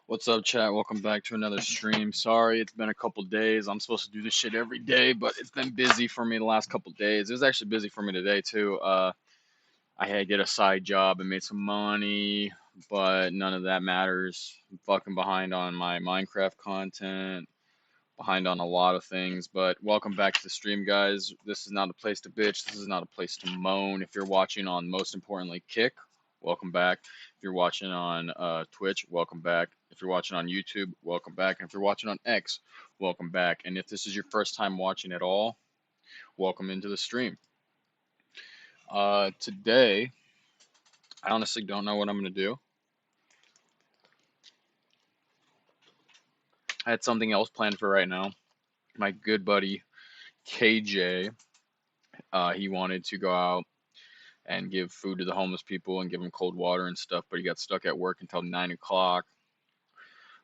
What's up, chat? Welcome back to another stream. Sorry, it's been a couple days. I'm supposed to do this shit every day, but it's been busy for me the last couple days. It was actually busy for me today too. I had to get a side job and made some money, but none of that matters. I'm fucking behind on my Minecraft content, behind on a lot of things. But welcome back to the stream, guys. This is not a place to bitch. This is not a place to moan. If you're watching on, most importantly, Kick, welcome back. If you're watching on Twitch, welcome back. If you're watching on YouTube, welcome back. And if you're watching on X, welcome back. And if this is your first time watching at all, welcome into the stream. Today, I honestly don't know what I'm going to do. I had something else planned for right now. My good buddy KJ, he wanted to go out and give food to the homeless people and give them cold water and stuff, but he got stuck at work until 9 o'clock.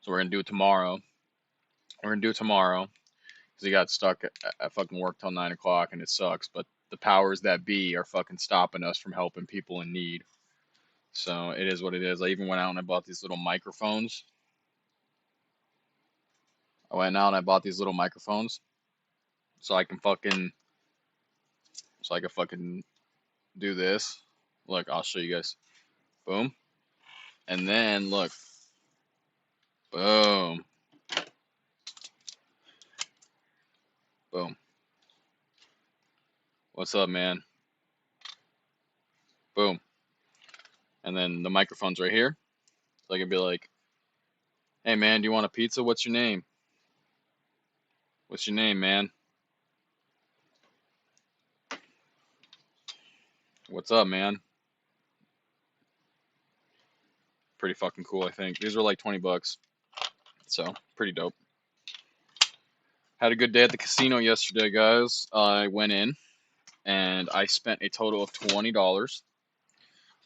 So we're going to do it tomorrow. Because he got stuck at fucking work till 9 o'clock and it sucks, but the powers that be are fucking stopping us from helping people in need. So it is what it is. I even went out and I bought these little microphones. So I can fucking do this. Look, I'll show you guys. Boom. And then look. Boom. Boom. What's up, man? Boom. And then the microphone's right here. So I can be like, hey, man, do you want a pizza? What's your name? What's your name, man? What's up, man? Pretty fucking cool, I think. These were like 20 bucks. So, pretty dope. Had a good day at the casino yesterday, guys. I went in and I spent a total of $20.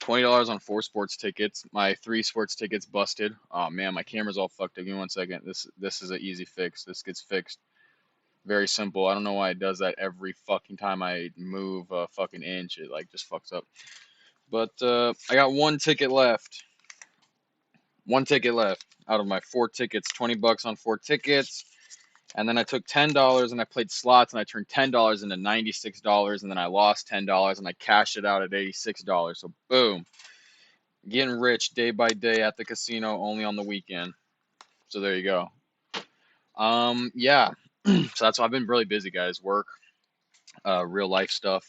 $20 on 4 sports tickets. My 3 sports tickets busted. Oh man, my camera's all fucked up. Give me 1 second. This is an easy fix. This gets fixed. Very simple. I don't know why it does that every fucking time I move a fucking inch. It like just fucks up. But I got 1 ticket left. 1 ticket left out of my 4 tickets. 20 bucks on 4 tickets. And then I took $10 and I played slots and I turned $10 into $96 and then I lost $10 and I cashed it out at $86. So boom. Getting rich day by day at the casino, only on the weekend. So there you go. Yeah. So that's why I've been really busy, guys. Work, real life stuff,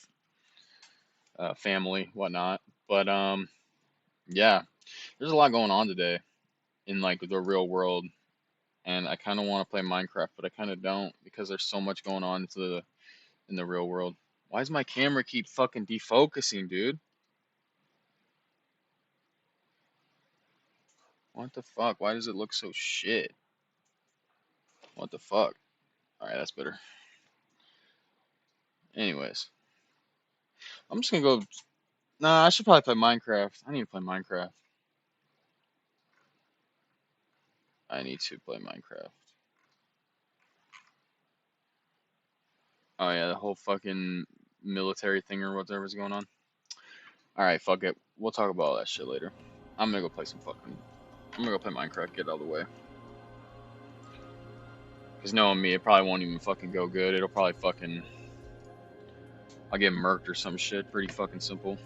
family, whatnot. But yeah, there's a lot going on today in like the real world. And I kind of want to play Minecraft, but I kind of don't because there's so much going on in the real world. Why does my camera keep fucking defocusing, dude? What the fuck? Why does it look so shit? What the fuck? Alright, that's better. Anyways. I'm just gonna go... Nah, I should probably play Minecraft. I need to play Minecraft. I need to play Minecraft. Oh yeah, the whole fucking military thing or whatever's going on. Alright, fuck it. We'll talk about all that shit later. I'm gonna go play Minecraft, get it out of the way. Because knowing me, it probably won't even fucking go good. It'll probably fucking... I'll get murked or some shit. Pretty fucking simple.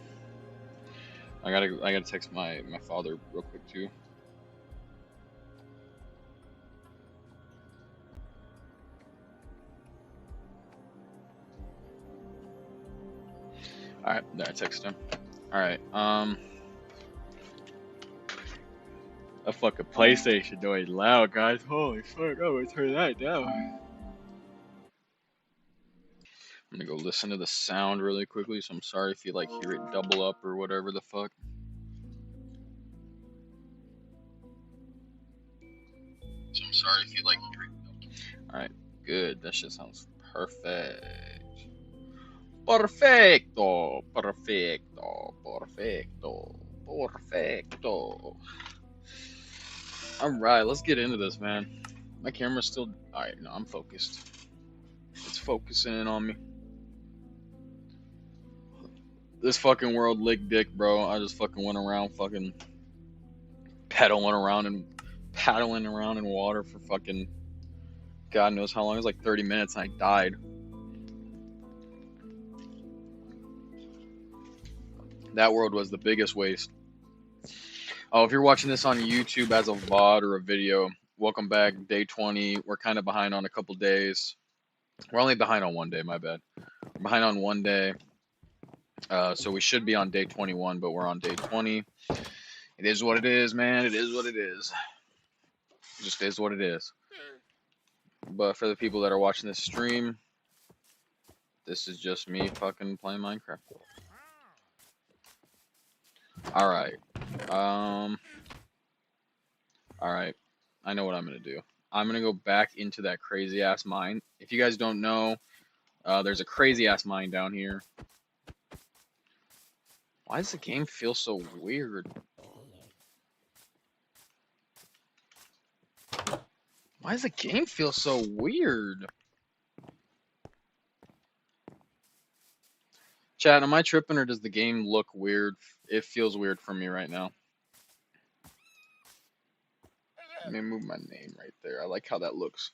I gotta text my father real quick too. Alright, there, I text him. Alright, a fucking PlayStation noise loud, guys. Holy fuck, I'm gonna turn that down. I'm gonna go listen to the sound really quickly, so I'm sorry if you like hear it double up or whatever the fuck. Alright, good. That shit sounds perfect. Perfecto. Alright, let's get into this, man. My camera's still... Alright, no, I'm focused. It's focusing in on me. This fucking world licked dick, bro. I just fucking went around fucking pedaling around in paddling around in water for fucking God knows how long. It was like 30 minutes and I died. That world was the biggest waste. Oh, if you're watching this on YouTube as a VOD or a video, welcome back. Day 20. We're kind of behind on a couple days. We're only behind on one day, my bad. We're behind on one day. So we should be on day 21, but we're on day 20. It is what it is, man. It is what it is. It just is what it is. But for the people that are watching this stream, this is just me fucking playing Minecraft. Alright. Alright. I know what I'm gonna do. I'm gonna go back into that crazy ass mine. If you guys don't know, there's a crazy ass mine down here. Why does the game feel so weird? Why does the game feel so weird? Chat, am I tripping or does the game look weird? It feels weird for me right now. Let me move my name right there. I like how that looks.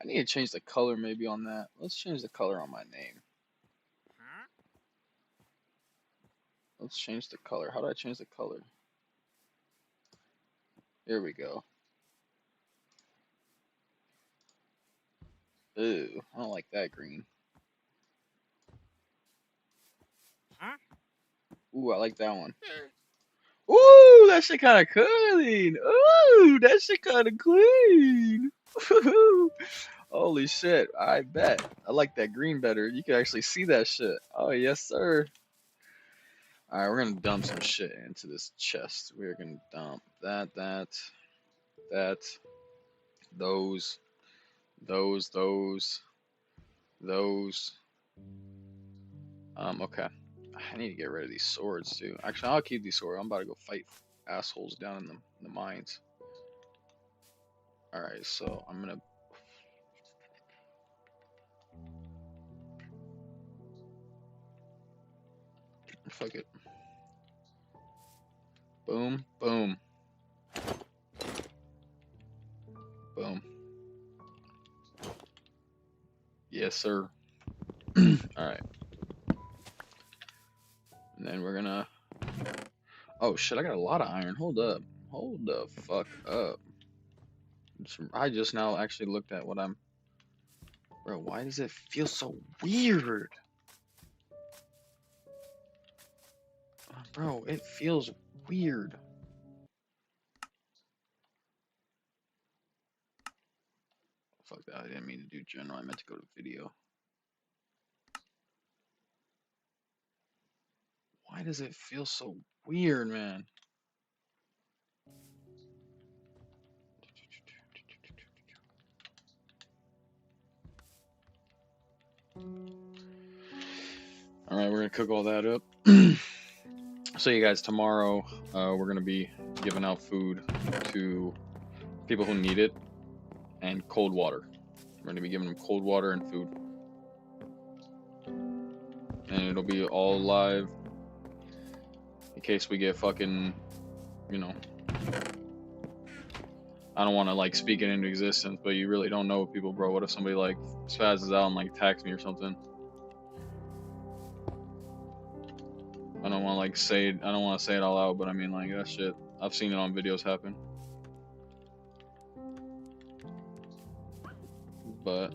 I need to change the color maybe on that. Let's change the color on my name. Let's change the color. How do I change the color? Here we go. Ooh, I don't like that green. Ooh, I like that one. Ooh, that shit kind of clean. Ooh, that shit kind of clean. Holy shit, I bet. I like that green better. You can actually see that shit. Oh, yes, sir. Alright, we're gonna dump some shit into this chest. We're gonna dump that, those. Okay. I need to get rid of these swords, too. Actually, I'll keep these swords. I'm about to go fight assholes down in the mines. Alright, so I'm gonna... Fuck it. Boom, boom. Boom. Yes, sir. Alright. And then we're gonna... Oh, shit, I got a lot of iron. Hold up. Hold the fuck up. I just now actually looked at what I'm... Bro, why does it feel so weird? Bro, it feels weird. Fuck that, I didn't mean to do general, I meant to go to video. Why does it feel so weird, man? Alright, we're gonna cook all that up. So you guys, tomorrow, we're gonna be giving out food to people who need it, and cold water. We're gonna be giving them cold water and food. And it'll be all live in case we get fucking, you know, I don't want to like speak it into existence, but you really don't know people, bro. What if somebody like spazzes out and like attacks me or something? I don't want to like say it, I don't want to say it all out, but I mean like that shit. I've seen it on videos happen. But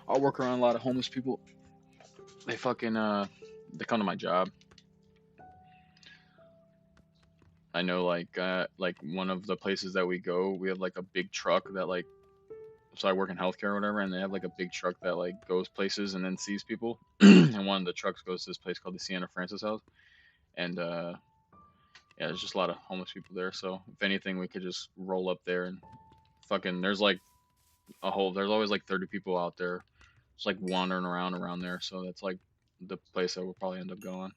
I'll work around a lot of homeless people. They fucking they come to my job. I know like one of the places that we go, we have like a big truck that like, so I work in healthcare or whatever, and they have like a big truck that like goes places and then sees people. And one of the trucks goes to this place called the Sienna Francis House. And yeah, there's just a lot of homeless people there. So if anything, we could just roll up there and fucking, there's like there's always like 30 people out there just like wandering around there. So that's like the place that we'll probably end up going.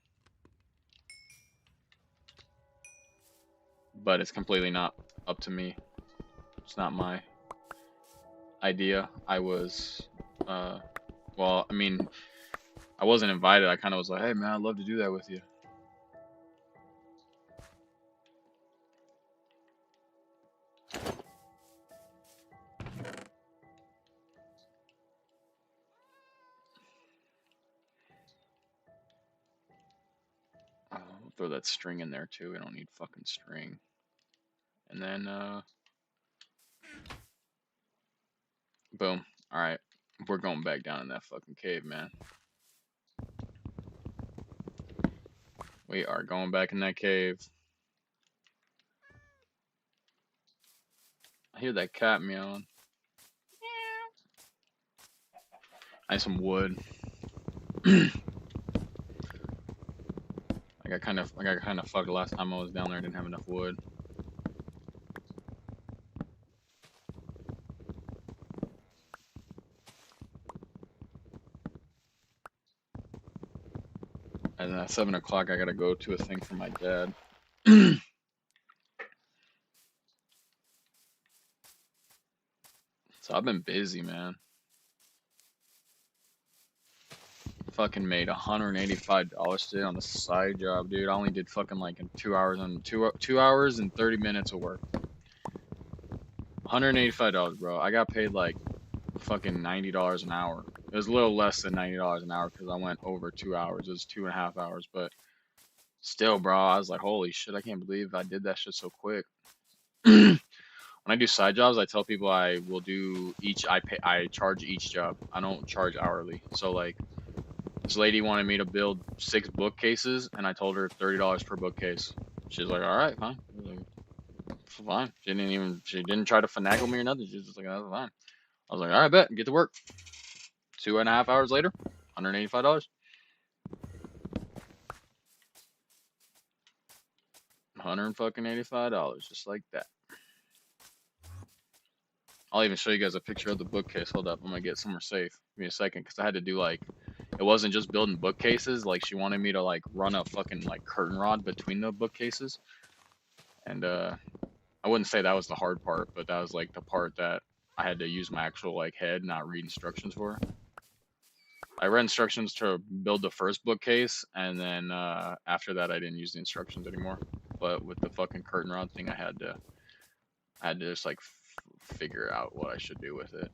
But it's completely not up to me. It's not my idea. I was, well, I mean, I wasn't invited. I kind of was like, hey man, I'd love to do that with you. throw that string in there too. We don't need fucking string. And then, boom. All right, we're going back down in that fucking cave, man. We are going back in that cave. I hear that cat meowing. I need some wood. I got kind of fucked last time I was down there. I didn't have enough wood. And then at 7 o'clock, I gotta go to a thing for my dad. So I've been busy, man. Fucking made $185 today on the side job, dude. I only did fucking like in 2 hours and 2 hours and 30 minutes of work. $185, bro. I got paid like fucking $90 an hour. It was a little less than $90 an hour because I went over 2 hours. It was 2.5 hours, but still, bro, I was like, holy shit, I can't believe I did that shit so quick. When I do side jobs, I tell people I will do I charge each job. I don't charge hourly. So like this lady wanted me to build 6 bookcases and I told her $30 per bookcase. She's like, all right, fine. I was like, fine. She didn't try to finagle me or nothing. She was just like, that's fine. I was like, all right, bet, get to work. 2.5 hours later, $185. $185, just like that. I'll even show you guys a picture of the bookcase. Hold up, I'm gonna get somewhere safe. Give me a second, because I had to do like, it wasn't just building bookcases. Like she wanted me to like run a fucking like curtain rod between the bookcases. And I wouldn't say that was the hard part, but that was like the part that I had to use my actual like head, not read instructions for. I read instructions to build the first bookcase, and then after that I didn't use the instructions anymore. But with the fucking curtain rod thing, I had to just like figure out what I should do with it.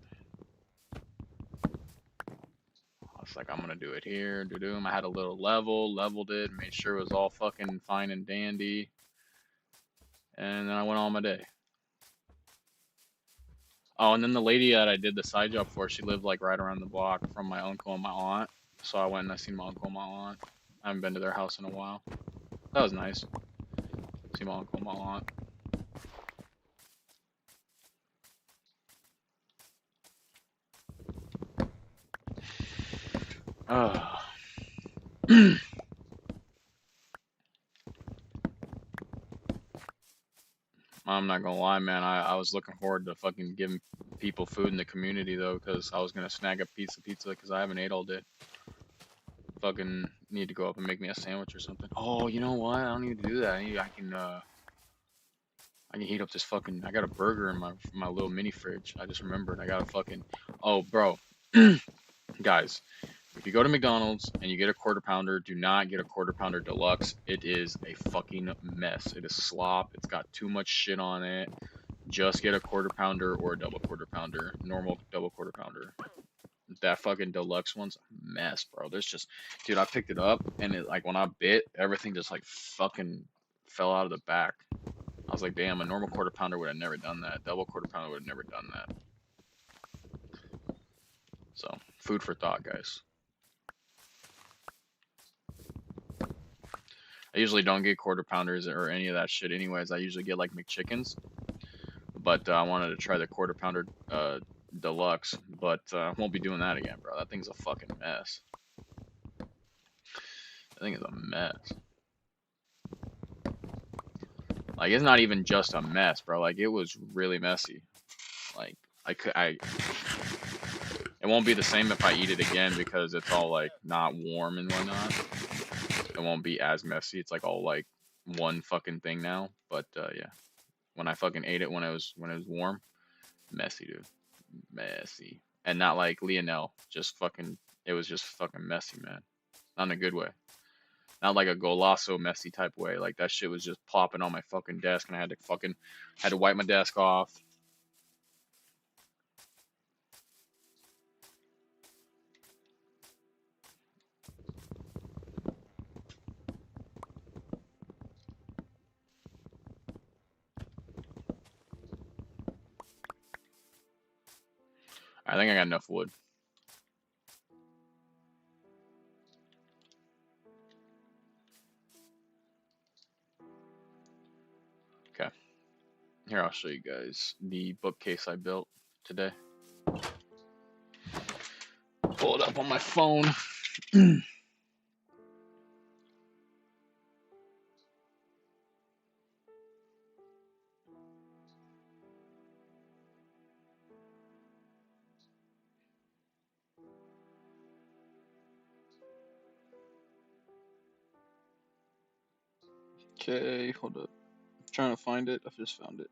I was like, I'm gonna do it here, do-doom. I had a little leveled it, made sure it was all fucking fine and dandy, and then I went on my day. Oh, and then the lady that I did the side job for, she lived like right around the block from my uncle and my aunt. So I went and I seen my uncle and my aunt. I haven't been to their house in a while. That was nice. See my uncle and my aunt. I'm not gonna lie, man. I was looking forward to fucking giving people food in the community though, because I was gonna snag a piece of pizza because I haven't ate all day. Fucking need to go up and make me a sandwich or something. Oh, you know what? I don't need to do that. I can heat up this fucking. I got a burger in my little mini fridge. I just remembered. I got a fucking. Oh, bro, guys. If you go to McDonald's and you get a quarter pounder, do not get a quarter pounder deluxe. It is a fucking mess. It is slop. It's got too much shit on it. Just get a quarter pounder or a double quarter pounder. Normal double quarter pounder. That fucking deluxe one's a mess, bro. There's just, dude, I picked it up and it like when I bit, everything just like fucking fell out of the back. I was like, damn, a normal quarter pounder would have never done that. Double quarter pounder would have never done that. So, food for thought, guys. I usually don't get quarter pounders or any of that shit anyways. I usually get like McChickens. But I wanted to try the quarter pounder deluxe, but won't be doing that again, bro. That thing's a fucking mess. That thing is a mess. Like, it's not even just a mess, bro. Like, it was really messy. Like, it won't be the same if I eat it again because it's all like not warm and whatnot. It won't be as messy. It's like all like one fucking thing now. But yeah, when I fucking ate it when it was warm, messy, dude, messy, and not like Lionel. Just fucking, it was just fucking messy, man. Not in a good way. Not like a Golasso messy type way. Like that shit was just plopping on my fucking desk, and I had to wipe my desk off. I think I got enough wood. Okay. Here, I'll show you guys the bookcase I built today. Pull it up on my phone. Okay, hold up. I'm trying to find it. I just found it.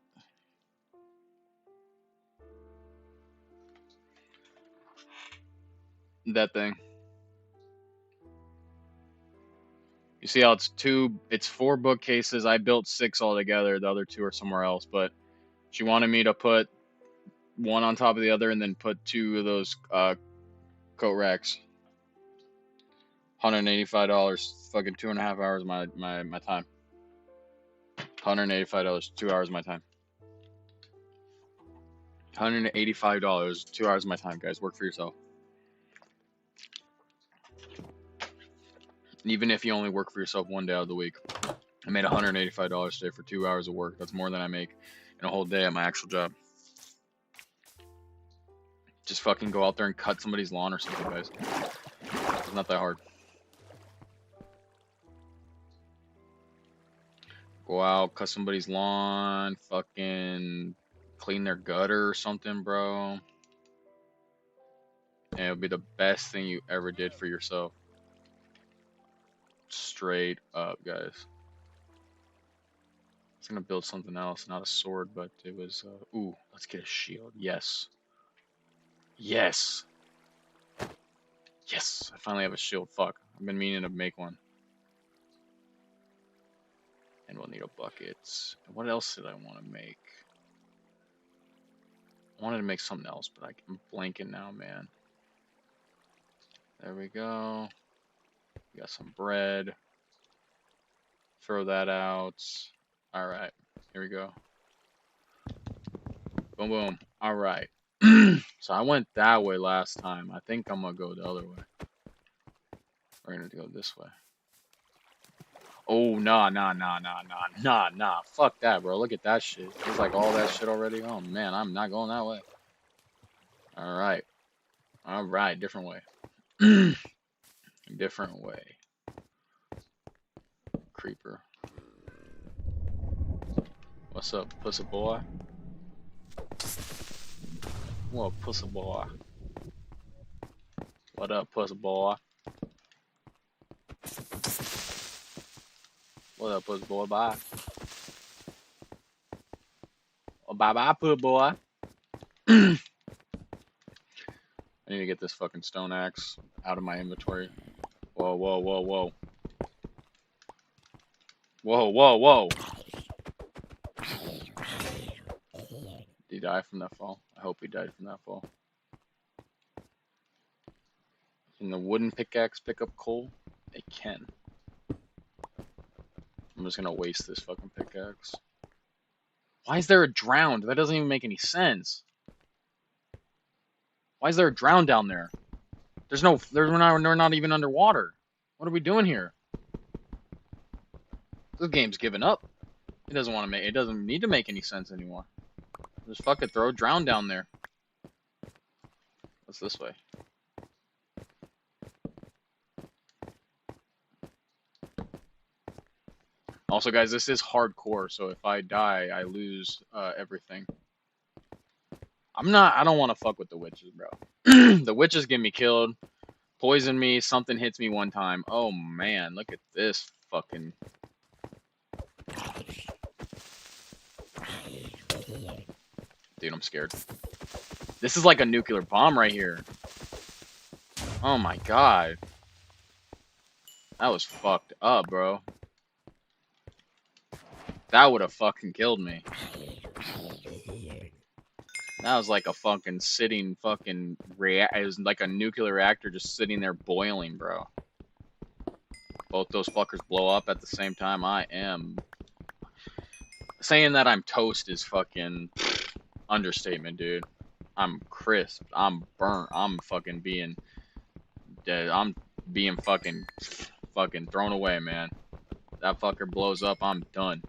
That thing. You see how it's 4 bookcases. I built 6 altogether. The other 2 are somewhere else, but she wanted me to put one on top of the other and then put 2 of those coat racks. $185. Fucking 2.5 hours of my time. $185, 2 hours of my time. $185, 2 hours of my time, guys. Work for yourself. Even if you only work for yourself 1 day out of the week. I made $185 today for 2 hours of work. That's more than I make in a whole day at my actual job. Just fucking go out there and cut somebody's lawn or something, guys. It's not that hard. Go out, cut somebody's lawn, fucking clean their gutter or something, bro. And it'll be the best thing you ever did for yourself. Straight up, guys. I was gonna build something else, not a sword, but it was, ooh, let's get a shield. Yes. Yes. Yes, I finally have a shield. Fuck, I've been meaning to make one. And we'll need a bucket. What else did I want to make? I wanted to make something else, but I'm blanking now, man. There we go. We got some bread. Throw that out. Alright, here we go. Boom, boom. Alright. So I went that way last time. I think I'm gonna go the other way. We're gonna go this way. Oh, nah. Fuck that, bro. Look at that shit. There's like all that shit already. Oh, man, I'm not going that way. Alright. Alright, different way. Different way. Creeper. What's up, pussy boy? What, pussy boy? What up, pussy boy? What up, pussy boy? Bye. Oh, bye, pussy boy. I need to get this fucking stone axe out of my inventory. Whoa. Whoa. Did he die from that fall? I hope he died from that fall. Can the wooden pickaxe pick up coal? It can. I'm just gonna waste this fucking pickaxe. Why is there a drowned? That doesn't even make any sense. Why is there a drowned down there? We're not even underwater. What are we doing here? This game's given up. It doesn't need to make any sense anymore. Just fucking throw drown down there. What's this way? Also, guys, this is hardcore, so if I die, I lose everything. I don't want to fuck with the witches, bro. The witches get me killed, poison me, something hits me one time. Oh, man, look at this fucking... Dude, I'm scared. This is like a nuclear bomb right here. Oh my god. That was fucked up, bro. That would have fucking killed me. That was like a fucking sitting fucking it was like a nuclear reactor just sitting there boiling, bro. Both those fuckers blow up at the same time. I am... Saying that I'm toast is fucking understatement, dude. I'm crisp. I'm burnt. I'm fucking being dead. I'm being fucking thrown away, man. That fucker blows up, I'm done.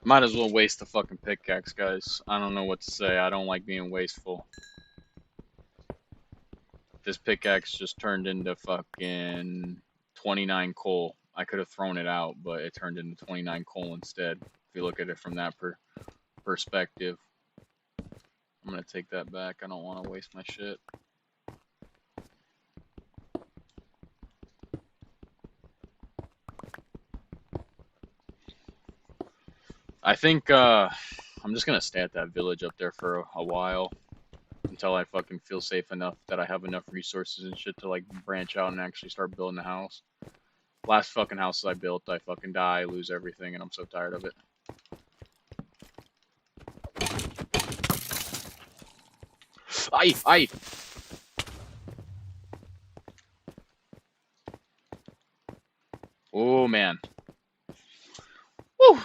Might as well waste the fucking pickaxe, guys. I don't know what to say. I don't like being wasteful. This pickaxe just turned into fucking 29 coal. I could have thrown it out, but it turned into 29 coal instead. If you look at it from that perspective. I'm gonna take that back. I don't want to waste my shit. I think I'm just gonna stay at that village up there for a while until I fucking feel safe enough that I have enough resources and shit to like branch out and actually start building the house. Last fucking house I built, I fucking die, lose everything, and I'm so tired of it. Aye! Oh man. Woo!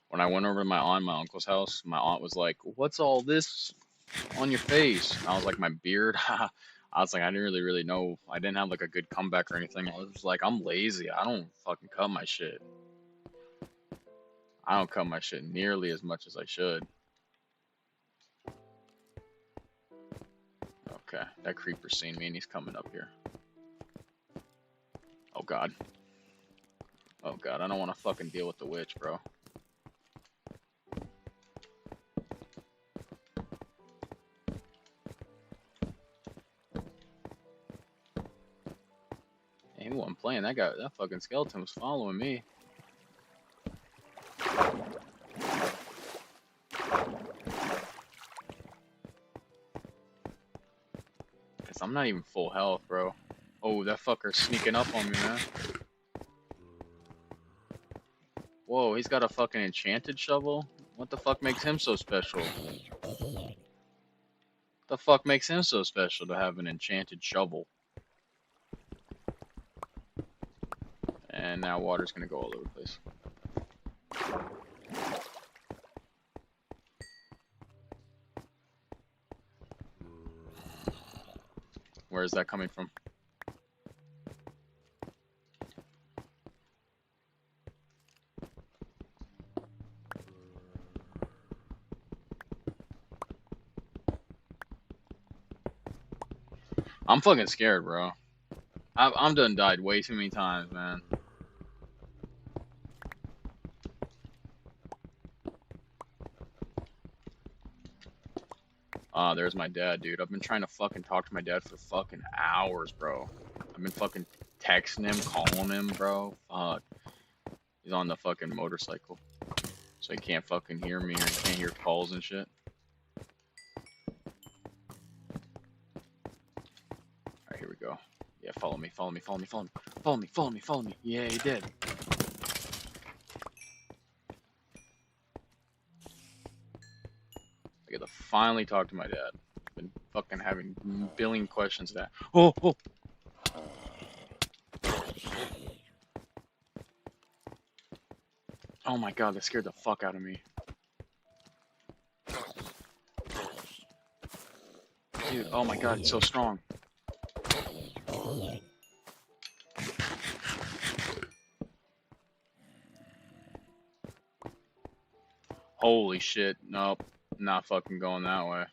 When I went over to my aunt and my uncle's house, my aunt was like, "What's all this on your face?" And I was like, "My beard." I was like, I didn't really know. I didn't have like a good comeback or anything. I was like, I'm lazy. I don't fucking cut my shit. I don't cut my shit nearly as much as I should. Okay, that creeper's seen me and he's coming up here. Oh god. Oh god, I don't want to fucking deal with the witch, bro. Hey, who I'm playing? That fucking skeleton was following me. Cause I'm not even full health, bro. Oh, that fucker's sneaking up on me, man. Whoa, he's got a fucking enchanted shovel? What the fuck makes him so special? The fuck makes him so special to have an enchanted shovel? And now water's gonna go all over the place. Where is that coming from? I'm fucking scared, bro. I'm done died way too many times, man. Ah, there's my dad, dude. I've been trying to fucking talk to my dad for fucking hours, bro. I've been fucking texting him, calling him, bro. Fuck. He's on the fucking motorcycle. So he can't fucking hear me or he can't hear calls and shit. Alright, here we go. Yeah, follow me, follow me, follow me, follow me. Follow me, follow me, follow me. Yeah, he did. I gotta finally talk to my dad. Been fucking having a billion questions that. Oh, oh! Oh my god, that scared the fuck out of me. Dude, oh my god, it's so strong. Holy shit, nope. Not fucking going that way.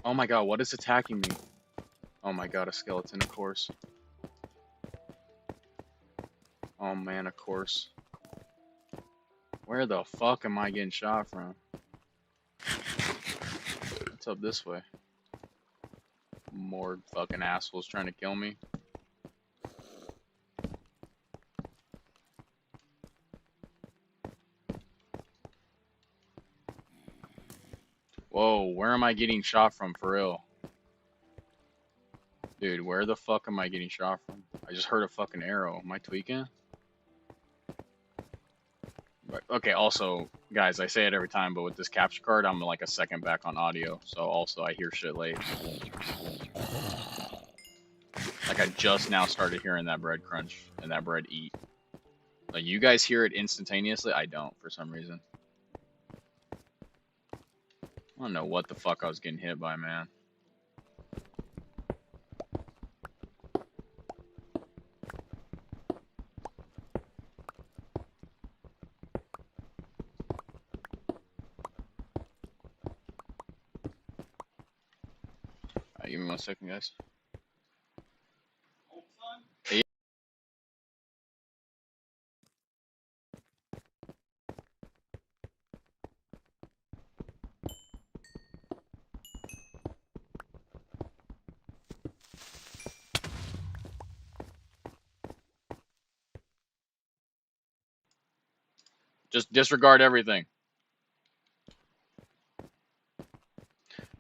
Oh my god, what is attacking me? Oh my god, a skeleton, of course. Oh man, of course. Where the fuck am I getting shot from? What's up this way? More fucking assholes trying to kill me. Whoa, where am I getting shot from for real? Dude, where the fuck am I getting shot from? I just heard a fucking arrow. Am I tweaking? But, okay, also, guys, I say it every time, but with this capture card, I'm like a second back on audio, so also I hear shit late. Like, I just now started hearing that bread crunch and that bread eat. Like, you guys hear it instantaneously? I don't, for some reason. I don't know what the fuck I was getting hit by, man. Alright, give me 1 second, guys. Just disregard everything.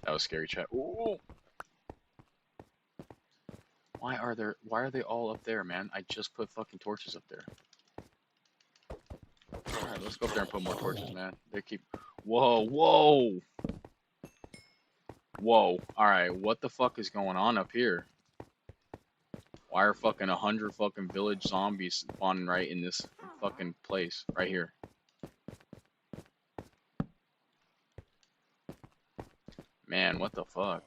That was scary, chat. Ooh. Why are they all up there, man? I just put fucking torches up there. Alright, let's go up there and put more torches, man. They keep... Whoa, whoa! Whoa. Alright, what the fuck is going on up here? Why are fucking 100 fucking village zombies spawning right in this fucking place? Right here. Man, what the fuck?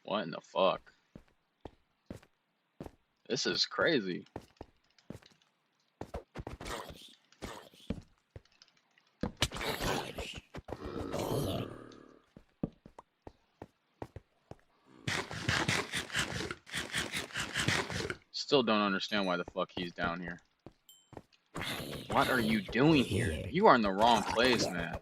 What in the fuck? This is crazy. Still don't understand why the fuck he's down here. What are you doing here? You are in the wrong place, man.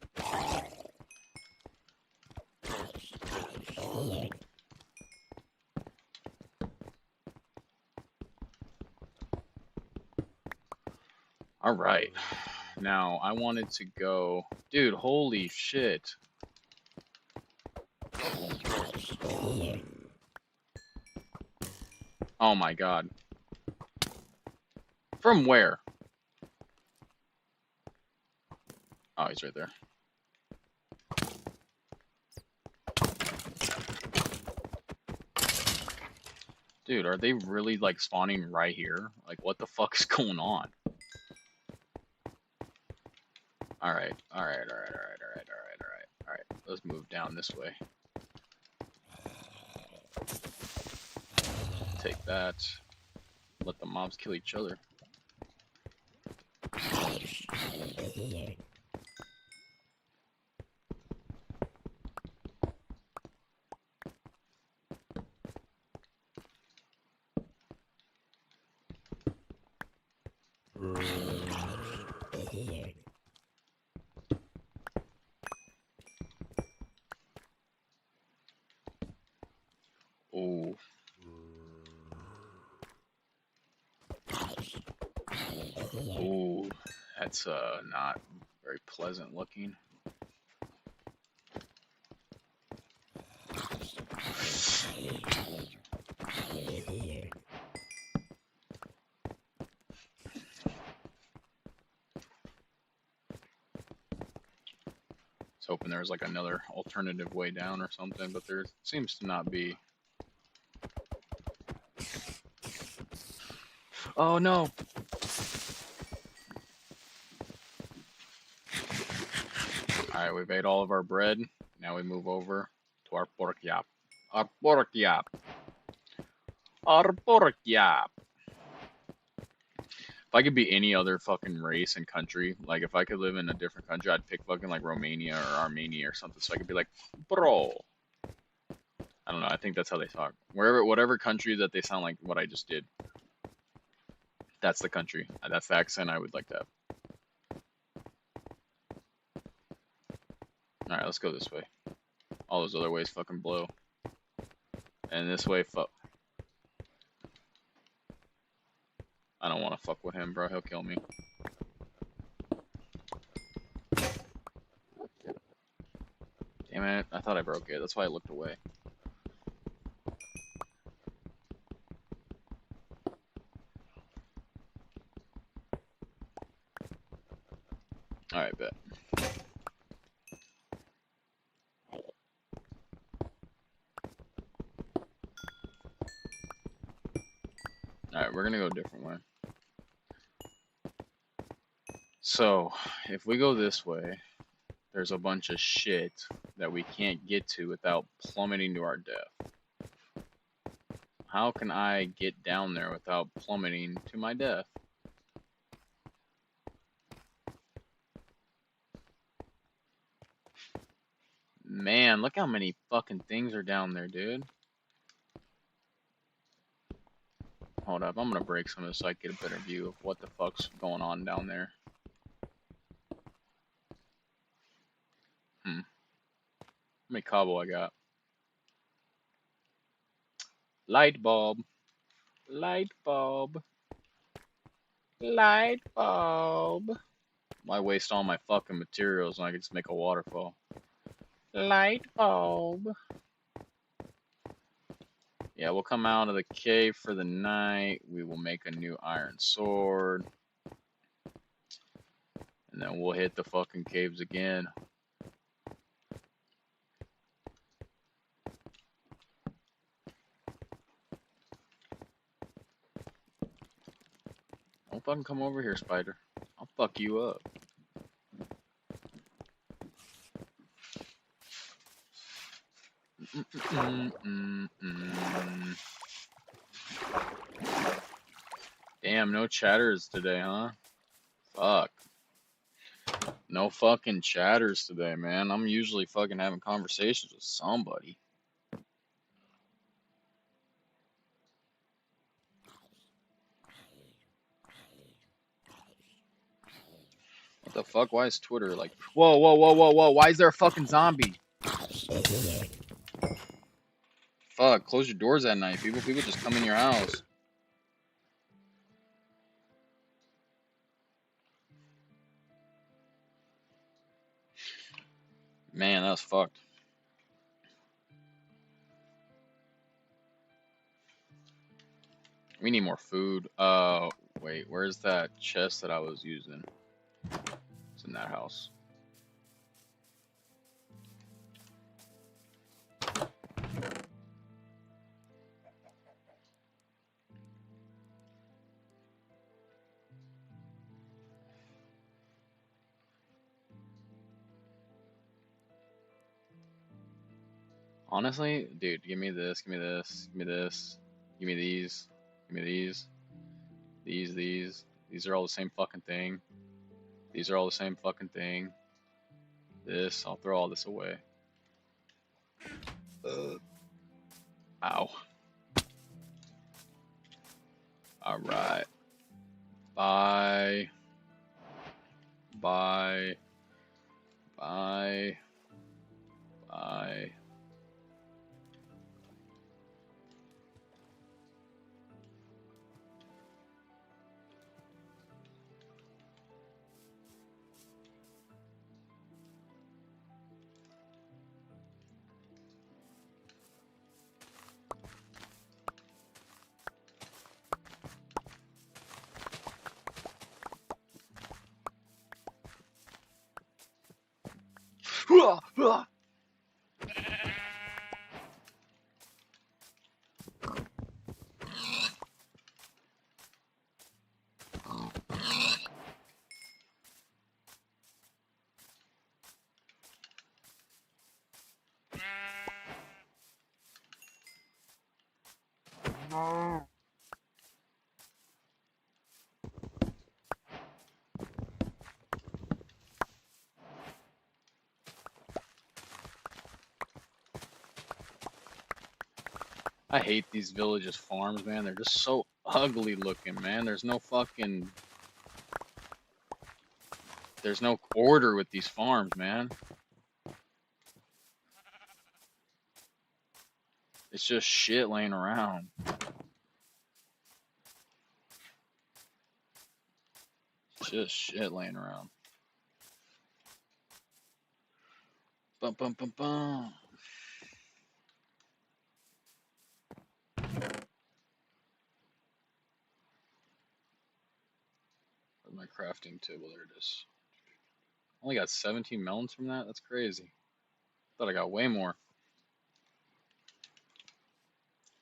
Alright. Now, I wanted to go... Dude, holy shit. Oh my god. From where? Oh, he's right there. Dude, are they really, like, spawning right here? Like, what the fuck is going on? Alright, alright. Let's move down this way. Take that. Let the mobs kill each other. Ooh. Ooh. That's not very pleasant looking. I was hoping there was like another alternative way down or something, but there seems to not be. Oh no! Alright, we've ate all of our bread. Now we move over to our pork yap. Our pork yap. Our pork yap. If I could be any other fucking race and country, like if I could live in a different country, I'd pick fucking like Romania or Armenia or something, so I could be like, bro. I don't know. I think that's how they talk. Whatever country that they sound like what I just did. That's the country. That's the accent I would like to have. All right, let's go this way. All those other ways fucking blow. And this way, fuck. I don't want to fuck with him, bro. He'll kill me. Damn it. I thought I broke it. That's why I looked away. Alright, bet. Alright, we're gonna go a different way. So, if we go this way, there's a bunch of shit that we can't get to without plummeting to our death. How can I get down there without plummeting to my death? Man, look how many fucking things are down there, dude. Hold up, I'm gonna break some of this so I can get a better view of what the fuck's going on down there. How many cobble I got? Light bulb. Light bulb. Light bulb. Why waste all my fucking materials when I could just make a waterfall? Light bulb. Yeah, we'll come out of the cave for the night. We will make a new iron sword. And then we'll hit the fucking caves again. Don't fucking come over here, spider. I'll fuck you up. Damn, no chatters today, huh? Fuck. No fucking chatters today, man. I'm usually fucking having conversations with somebody. What the fuck? Why is Twitter like... Whoa, whoa, whoa, whoa, whoa. Why is there a fucking zombie? Fuck, close your doors at night, people. People just come in your house. Man, that was fucked. We need more food. Wait, where's that chest that I was using? It's in that house. Honestly, dude, give me this, give me this, give me this, give me these, give me these, these. These are all the same fucking thing. These are all the same fucking thing. This, I'll throw all this away. Ow. Alright. Bye. Bye. Bye. Bye. I hate these villages farms, man. They're just so ugly looking, man. There's no order with these farms, man. It's just shit laying around. just shit laying around. Bum bum bum bum. Where's my crafting table? There it is. Only got 17 melons from that? That's crazy. Thought I got way more.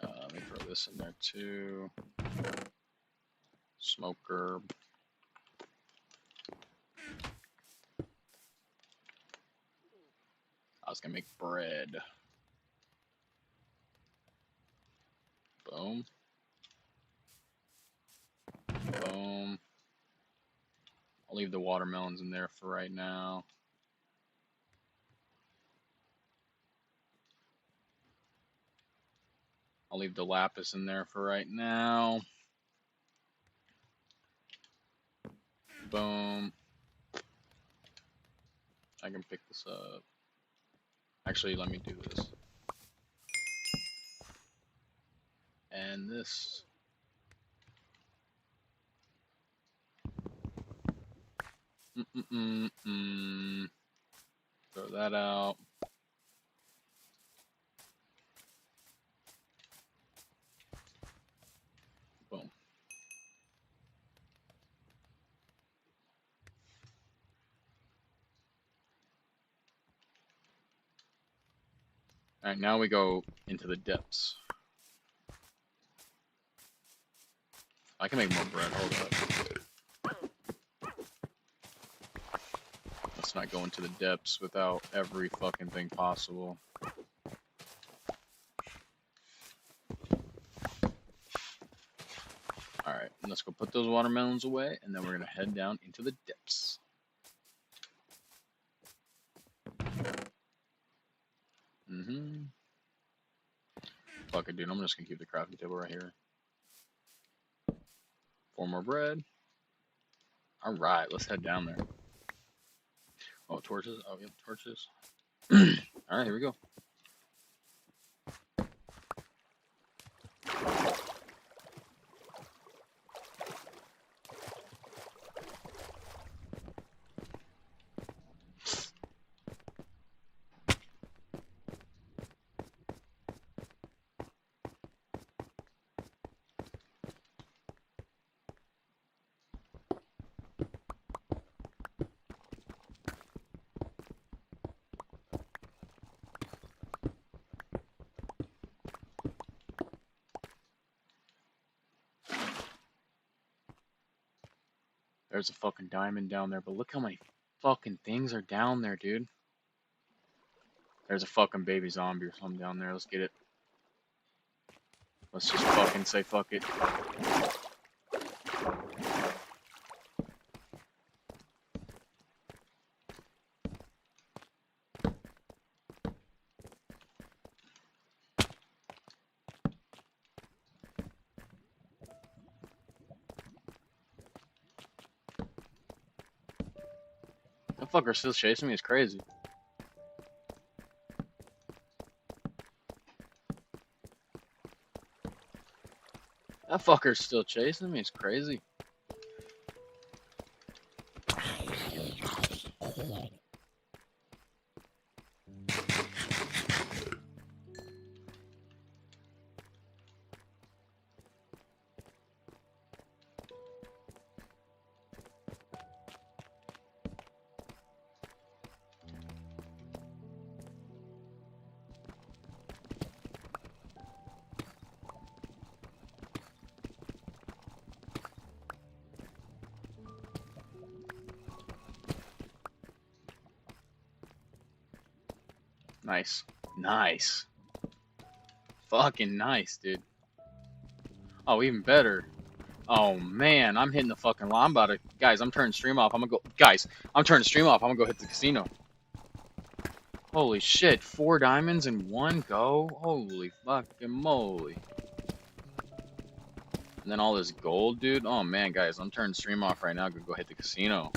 Let me throw this in there too. Smoker. I was gonna make bread. Boom. Boom. I'll leave the watermelons in there for right now. I'll leave the lapis in there for right now. Boom. I can pick this up. Actually, let me do this. And this. Throw that out. Boom. Alright, now we go into the depths. I can make more bread, hold up. Let's not go into the depths without every fucking thing possible. Alright, let's go put those watermelons away, and then we're gonna head down into the depths. Fuck it, dude, I'm just gonna keep the crafting table right here. 4 more bread. Alright, let's head down there. Oh, torches? Oh, yeah, torches. Alright, here we go. There's a fucking diamond down there, but look how many fucking things are down there, dude. There's a fucking baby zombie or something down there. Let's get it. Let's just fucking say fuck it. That fucker's still chasing me, it's crazy. That fucker's still chasing me, it's crazy. Nice. Nice. Fucking nice, dude. Oh, even better. Oh, man. I'm hitting the fucking line. I'm about to... Guys, I'm turning stream off. I'm gonna go... Guys, I'm turning stream off. I'm gonna go hit the casino. Holy shit. 4 diamonds in one go? Holy fucking moly. And then all this gold, dude. Oh, man, guys. I'm turning stream off right now. I'm gonna go hit the casino.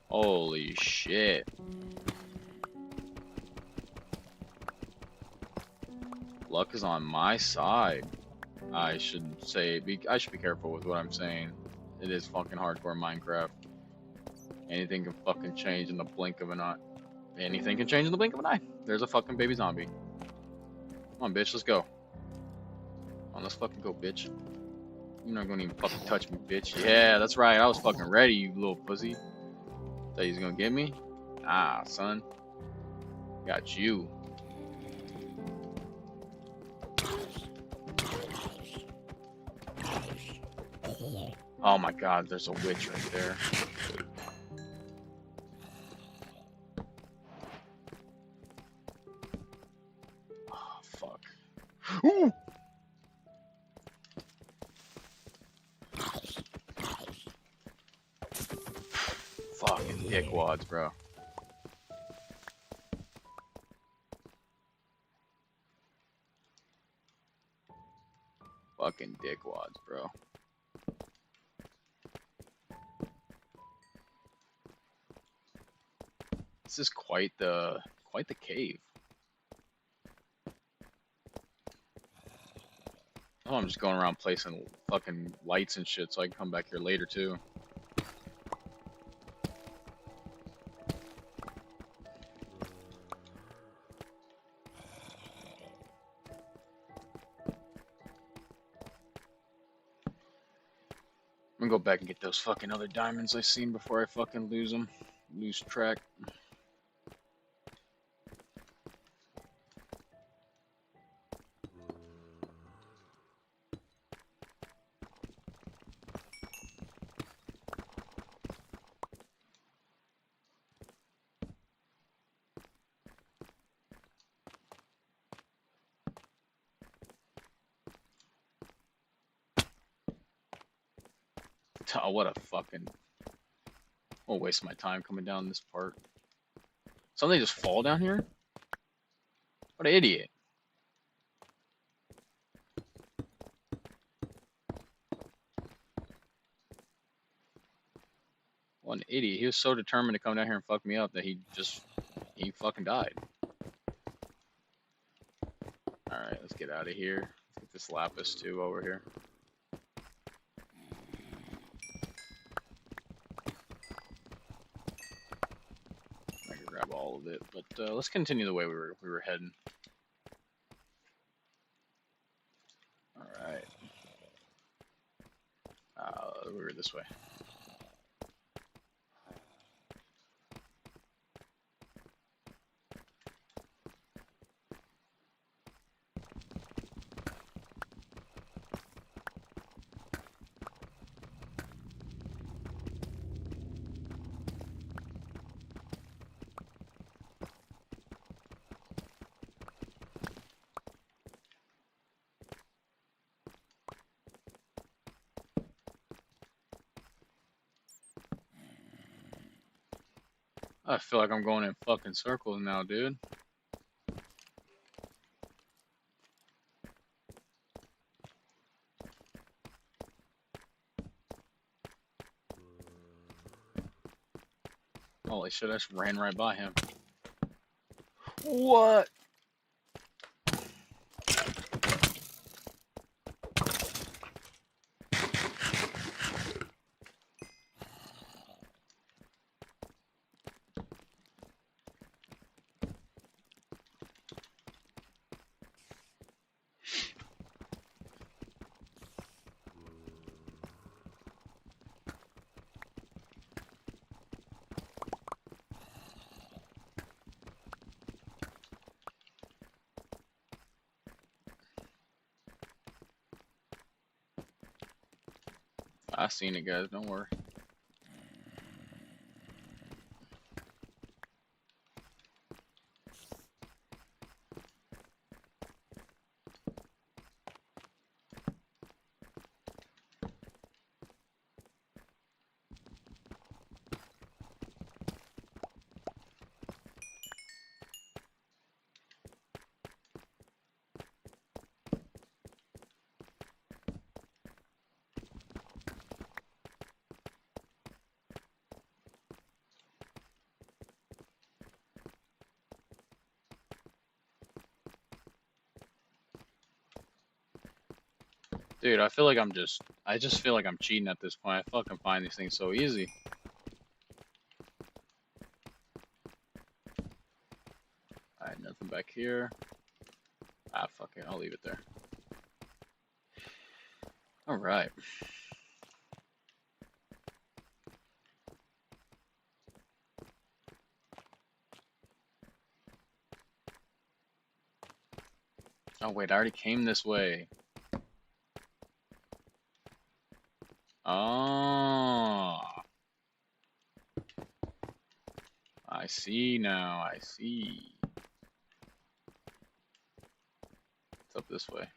Holy shit. Luck is on my side. I should be careful with what I'm saying. It is fucking hardcore Minecraft. Anything can fucking change in the blink of an eye. Anything can change in the blink of an eye. There's a fucking baby zombie. Come on, bitch, let's go. Come on, let's fucking go, bitch. You're not gonna even fucking touch me, bitch. Yeah, that's right. I was fucking ready, you little pussy. Thought you was gonna get me? Ah, son. Got you. Oh my god, there's a witch right there. Oh, fuck. Ooh! Fucking dickwads, bro. Fucking dickwads, bro. This is quite the cave. Oh, I'm just going around placing fucking lights and shit so I can come back here later too. I'm gonna go back and get those fucking other diamonds I seen before I fucking lose them. Lose track. Oh, what a fucking... I'll waste my time coming down this part. Something just fall down here? What an idiot. What an idiot. He was so determined to come down here and fuck me up that he fucking died. Alright, let's get out of here. Let's get this lapis too over here. I can grab all of it, but let's continue the way we were heading. Alright. We were this way. I feel like I'm going in fucking circles now, dude. Holy shit, I just ran right by him. What? I seen it, guys. Don't worry. Dude, I feel like I just feel like I'm cheating at this point. I fucking find these things so easy. Alright, nothing back here. Ah, fuck it, I'll leave it there. Alright. Oh wait, I already came this way. Oh, I see now, I see. It's up this way.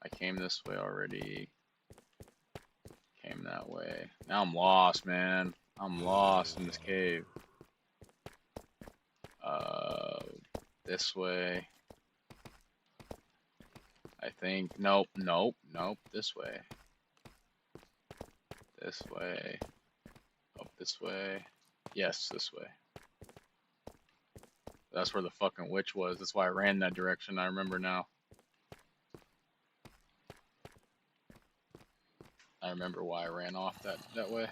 I came this way already. Came that way. Now I'm lost, man. I'm lost in this cave. This way. I think. Nope, nope, nope. This way. This way. Up this way. Yes, this way. That's where the fucking witch was. That's why I ran that direction. I remember now. I remember why I ran off that way.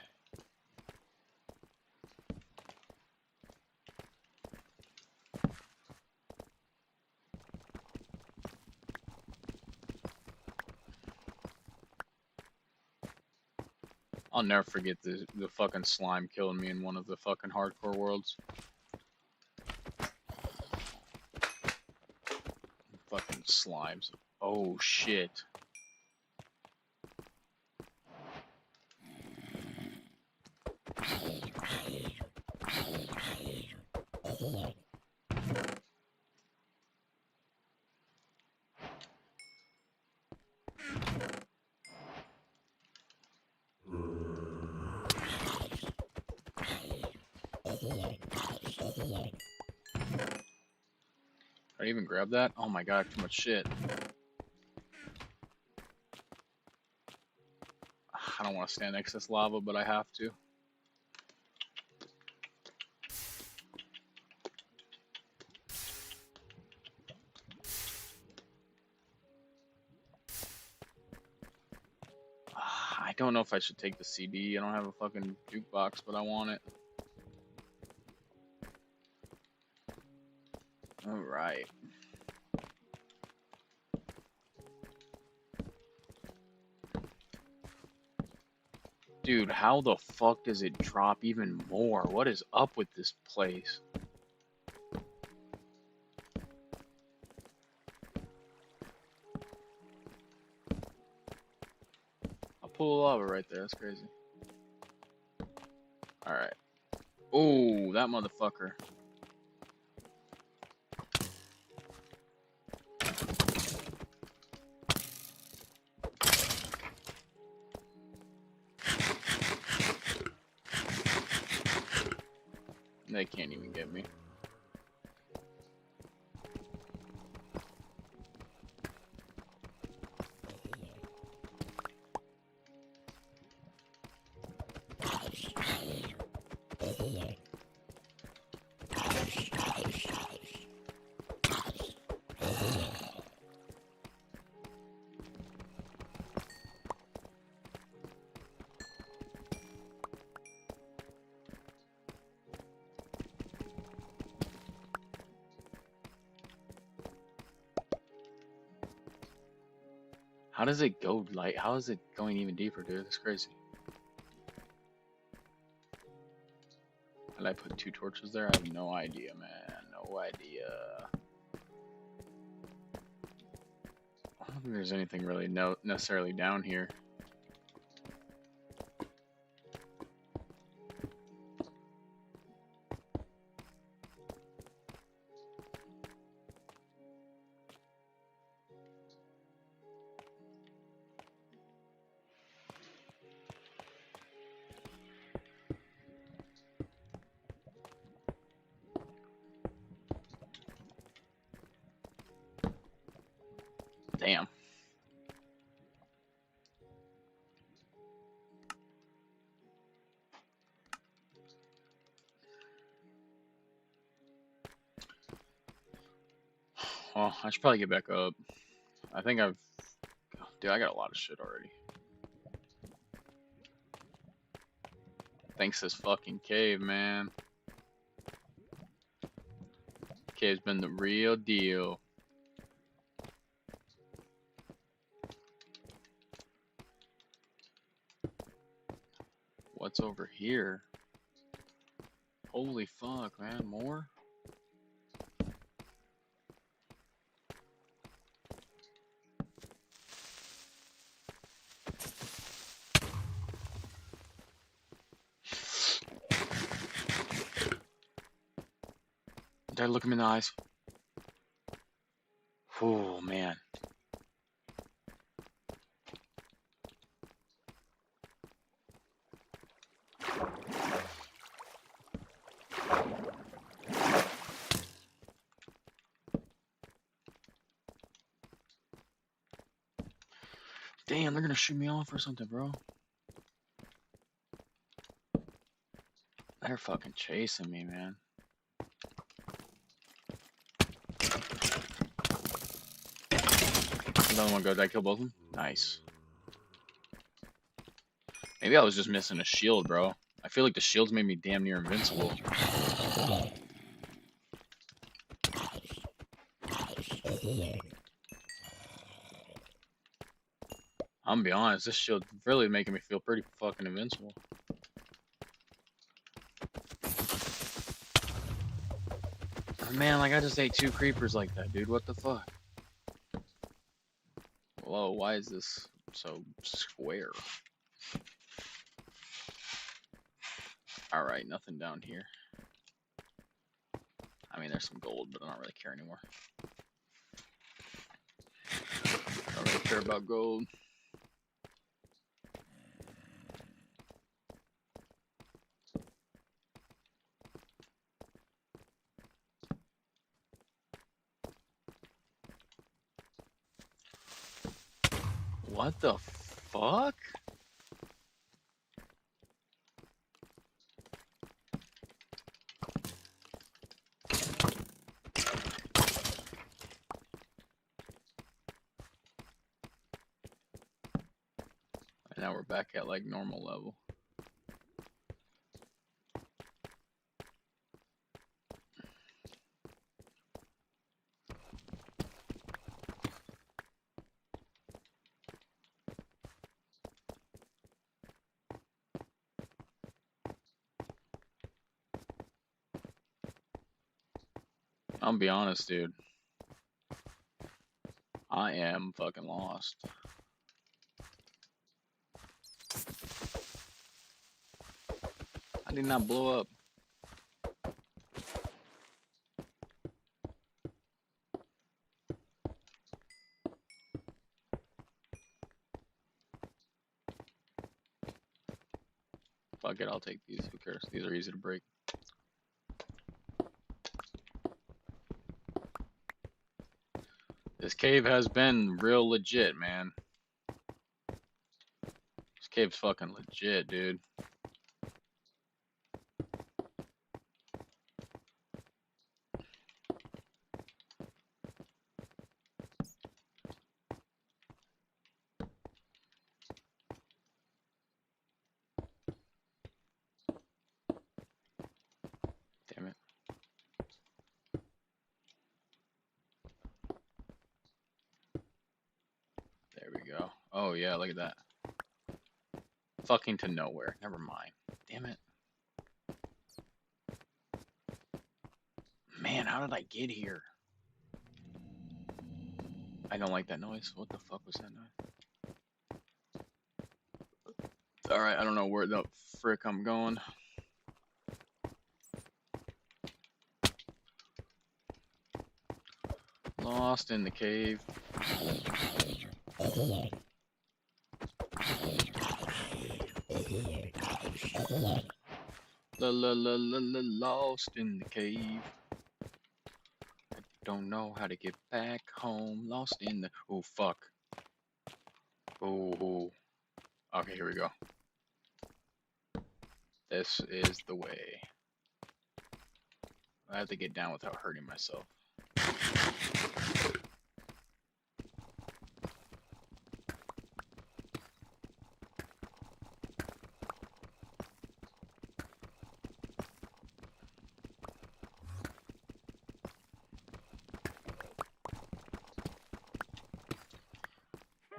I'll never forget the fucking slime killing me in one of the fucking hardcore worlds. Fucking slimes. Oh shit. Did I even grab that? Oh my god, too much shit. I don't want to stand next to this lava, but I have to. I don't know if I should take the CD. I don't have a fucking jukebox, but I want it. Alright. Dude, how the fuck does it drop even more? What is up with this place? I'll pull a lava right there. That's crazy. Alright. Oh, that motherfucker. They can't even get me. How does it go light? How is it going even deeper, dude? That's crazy. Did I put 2 torches there? I have no idea, man. No idea. I don't think there's anything really necessarily down here. Damn. Well, I should probably get back up. I think I've Dude, I got a lot of shit already. Thanks this fucking cave, man. Cave's been the real deal. What's over here? Holy fuck, man. More? Did I look him in the eyes? Oh, man. Damn, they're gonna shoot me off or something, bro. They're fucking chasing me, man. Another one go. Did I kill both of them? Nice. Maybe I was just missing a shield, bro. I feel like the shields made me damn near invincible. I'm gonna be honest, this shield really making me feel pretty fucking invincible. Man, like I just ate 2 creepers like that, dude. What the fuck? Whoa, why is this so square? Alright, nothing down here. I mean, there's some gold, but I don't really care anymore. I don't really care about gold. What the fuck? And now we're back at like normal level. I'm gonna be honest, dude. I am fucking lost. I did not blow up. Fuck it, I'll take these. Who cares? These are easy to break. This cave has been real legit, man. This cave's fucking legit, dude. Damn it. There we go. Oh yeah, look at that. Fucking to nowhere. Never mind. Damn it. Man, how did I get here? I don't like that noise. What the fuck was that noise? Alright, I don't know where the frick I'm going. Lost in the cave. Lost in the cave. I don't know how to get back home. Lost in the. Oh fuck. Oh. Okay, here we go. This is the way. I have to get down without hurting myself.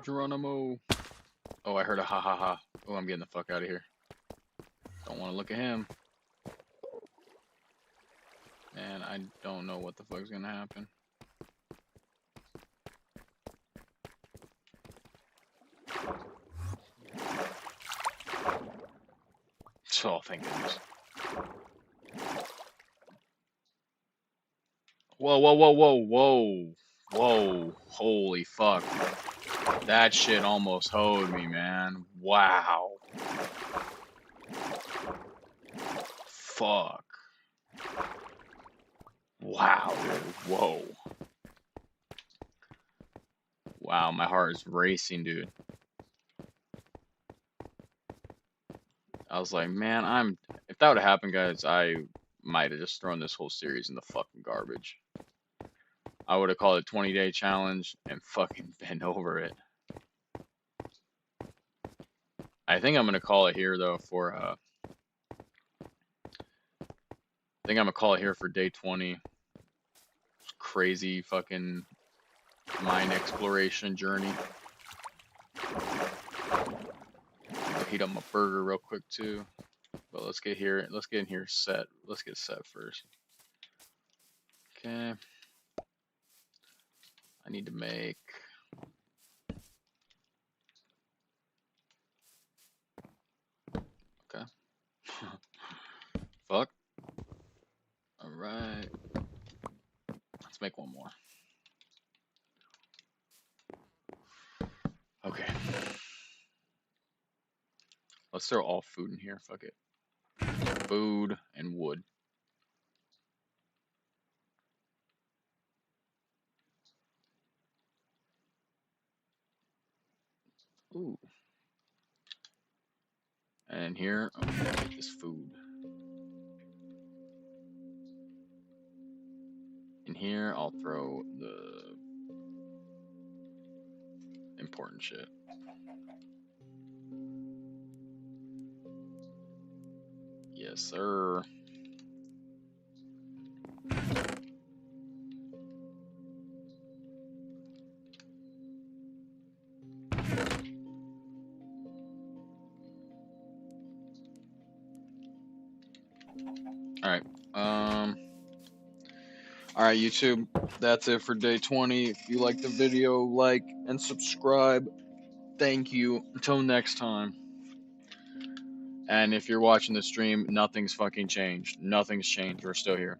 Geronimo. Oh, I heard a ha ha ha. Oh, I'm getting the fuck out of here. Don't want to look at him. Man, I don't know what the fuck's gonna happen. Oh, thank goodness. Whoa, whoa, whoa, whoa, whoa. Whoa. Holy fuck. That shit almost hoed me, man. Wow. Fuck. Wow, dude. Whoa. Wow, my heart is racing, dude. I was like, man, if that would have happened, guys, I might have just thrown this whole series in the fucking garbage. I would have called it 20-day challenge and fucking been over it. I think I'm gonna call it here though for I think I'm gonna call it here for day 20. Crazy fucking mine exploration journey. I'll heat up my burger real quick too. But let's get in here set. Let's get set first. Okay. I need to make okay. Fuck. Alright. Let's make one more. Okay. Let's throw all food in here. Fuck it. Food and wood. Ooh. And here, I'm gonna take this food. In here, I'll throw the important shit. Yes, sir. Alright. Alright, YouTube. That's it for day 20. If you like the video, like and subscribe. Thank you. Until next time. And if you're watching the stream, nothing's fucking changed. Nothing's changed. We're still here.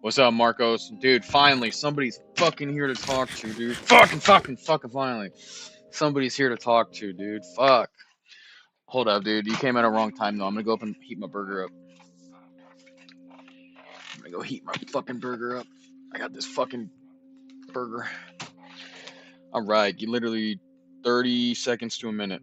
What's up, Marcos? Dude, finally, somebody's fucking here to talk to, dude. Fucking finally. Somebody's here to talk to, dude. Fuck. Hold up, dude. You came at a wrong time, though. I'm gonna go up and heat my burger up. I'm gonna go heat my fucking burger up. I got this fucking burger. Alright, you literally 30 seconds to a minute.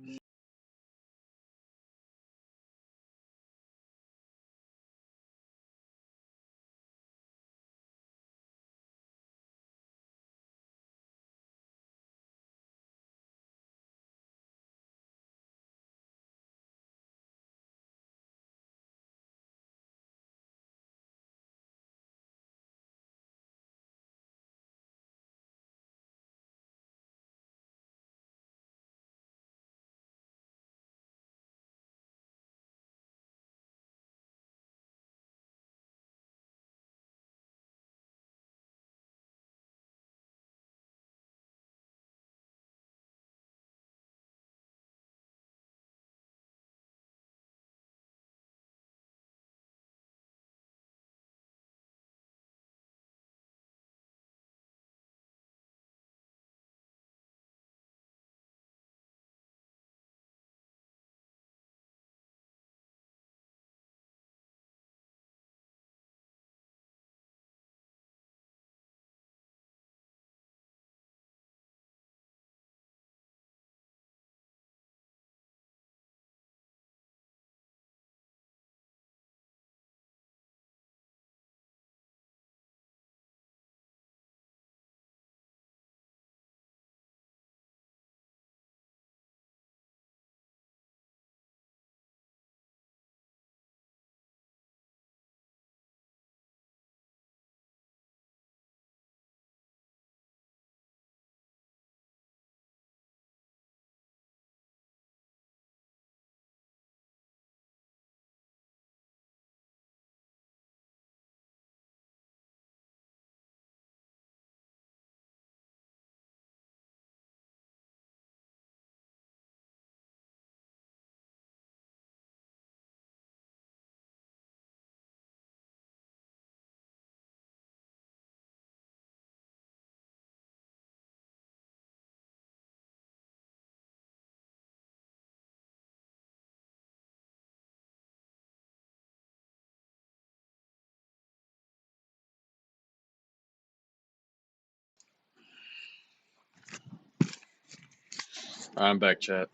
I'm back, chat.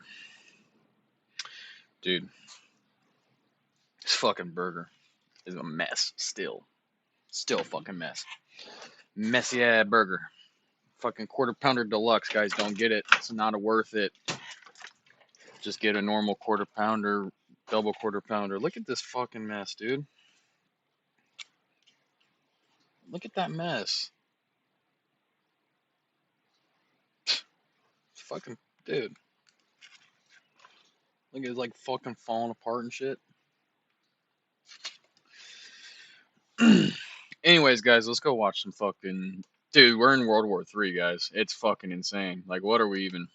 Dude, this fucking burger is a mess still. Still a fucking mess. Messy ass burger. Fucking quarter pounder deluxe, guys. Don't get it. It's not worth it. Just get a normal quarter pounder, double quarter pounder. Look at this fucking mess, dude. Look at that mess. Fucking, dude. Look, it's like fucking falling apart and shit. Anyways, guys, let's go watch some fucking. Dude, we're in World War III, guys. It's fucking insane. Like, what are we even?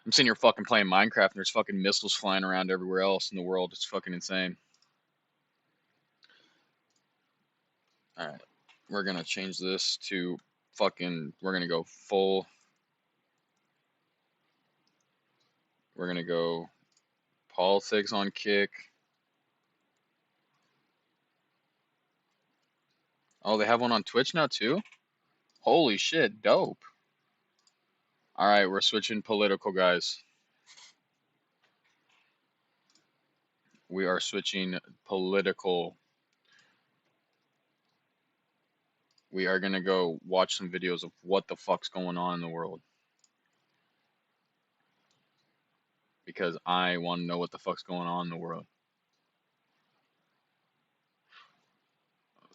I'm sitting here fucking playing Minecraft and there's fucking missiles flying around everywhere else in the world. It's fucking insane. Alright. We're gonna change this to fucking. We're gonna go full. We're gonna go politics on kick. Oh, they have one on Twitch now too? Holy shit, dope. Alright, we're switching political, guys. We are switching political. We are gonna go watch some videos of what the fuck's going on in the world. Because I want to know what the fuck's going on in the world.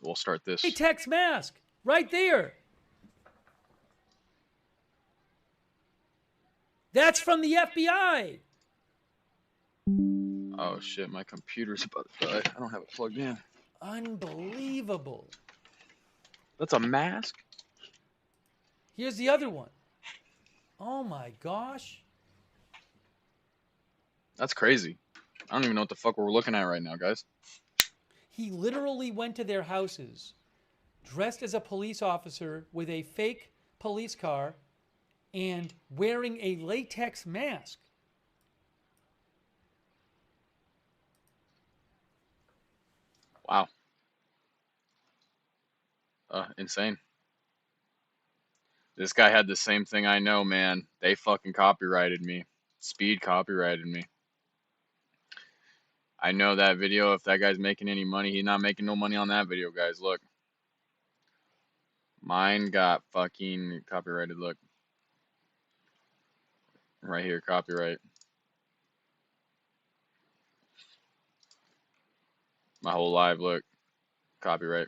We'll start this. Latex mask, right there. That's from the FBI. Oh shit, my computer's about to die. I don't have it plugged in. Unbelievable. That's a mask? Here's the other one. Oh my gosh. That's crazy. I don't even know what the fuck we're looking at right now, guys. He literally went to their houses, dressed as a police officer with a fake police car and wearing a latex mask. Wow. Insane. This guy had the same thing I know, man. They fucking copyrighted me. Speed copyrighted me. I know that video. If that guy's making any money, he's not making no money on that video, guys. Look. Mine got fucking copyrighted. Look. Right here, copyright. My whole live, look. Copyright.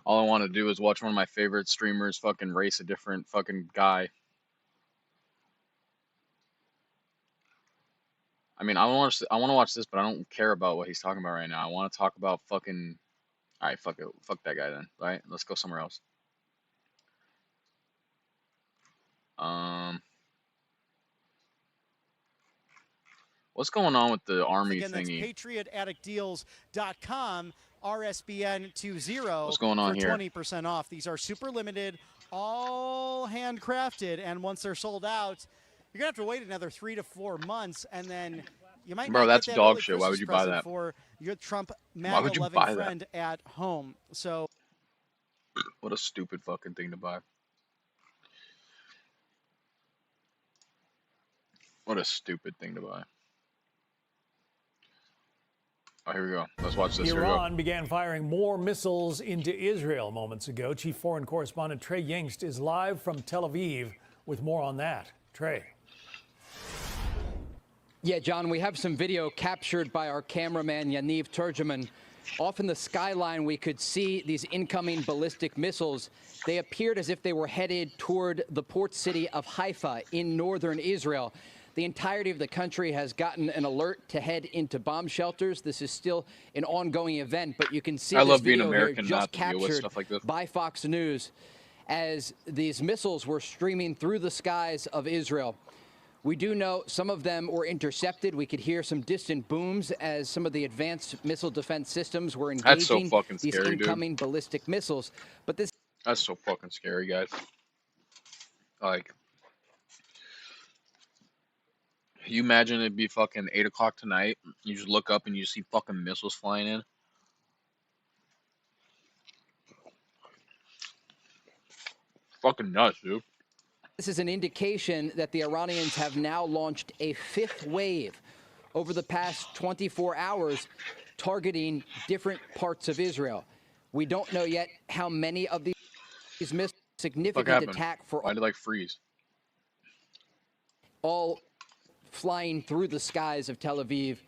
All I want to do is watch one of my favorite streamers fucking race a different fucking guy. I mean, I want to watch this, but I don't care about what he's talking about right now. I want to talk about fucking. All right, fuck it, fuck that guy then. All right, let's go somewhere else. What's going on with the army thingy? PatriotAddictDeals.com RSBN20. What's going on for here? 20% off. These are super limited, all handcrafted, and once they're sold out, you're gonna have to wait another 3 to 4 months, and then you might. Bro, not that's get that dog early shit. Why would you buy that for your Trump Why would you MAGA-loving buy friend at home? So, what a stupid fucking thing to buy. What a stupid thing to buy. Oh, here we go. Let's watch this. Iran began firing more missiles into Israel moments ago. Chief Foreign Correspondent Trey Yingst is live from Tel Aviv with more on that. Trey. Yeah, John, we have some video captured by our cameraman, Yaniv Turgeman. Off in the skyline, we could see these incoming ballistic missiles. They appeared as if they were headed toward the port city of Haifa in northern Israel. The entirety of the country has gotten an alert to head into bomb shelters. This is still an ongoing event, but you can see this video here just captured by Fox News as these missiles were streaming through the skies of Israel. We do know some of them were intercepted. We could hear some distant booms as some of the advanced missile defense systems were engaging these incoming ballistic missiles. But this That's so fucking scary, guys. Like, you imagine it'd be fucking 8 o'clock tonight. You just look up and you see fucking missiles flying in. fucking nuts, dude. This is an indication that the Iranians have now launched a fifth wave over the past 24 hours, targeting different parts of Israel. We don't know yet how many of these missiles. Significant attack for Why did like freeze? All flying through the skies of Tel Aviv.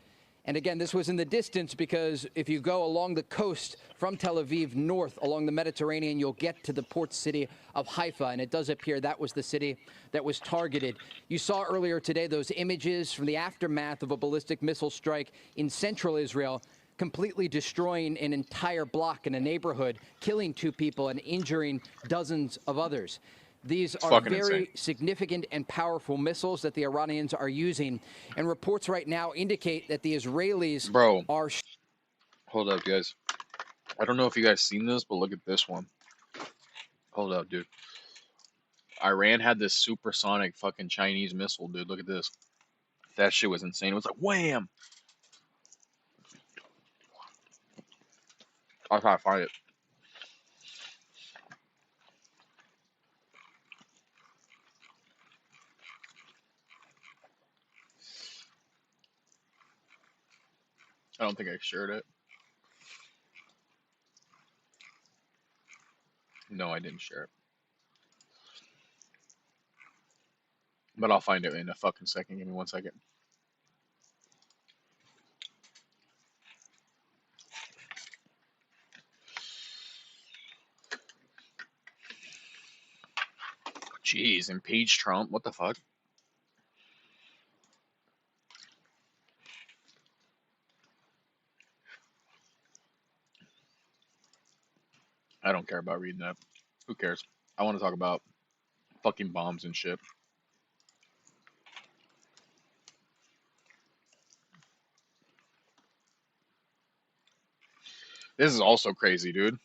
And again, this was in the distance because if you go along the coast from Tel Aviv north along the Mediterranean, you'll get to the port city of Haifa. And it does appear that was the city that was targeted. You saw earlier today those images from the aftermath of a ballistic missile strike in central Israel, completely destroying an entire block in a neighborhood, killing 2 people and injuring dozens of others. These are very significant and powerful missiles that the Iranians are using. And reports right now indicate that the Israelis are... Hold up, guys. I don't know if you guys seen this, but look at this one. Hold up, dude. Iran had this supersonic fucking Chinese missile, dude. Look at this. That shit was insane. It was like, wham! I'll try to find it. I don't think I shared it. No, I didn't share it. But I'll find it in a fucking second. Give me 1 second. Jeez, impeach Trump. What the fuck? I don't care about reading that. Who cares? I want to talk about fucking bombs and shit. This is also crazy, dude.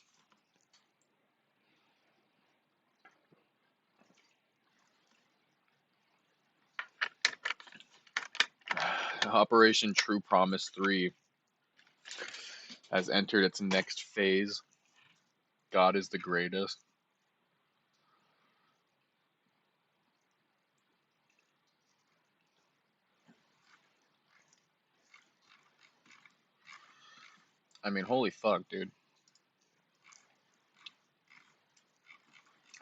Operation True Promise 3 has entered its next phase. God is the greatest. I mean, holy fuck, dude.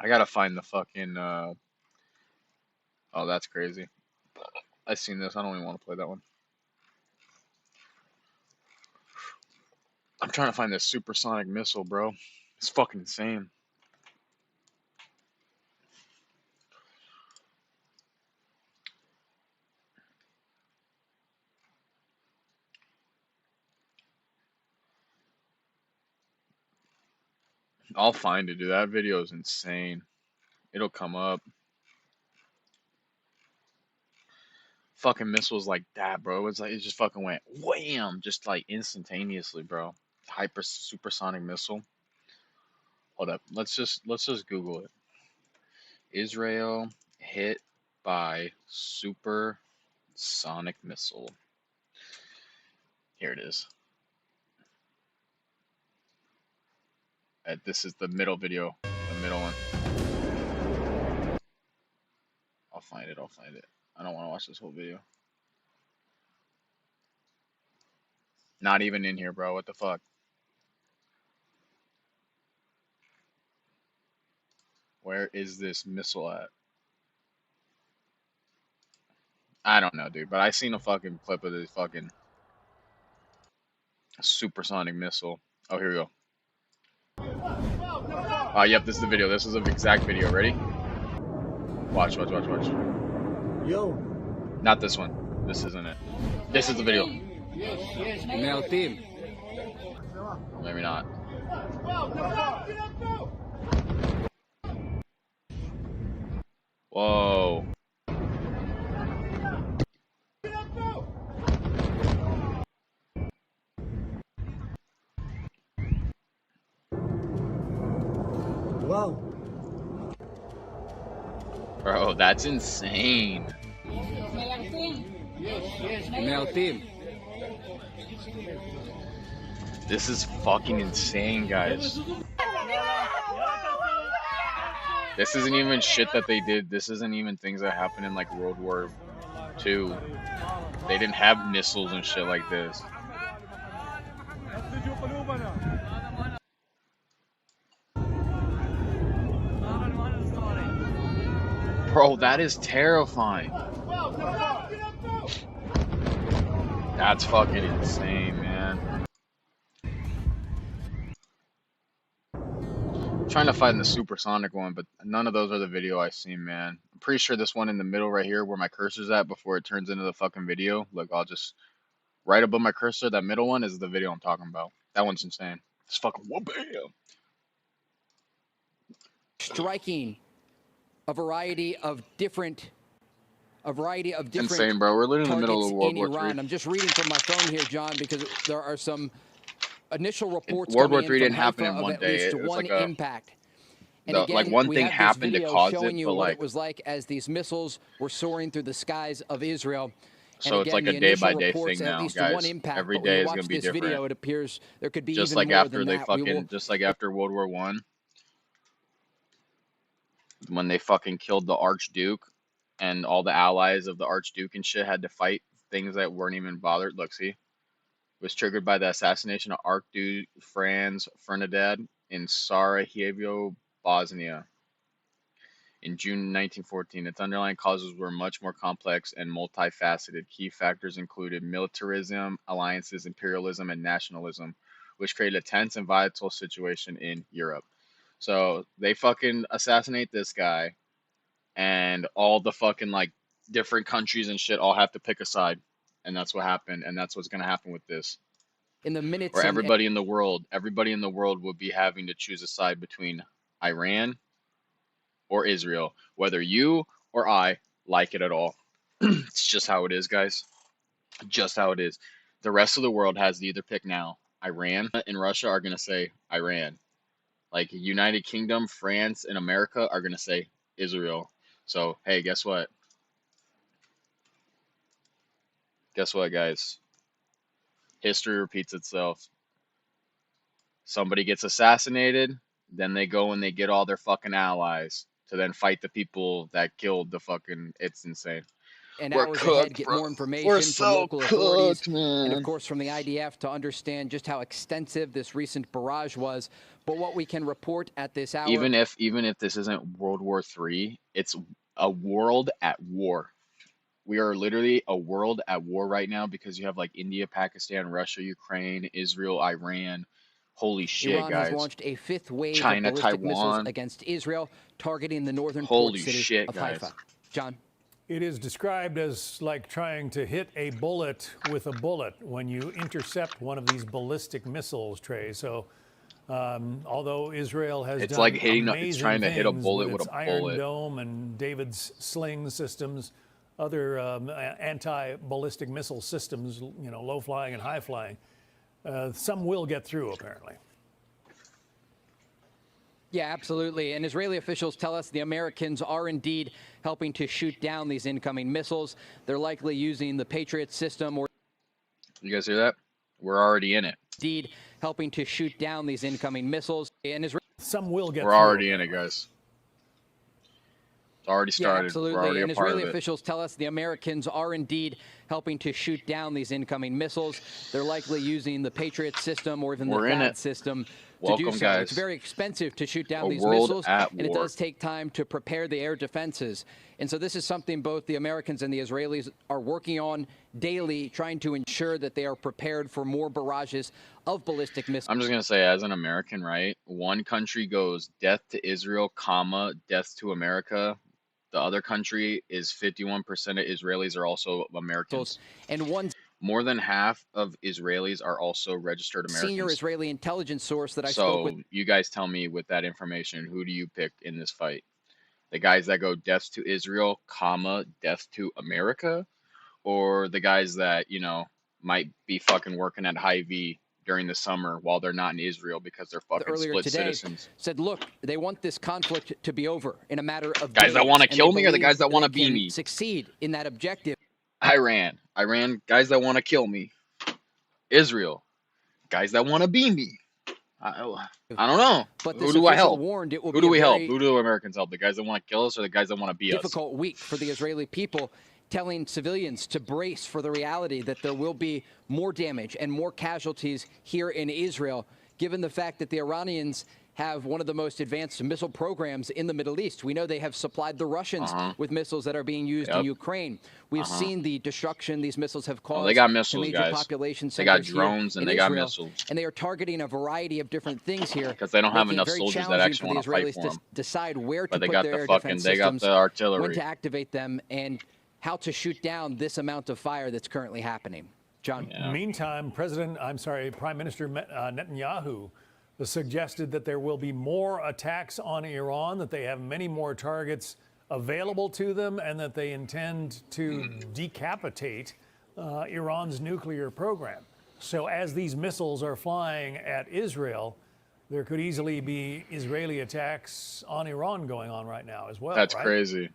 I gotta find the fucking, oh, that's crazy. I seen this. I don't even want to play that one. I'm trying to find this supersonic missile, bro. It's fucking insane. I'll find it, dude. That video is insane. It'll come up. Fucking missiles like that, bro. It's like it just fucking went wham, just like instantaneously, bro. Hyper supersonic missile. Hold up. Let's just Google it. Israel hit by supersonic missile. Here it is. This is the middle video, the middle one. I'll find it. I don't want to watch this whole video. Not even in here, bro. What the fuck? Where is this missile at? I don't know, dude. But I seen a fucking clip of this fucking supersonic missile. Oh, here we go. Yep, this is the video. This is an exact video. Ready? Watch. Yo. Not this one. This isn't it. This is the video. Maybe not. Whoa. Wow. Bro, that's insane. This is fucking insane, guys. This isn't even shit that they did. This isn't even things that happened in like World War II. They didn't have missiles and shit like this. Bro, that is terrifying. That's fucking insane, man. I'm trying to find the supersonic one, but none of those are the video I've seen, man. I'm pretty sure this one in the middle right here where my cursor's at before it turns into the fucking video. Look, I'll just right above my cursor, that middle one is the video I'm talking about. That one's insane. It's fucking whoop-bam. Striking a variety of different Insane, bro. We're literally in the middle of World War Iran. III. I'm just reading from my phone here, John, because there are some initial reports World War coming III in didn't from happen Haifa in one of day. at least It was one like a impact. And like again, one we thing have this happened to video cause showing it, you but what like it was like as these missiles were soaring through the skies of Israel. so And it's again, like a the day initial by day reports, thing at now, least guys. one impact. Every But when day you is watch gonna be this different. video, it appears there could be Just even like more after than they that. We will fucking just like after World War One, when they fucking killed the Archduke and all the allies of the Archduke and shit had to fight things that weren't even bothered. Look, see, it was triggered by the assassination of Archduke Franz Ferdinand in Sarajevo, Bosnia, in June 1914. Its underlying causes were much more complex and multifaceted. Key factors included militarism, alliances, imperialism, and nationalism, which created a tense and volatile situation in Europe. So they fucking assassinate this guy, and all the fucking like different countries and shit all have to pick a side, and that's what happened, and that's what's gonna happen with this. in the minutes Or and everybody in the world will be having to choose a side between Iran or Israel, whether you or I like it at all. It's just how it is, guys. Just how it is. The rest of the world has to either pick now. Iran and Russia are gonna say Iran. Like United Kingdom, France, and America are gonna say Israel. So hey, guess what? Guess what, guys? History repeats itself. Somebody gets assassinated, then they go and they get all their fucking allies to then fight the people that killed the fucking. It's insane. and We're hours ahead cooked, get bro. more information We're from so local authorities cooked, and of man. course from the IDF to understand just how extensive this recent barrage was. But what we can report at this hour, Even if this isn't World War III, it's a world at war. We are literally a world at war right now because you have like India, Pakistan, Russia, Ukraine, Israel, Iran. Holy shit, Iran has guys. launched a fifth wave China, of ballistic missiles Taiwan. against Israel, targeting the northern port Holy city shit, of guys. Haifa. John? It is described as like trying to hit a bullet with a bullet when you intercept one of these ballistic missiles, Trey. So, although Israel has It's done like hitting amazing it's trying to hit a things bullet with with its a Iron bullet. Dome and David's sling systems, other anti-ballistic missile systems, you know, low flying and high flying, some will get through apparently. Yeah, absolutely. And Israeli officials tell us the Americans are indeed helping to shoot down these incoming missiles. They're likely using the Patriot system or You guys hear that? We're already in it. indeed helping to shoot down these incoming missiles. And Israel Some will get We're through. already in it, apparently. guys. It's already Yeah, started. We're absolutely. already And a part Israeli of it. officials tell us the Americans are indeed helping to shoot down these incoming missiles. They're likely using the Patriot system or even We're the in THAAD it. system to Welcome, do so. guys. It's very expensive to shoot down A these world missiles, at and it war. does take time to prepare the air defenses. And so this is something both the Americans and the Israelis are working on daily, trying to ensure that they are prepared for more barrages of ballistic missiles. I'm just gonna say, as an American, right? One country goes death to Israel, comma, death to America. The other country is 51% of Israelis are also Americans. And one More than half of Israelis are also registered senior Americans. Israeli intelligence source that I spoke with So you guys tell me with that information, who do you pick in this fight? The guys that go death to Israel, comma, death to America, or the guys that, you know, might be fucking working at Hy-Vee during the summer while they're not in Israel because they're fucking earlier split today citizens. said, look, they want this conflict to be over in a matter of Guys that days, wanna and they kill me or the believe guys that wanna they be can me? succeed in that objective. Iran, guys that want to kill me. Israel, guys that want to be me. I don't know. But Who this do I official help? warned it will Who be do a we help? very Who do Americans help? The guys that want to kill us or the guys that want to be us? difficult week for the Israeli people, telling civilians to brace for the reality that there will be more damage and more casualties here in Israel, given the fact that the Iranians have one of the most advanced missile programs in the Middle East. We know they have supplied the Russians with missiles that are being used in Ukraine. We've seen the destruction these missiles have caused they got to missiles, major guys. population They got centers drones here and in they got Israel. missiles. And they are targeting a variety of different things here, Because they don't have making enough it very soldiers that challenging actually for want the to fight Israelis for to them. decide where to But they put got their the air fucking, defense they got systems, the artillery. when to activate them, and how to shoot down this amount of fire that's currently happening. John? Yeah. Meantime, Prime Minister Netanyahu suggested that there will be more attacks on Iran, that they have many more targets available to them, and that they intend to decapitate Iran's nuclear program. So as these missiles are flying at Israel, there could easily be Israeli attacks on Iran going on right now as well. That's right? crazy.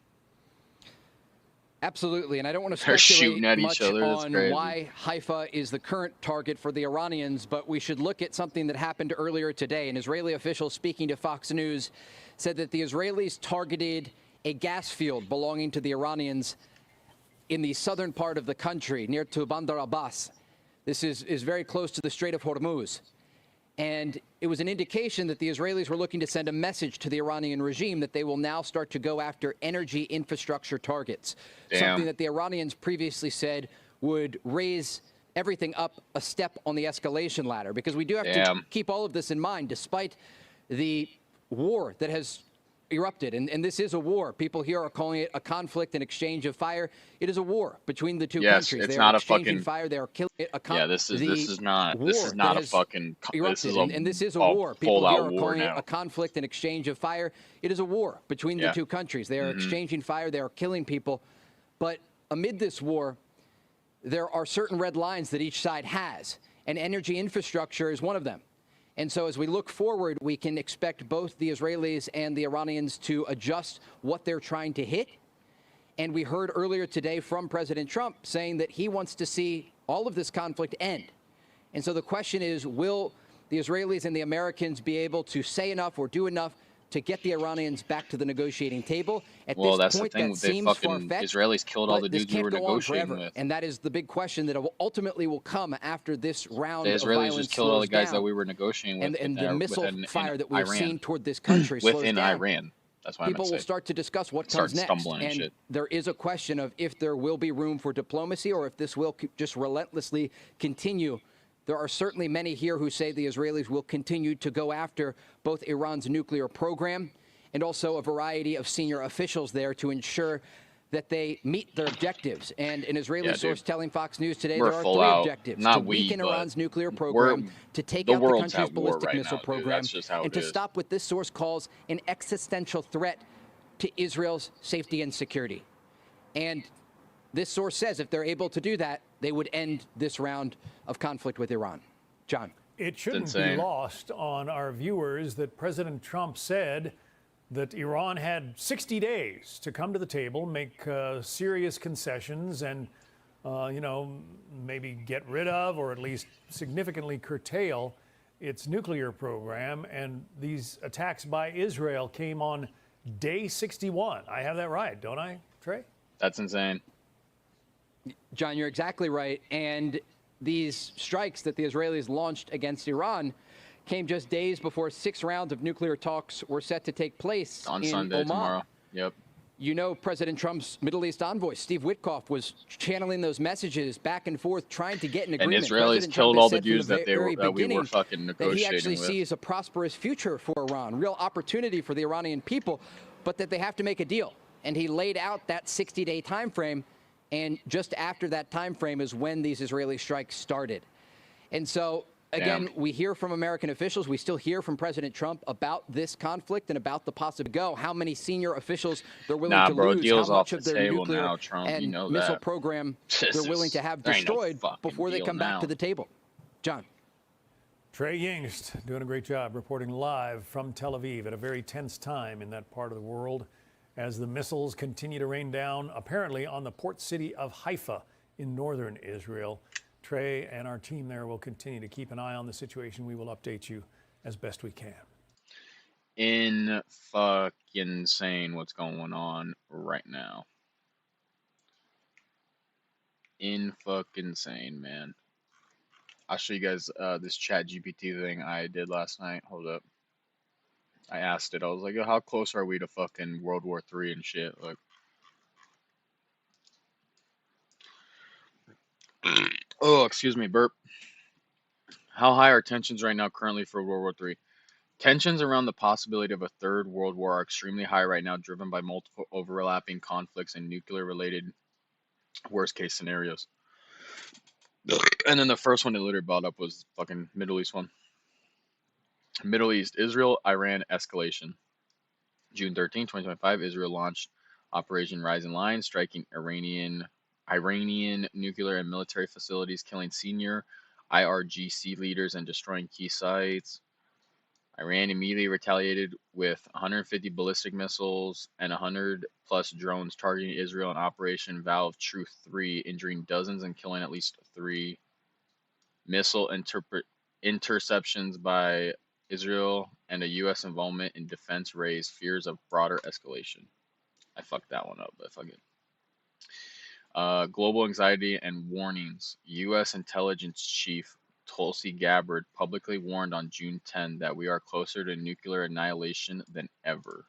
Absolutely, and I don't want to They're speculate shooting at each much other. That's on crazy. why Haifa is the current target for the Iranians, but we should look at something that happened earlier today. An Israeli official speaking to Fox News said that the Israelis targeted a gas field belonging to the Iranians in the southern part of the country, near to Bandar Abbas. This is very close to the Strait of Hormuz. And it was an indication that the Israelis were looking to send a message to the Iranian regime that they will now start to go after energy infrastructure targets. Damn. Something that the Iranians previously said would raise everything up a step on the escalation ladder. Because we do have to keep all of this in mind, despite the war that has erupted. And this is a war. People here are calling it a conflict, an exchange of fire. It is a war between the two countries. It's they not are a exchanging fucking fire. They are killing it. this is not a fucking. This is and this is a war. People full here out are war calling it now. a conflict, an exchange of fire. It is a war between the two countries. They are exchanging fire. They are killing people. But amid this war, there are certain red lines that each side has, and energy infrastructure is one of them. And so as we look forward, we can expect both the Israelis and the Iranians to adjust what they're trying to hit. And we heard earlier today from President Trump saying that he wants to see all of this conflict end. And so the question is, will the Israelis and the Americans be able to say enough or do enough to get the Iranians back to the negotiating table? At Well, this that's point, the thing. that They seems fucking far-fetched, Israelis killed all but the this dudes we can't were go on negotiating forever. with. And that is the big question that ultimately will come after this round The of Israelis violence just killed all the slows guys down. that we were negotiating with. And the missile within fire that we've Iran. seen toward this country slows Within down. Iran. That's why People I will start to discuss what Start comes next. stumbling and And shit. there is a question of if there will be room for diplomacy or if this will just relentlessly continue. There are certainly many here who say the Israelis will continue to go after both Iran's nuclear program and also a variety of senior officials there to ensure that they meet their objectives. And an Israeli source telling Fox News today We're there are full three out. objectives: Not to we, weaken but Iran's nuclear program, to take out the world's country's at war ballistic right missile now, dude. program, That's just how and it to is. stop what this source calls an existential threat to Israel's safety and security. And this source says if they're able to do that, they would end this round of conflict with Iran. John. It shouldn't be insane. lost on our viewers that President Trump said that Iran had 60 days to come to the table, make serious concessions, and maybe get rid of or at least significantly curtail its nuclear program. And these attacks by Israel came on day 61. I have that right, don't I, Trey? That's insane. John, you're exactly right. And these strikes that the Israelis launched against Iran came just days before 6 rounds of nuclear talks were set to take place On in Sunday, Oman. tomorrow. Yep. You know, President Trump's Middle East envoy, Steve Witkoff, was channeling those messages back and forth, trying to get an And agreement. Israelis President killed Trump all has the said from dudes that very we were beginning fucking that he negotiating actually with. sees a prosperous future for Iran, real opportunity for the Iranian people, but that they have to make a deal. And he laid out that 60-day time frame, and just after that time frame is when these Israeli strikes started. And so, again, we hear from American officials. We still hear from President Trump about this conflict and about the possibility. How many senior officials they're willing to lose, deal's how much off of the their table nuclear now, Trump. and You know missile that. program This they're willing to is- have there ain't no destroyed fucking before they deal come back now. to the table. John. Trey Yingst doing a great job reporting live from Tel Aviv at a very tense time in that part of the world as the missiles continue to rain down, apparently on the port city of Haifa in northern Israel. Trey and our team there will continue to keep an eye on the situation. We will update you as best we can. In fucking insane what's going on right now. In fucking insane, man. I'll show you guys this chat GPT thing I did last night. Hold up. I asked it. I was like, yo, how close are we to fucking World War III and shit? Like, oh, excuse me, burp. How high are tensions right now currently for World War III? Tensions around the possibility of a third world war are extremely high right now, driven by multiple overlapping conflicts and nuclear-related worst-case scenarios. And then the first one that literally brought up was fucking Middle East one. Middle East, Israel, Iran escalation. June 13, 2025, Israel launched Operation Rising Lion, striking Iranian nuclear and military facilities, killing senior IRGC leaders and destroying key sites. Iran immediately retaliated with 150 ballistic missiles and 100 plus drones targeting Israel in Operation Vow of Truth 3, injuring dozens and killing at least 3. Missile interceptions by Israel and a U.S. involvement in defense raised fears of broader escalation. I fucked that one up, but fuck it. Global anxiety and warnings. U.S. intelligence chief Tulsi Gabbard publicly warned on June 10 that we are closer to nuclear annihilation than ever.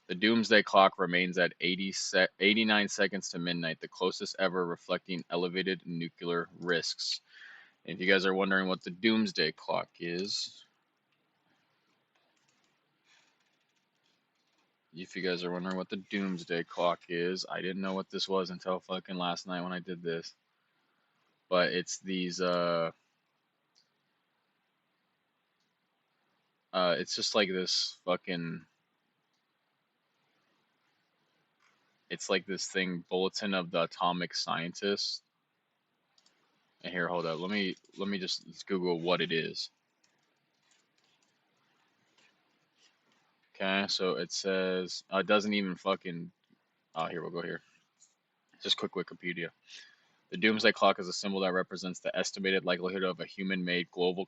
The doomsday clock remains at 89 seconds to midnight, the closest ever, reflecting elevated nuclear risks. And if you guys are wondering what the doomsday clock is, I didn't know what this was until fucking last night when I did this. But it's these, it's just like this fucking, it's like this thing, Bulletin of the Atomic Scientists. And here, hold up, let me just Google what it is. Okay, so it says, it doesn't even fucking, here, we'll go here. Just quick Wikipedia. The doomsday clock is a symbol that represents the estimated likelihood of a human-made global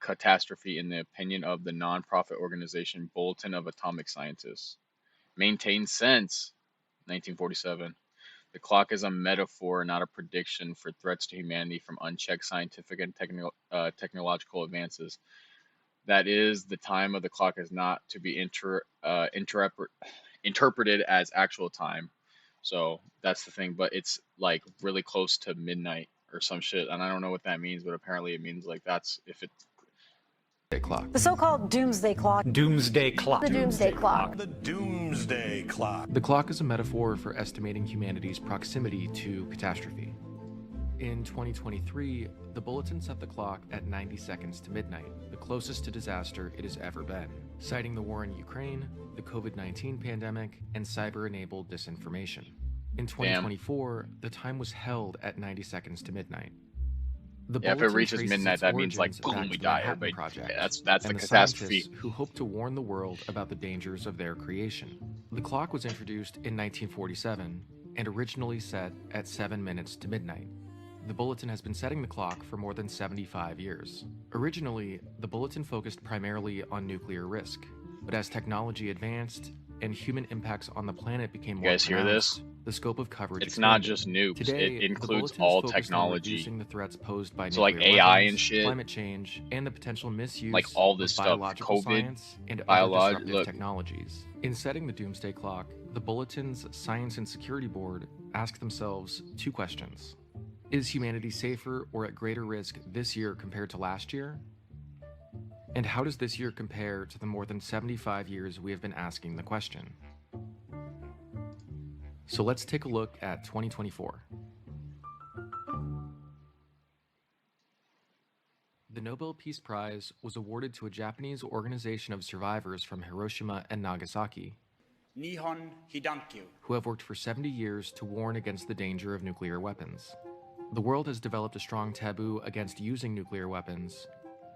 catastrophe in the opinion of the non-profit organization Bulletin of Atomic Scientists. Maintained since 1947. The clock is a metaphor, not a prediction, for threats to humanity from unchecked scientific and technological advances. That is, the time of the clock is not to be interpreted as actual time. So that's the thing, but it's like really close to midnight or some shit, and I don't know what that means, but apparently it means like that's if it. Clock. The so-called doomsday clock. Doomsday clock. The doomsday clock. The doomsday clock. The clock is a metaphor for estimating humanity's proximity to catastrophe. In 2023, the bulletin set the clock at 90 seconds to midnight, the closest to disaster it has ever been, citing the war in Ukraine, the COVID-19 pandemic, and cyber-enabled disinformation. In 2024, the time was held at 90 seconds to midnight. The Yeah, if it bulletin reaches traces midnight, its that means like origins boom, back we to the die. Manhattan Everybody, Project that's the and catastrophe. scientists who hoped to warn the world about the dangers of their creation. The clock was introduced in 1947 and originally set at 7 minutes to midnight. The bulletin has been setting the clock for more than 75 years. Originally, the bulletin focused primarily on nuclear risk, but as technology advanced and human impacts on the planet became more guys hear pronounced, this? the scope of coverage It's not expanded. just nukes, Today, it the includes bulletin is all focused on technology. reducing the threats posed by So like nuclear AI weapons, and shit, climate change, and the potential misuse like all this of stuff, biological COVID, science and other disruptive look. technologies. In setting the doomsday clock, the bulletin's Science and Security Board asked themselves 2 questions. Is humanity safer or at greater risk this year compared to last year? And how does this year compare to the more than 75 years we have been asking the question? So let's take a look at 2024. The Nobel Peace Prize was awarded to a Japanese organization of survivors from Hiroshima and Nagasaki, Nihon Hidankyu. who have worked for 70 years to warn against the danger of nuclear weapons. The world has developed a strong taboo against using nuclear weapons,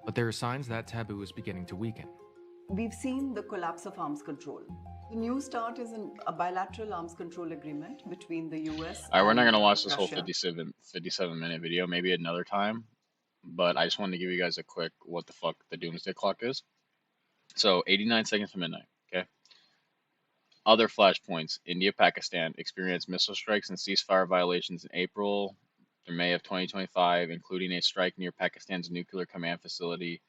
but there are signs that taboo is beginning to weaken. We've seen the collapse of arms control. The new start is a bilateral arms control agreement between the US All right, we're not and gonna watch this whole Russia. 57-minute video. Maybe another time. but I just wanted to give you guys a quick what the fuck the doomsday clock is. So 89 seconds to midnight. Okay. Other flashpoints: India, Pakistan experienced missile strikes and ceasefire violations in April through May of 2025, including a strike near Pakistan's nuclear command facility,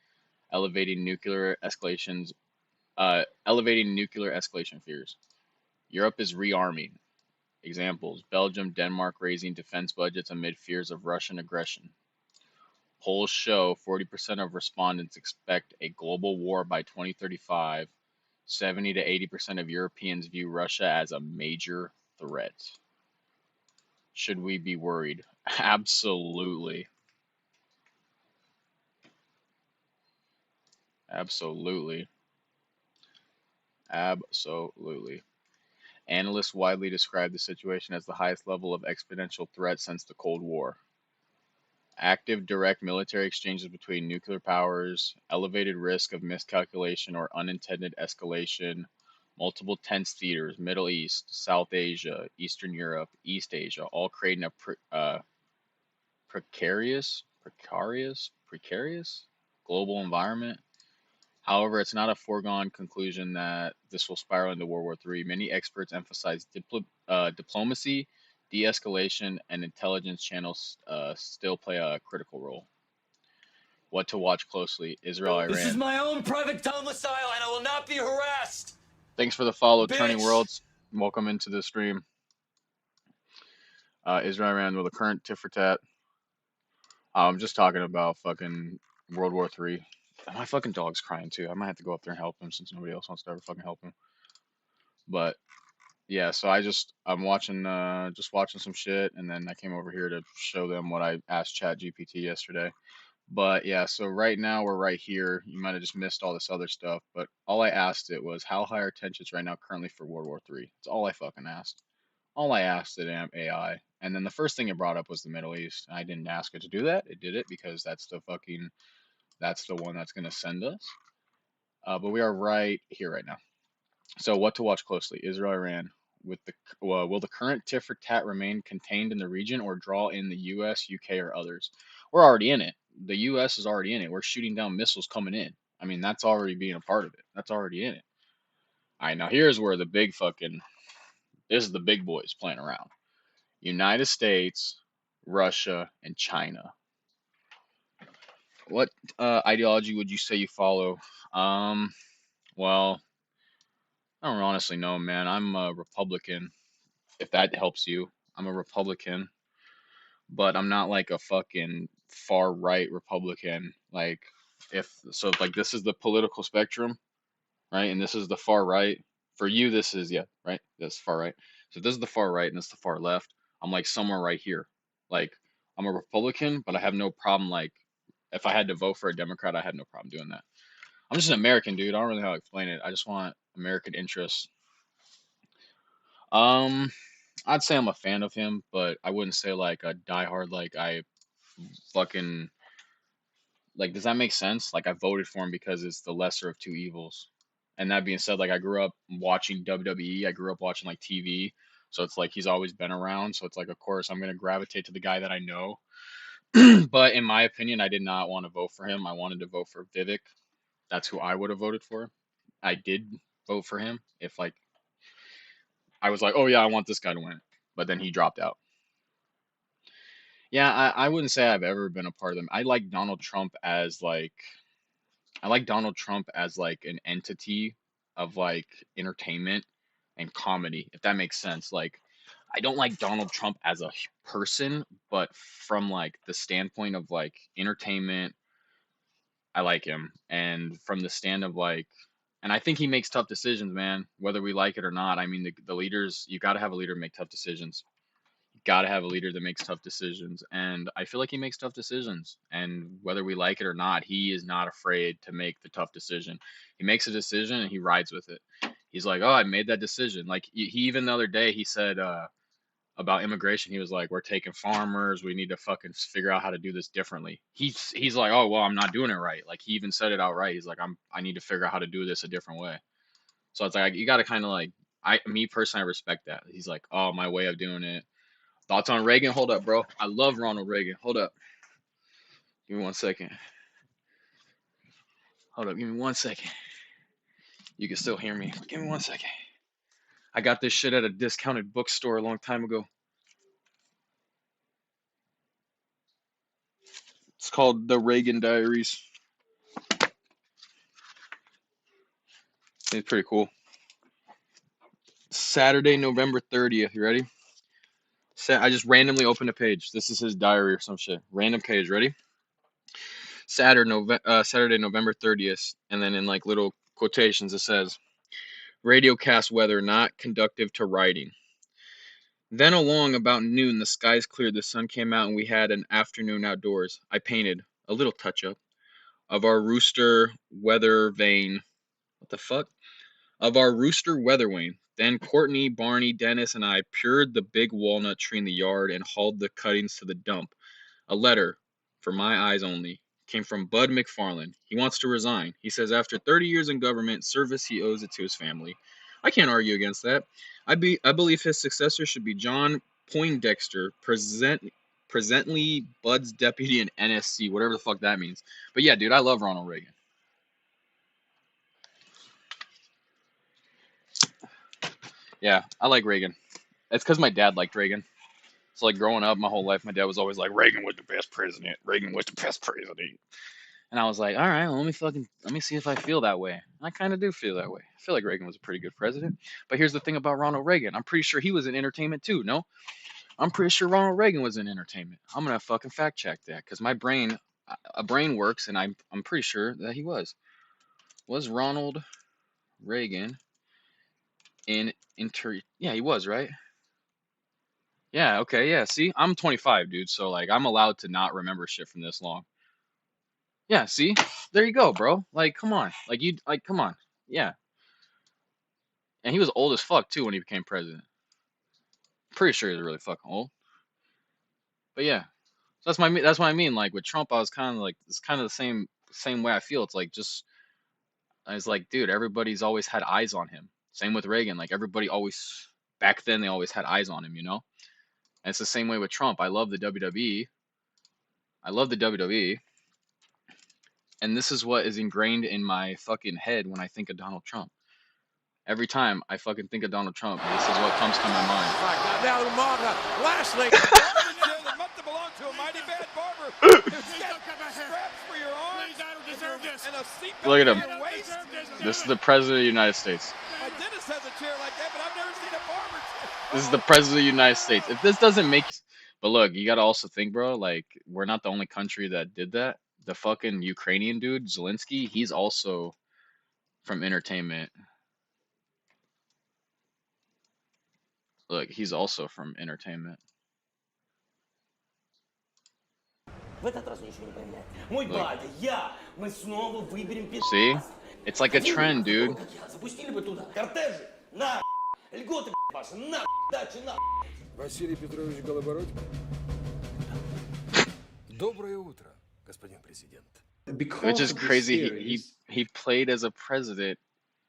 elevating nuclear escalation fears. Europe is rearming. Examples: Belgium, Denmark raising defense budgets amid fears of Russian aggression. Polls show 40% of respondents expect a global war by 2035. 70 to 80% of Europeans view Russia as a major threat. Should we be worried? Absolutely. Absolutely. Absolutely. Analysts widely describe the situation as the highest level of exponential threat since the Cold War. Active direct military exchanges between nuclear powers, elevated risk of miscalculation or unintended escalation, multiple tense theaters, Middle East, South Asia, Eastern Europe, East Asia, all creating a precarious global environment. However, it's not a foregone conclusion that this will spiral into World War III. Many experts emphasize diplomacy, de-escalation, and intelligence channels still play a critical role. What to watch closely: Israel, Iran. This is my own private domicile, and I will not be harassed. Thanks for the follow, Turning Bitch. Worlds. Welcome into the stream. Israel, Iran with a current tit for tat. I'm just talking about fucking World War III. My fucking dog's crying too. I might have to go up there and help him since nobody else wants to ever fucking help him. But yeah, so I'm watching just watching some shit, and then I came over here to show them what I asked ChatGPT yesterday. But yeah, so right now we're right here. You might have just missed all this other stuff, but all I asked it was how high are tensions right now currently for World War III. That's all I fucking asked. All I asked it AI, and then the first thing it brought up was the Middle East. I didn't ask it to do that. It did it because that's the one that's gonna send us. But we are right here right now. So what to watch closely: Israel, Iran. Will the current tit for tat remain contained in the region or draw in the U.S., UK, or others? We're already in it. The U.S. is already in it. We're shooting down missiles coming in. I mean, that's already being a part of it. That's already in it. All right, now here's where this is the big boys playing around. United States, Russia, and China. What ideology would you say you follow? Well, I don't honestly know, man. I'm a Republican, if that helps you. I'm a Republican, but I'm not like a fucking far right Republican. Like, if this is the political spectrum, right? And this is the far right. For you, this is, yeah, right? That's far right. So this is the far right and this is the far left. I'm like somewhere right here. Like, I'm a Republican, but I have no problem. Like, if I had to vote for a Democrat, I had no problem doing that. I'm just an American, dude. I don't really know how to explain it. I just want American interests. I'd say I'm a fan of him, but I wouldn't say like a diehard. Like, I fucking, like, does that make sense? Like, I voted for him because it's the lesser of two evils. And that being said, like, I grew up watching WWE. I grew up watching like TV, so it's like he's always been around. So it's like, of course, I'm gonna gravitate to the guy that I know. But in my opinion, I did not want to vote for him. I wanted to vote for Vivek. That's who I would have voted for. I did vote for him if like I was like, oh yeah, I want this guy to win, but then he dropped out. Yeah, I wouldn't say I've ever been a part of them. I like Donald Trump as like an entity of like entertainment and comedy, if that makes sense. Like, I don't like Donald Trump as a person, but from like the standpoint of like entertainment, I like him. And from the stand of like, and I think he makes tough decisions, man, whether we like it or not. I mean, the leaders, you got to have a leader make tough decisions. You got to have a leader that makes tough decisions. And I feel like he makes tough decisions. And whether we like it or not, he is not afraid to make the tough decision. He makes a decision and he rides with it. He's like, oh, I made that decision. Like, he even the other day, he said, about immigration, he was like, we're taking farmers, we need to fucking figure out how to do this differently. He's like, oh well, I'm not doing it right. Like, he even said it outright. He's like, I need to figure out how to do this a different way. So it's like, you got to kind of like, me personally, I respect that. He's like, oh, my way of doing it. Thoughts on Reagan? Hold up, bro. I love Ronald Reagan. Hold up. Give me 1 second. Hold up, give me 1 second. You can still hear me. Give me 1 second. I got this shit at a discounted bookstore a long time ago. It's called The Reagan Diaries. It's pretty cool. Saturday, November 30th. You ready? I just randomly opened a page. This is his diary or some shit. Random page. Ready? Saturday, November 30th. And then in like little quotations, it says, radiocast weather not conducive to writing. Then along about noon, the skies cleared, the sun came out, and we had an afternoon outdoors. I painted a little touch-up of our rooster weather vane. What the fuck? Of our rooster weather vane. Then Courtney, Barney, Dennis, and I pured the big walnut tree in the yard and hauled the cuttings to the dump. A letter, for my eyes only, came from Bud McFarland. He wants to resign. He says after 30 years in government service, he owes it to his family. I can't argue against that. I believe his successor should be John Poindexter, presently Bud's deputy in NSC, whatever the fuck that means. But yeah, dude, I love Ronald Reagan. Yeah, I like Reagan. It's because my dad liked Reagan. So like growing up, my whole life, my dad was always like, Reagan was the best president. Reagan was the best president. And I was like, all right, well, let me see if I feel that way. And I kind of do feel that way. I feel like Reagan was a pretty good president. But here's the thing about Ronald Reagan. I'm pretty sure he was in entertainment too, no? I'm pretty sure Ronald Reagan was in entertainment. I'm going to fucking fact check that because my brain, a brain works, and I'm pretty sure that he was. Was Ronald Reagan in yeah, he was, right? Yeah, okay, yeah. See, I'm 25, dude, so like I'm allowed to not remember shit from this long. Yeah, see? There you go, bro. Like, come on. Come on. Yeah. And he was old as fuck too when he became president. Pretty sure he was really fucking old. But yeah. So that's what I mean. Like with Trump, I was kind of like it's kind of the same way I feel. It's like just I was like, dude, everybody's always had eyes on him. Same with Reagan. Like everybody always back then they always had eyes on him, you know? And it's the same way with Trump. I love the WWE. I love the WWE. And this is what is ingrained in my fucking head when I think of Donald Trump. Every time I fucking think of Donald Trump, this is what comes to my mind. Now, lastly, that must have belonged to a mighty bad barber. Straps for your arms. I don't deserve this. And a seatbelt Look at him. for your waist. This is the president of the United States. My dentist has a chair like that, but I've never seen a barber chair. This is the president of the United States. If this doesn't make, but look, you gotta also think, bro. Like we're not the only country that did that. The fucking Ukrainian dude, Zelensky, he's also from entertainment. Look, he's also from entertainment. Look. See? It's like a trend, dude. Василий Петрович Голобородько. Доброе утро, господин президент. Which is crazy. He played as a president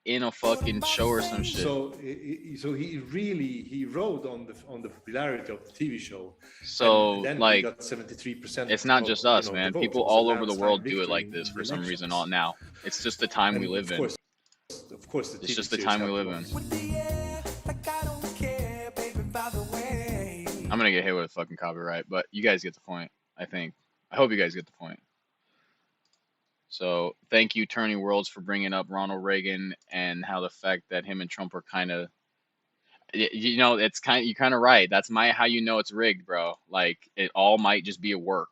in a fucking show or some shit. So he rode on the popularity of the TV show. So and then like he got 73%. it's not just us, man. the People vote. all So over the landslide world do victory it like in this for the some reason. elections. All now, it's just the time we And live in. Of course, It's just the time we live in. I'm gonna get hit with a fucking copyright, but you guys get the point. I hope you guys get the point. So thank you, Turning Worlds, for bringing up Ronald Reagan and how the fact that him and Trump are kind of, you know, you're kind of right. That's how you know it's rigged, bro. Like it all might just be a work.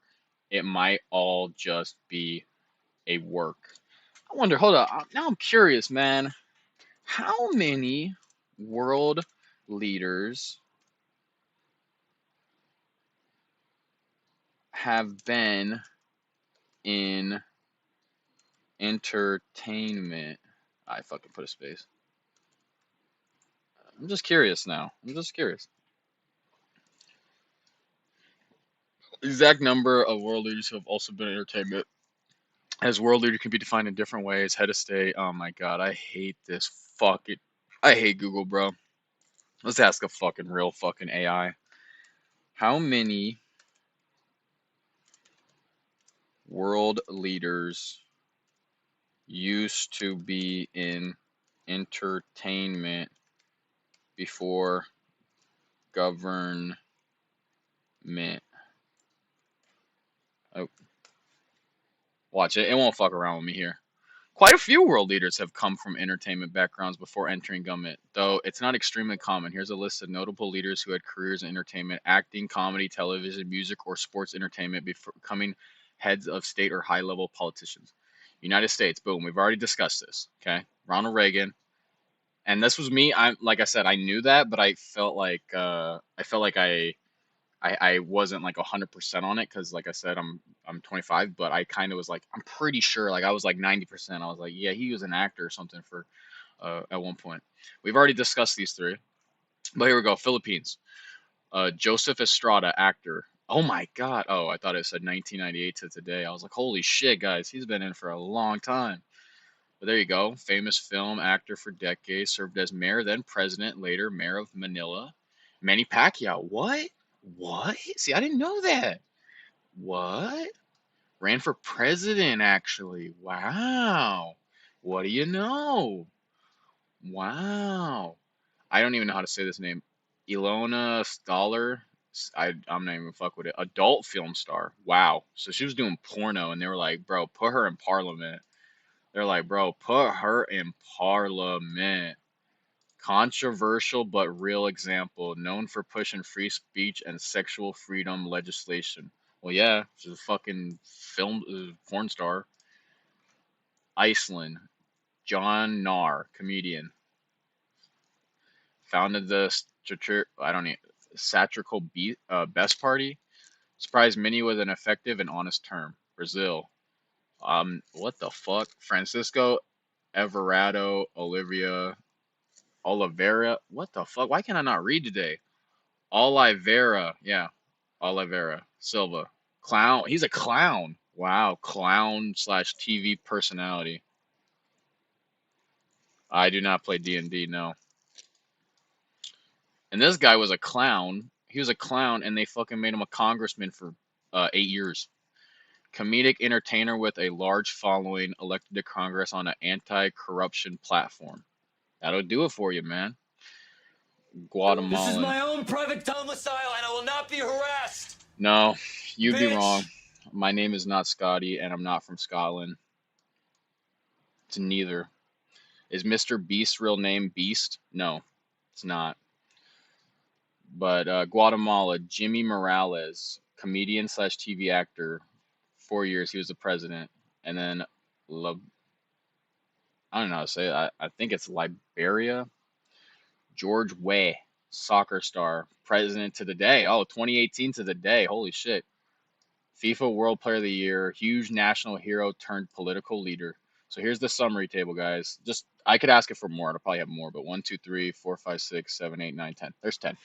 It might all just be a work. I wonder. Hold up. Now I'm curious, man. How many world leaders have been in entertainment? I fucking put a space. I'm just curious now. I'm just curious. Exact number of world leaders who have also been in entertainment. As world leader can be defined in different ways. Head of state. Oh my god, I hate this fucking. I hate Google, bro. Let's ask a fucking real fucking AI. How many world leaders used to be in entertainment before government. Oh, watch it. It won't fuck around with me here. Quite a few world leaders have come from entertainment backgrounds before entering government, though it's not extremely common. Here's a list of notable leaders who had careers in entertainment, acting, comedy, television, music, or sports entertainment before becoming heads of state or high-level politicians. United States, boom, we've already discussed this. Okay, Ronald Reagan, and this was me. I like I said, I knew that, but I felt like I wasn't like 100% on it because, like I said, I'm 25, but I kind of was like, I'm pretty sure, like I was like 90%. I was like, yeah, he was an actor or something for at one point. We've already discussed these three, but here we go. Philippines. Joseph Estrada, actor. Oh my God. Oh, I thought it said 1998 to today. I was like, holy shit, guys, he's been in for a long time. But there you go. Famous film actor for decades, served as mayor, then president, later mayor of Manila. Manny Pacquiao. What? What? See, I didn't know that. What? Ran for president, actually. Wow. What do you know? Wow. I don't even know how to say this name. Ilona Stoller. I'm not even fuck with it. Adult film star. Wow. So she was doing porno, and they were like, bro, put her in parliament. They're like, bro, put her in parliament. Controversial but real example, known for pushing free speech and sexual freedom legislation. Well, yeah, she's a fucking film porn star. Iceland, John Nahr, comedian, founded the satirical Best Party. Surprised many with an effective and honest term. Brazil, what the fuck? Francisco Everardo Oliveira. What the fuck? Why can I not read today? Oliveira, yeah, Oliveira Silva, clown. He's a clown. Wow, clown slash TV personality. I do not play D&D, no. And this guy was a clown. He was a clown, and they fucking made him a congressman for 8 years. Comedic entertainer with a large following, elected to Congress on an anti-corruption platform. That'll do it for you, man. Guatemalan. This is my own private domicile, and I will not be harassed. No, you'd be Bitch. wrong. My name is not Scotty, and I'm not from Scotland. It's neither. Is Mr. Beast's real name Beast? No, it's not. But Guatemala, Jimmy Morales, comedian slash TV actor. 4 years he was the president. And then, I don't know how to say it. I think it's Liberia. George Weah, soccer star, president to the day. Oh, 2018 to the day. Holy shit. FIFA World Player of the Year, huge national hero turned political leader. So here's the summary table, guys. Just I could ask it for more. I'll probably have more, but 1, 2, 3, 4, 5, 6, 7, 8, 9, 10. There's 10.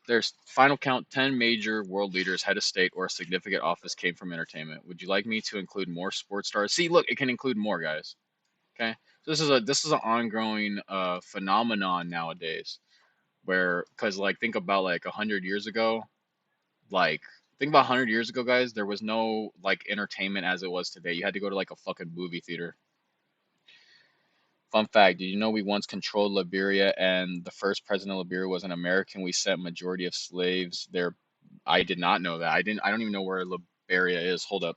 There's final count 10 major world leaders, head of state, or a significant office came from entertainment. Would you like me to include more sports stars? See, look, it can include more, guys. Okay, so this is an ongoing phenomenon nowadays, where because like think about like 100 years ago, like think about 100 years ago, guys. There was no like entertainment as it was today. You had to go to like a fucking movie theater. Fun fact, did you know we once controlled Liberia and the first president of Liberia was an American? We sent majority of slaves there. I did not know that. I don't even know where Liberia is. Hold up.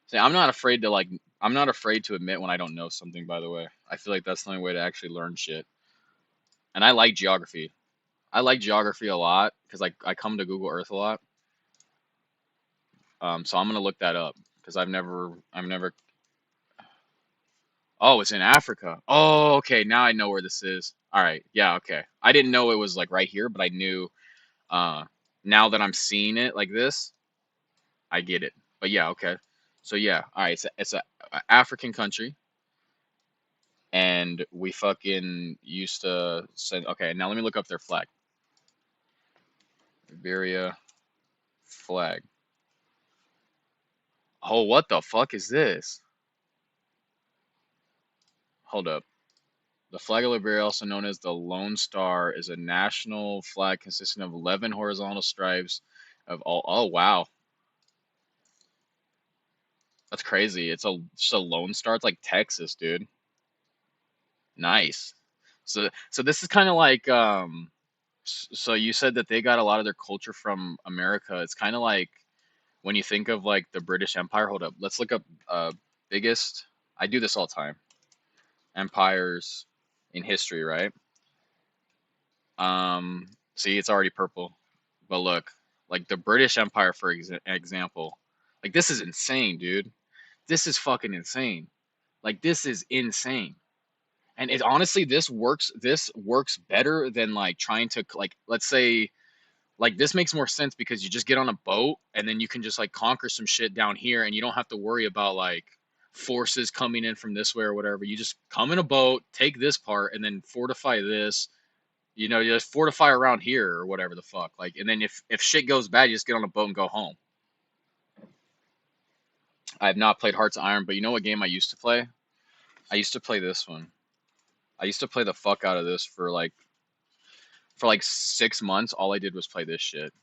See, I'm not afraid to admit when I don't know something, by the way. I feel like that's the only way to actually learn shit. And I like geography. I like geography a lot because I come to Google Earth a lot. So I'm gonna look that up because I've never Oh, it's in Africa. Oh, okay. Now I know where this is. All right. Yeah, okay. I didn't know it was like right here, but I knew now that I'm seeing it like this, I get it. But yeah, okay. So yeah, all right. It's a African country, and we fucking used to send. Okay, now let me look up their flag. Liberia flag. Oh, what the fuck is this? Hold up. The flag of Liberia, also known as the Lone Star, is a national flag consisting of 11 horizontal stripes of all. Oh, wow. That's crazy. Just a Lone Star. It's like Texas, dude. Nice. So this is kind of like so you said that they got a lot of their culture from America. It's kind of like when you think of like the British Empire. Hold up. Let's look up biggest. I do this all the time. Empires in history, right? See, it's already purple. But look, like the British Empire, for example, like this is insane, dude. This is fucking insane. Like this is insane. And it honestly, this works. This works better than like trying to like, let's say, like this makes more sense because you just get on a boat and then you can just like conquer some shit down here, and you don't have to worry about like forces coming in from this way or whatever. You just come in a boat, take this part, and then fortify this. You just fortify around here or whatever the fuck. Like, and then if shit goes bad, you just get on a boat and go home. I have not played Hearts of Iron, but you know what game I used to play? I used to play this one. I used to play the fuck out of this for like 6 months. All I did was play this shit.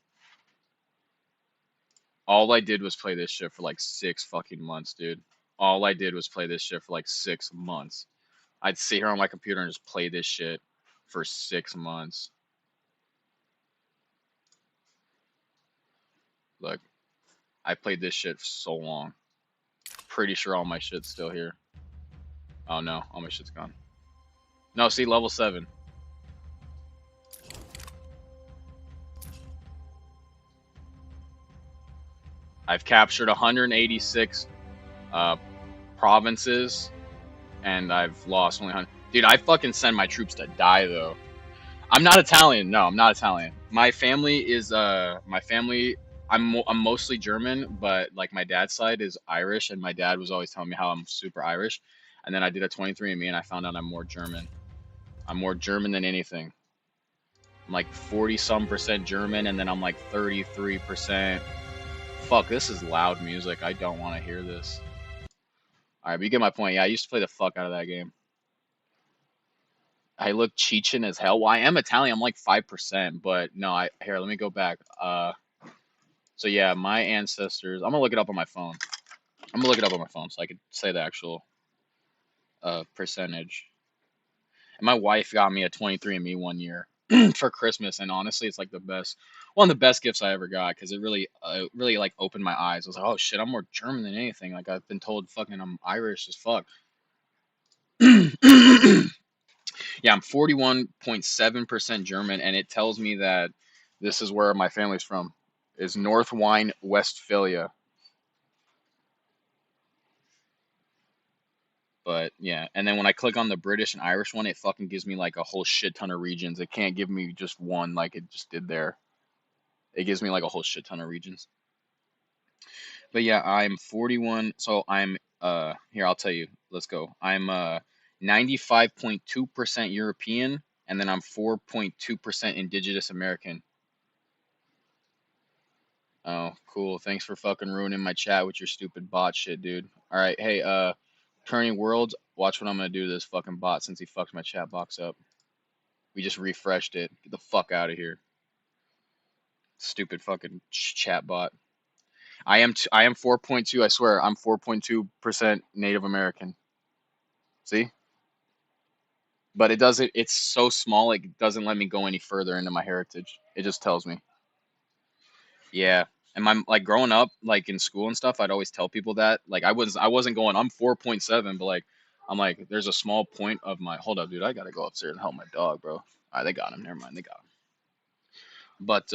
All I did was play this shit for like 6 fucking months, dude. All I did was play this shit for like 6 months. I'd sit here on my computer and just play this shit for 6 months. Look, I played this shit for so long. Pretty sure all my shit's still here. Oh no, all my shit's gone. No, see, level 7. I've captured 186 provinces, and I've lost only 100. Dude, I fucking send my troops to die though. I'm not Italian. No, I'm not Italian. My family is I'm mostly German, but like my dad's side is Irish, and my dad was always telling me how I'm super Irish. And then I did a 23andMe, and I found out I'm more German. I'm more German than anything. I'm like 40-some% German, and then I'm like 33%. Fuck, this is loud music. I don't want to hear this. Alright, but you get my point. Yeah, I used to play the fuck out of that game. I look Chechen as hell. Well, I am Italian. I'm like 5%, but no, here, let me go back. So yeah, my ancestors. I'm gonna look it up on my phone. I'm gonna look it up on my phone so I could say the actual percentage. And my wife got me a 23andMe one year for Christmas, and honestly, it's like one of the best gifts I ever got because it really like opened my eyes. I was like, oh shit, I'm more German than anything. Like I've been told, fucking, I'm Irish as fuck. Yeah, I'm 41.7% German, and it tells me that this is where my family's from. Is North Rhine Westphalia. But yeah, and then when I click on the British and Irish one, it fucking gives me like a whole shit ton of regions. It can't give me just one like it just did there. It gives me like a whole shit ton of regions. But yeah, I'm 41. So I'm here, I'll tell you. Let's go. I'm 95.2% European, and then I'm 4.2% Indigenous American. Oh, cool. Thanks for fucking ruining my chat with your stupid bot shit, dude. All right, hey, Turning Worlds, watch what I'm gonna do to this fucking bot since he fucked my chat box up. We just refreshed it. Get the fuck out of here. Stupid fucking chat bot. I am 4.2, I swear. I'm 4.2% Native American. See? But it's so small it doesn't let me go any further into my heritage. It just tells me. Yeah. And my like growing up, like in school and stuff, I'd always tell people that. Like I wasn't going, I'm 4.7, but like I'm like, there's a small point of my hold up, dude, I gotta go upstairs and help my dog, bro. Alright, they got him. Never mind, they got him. But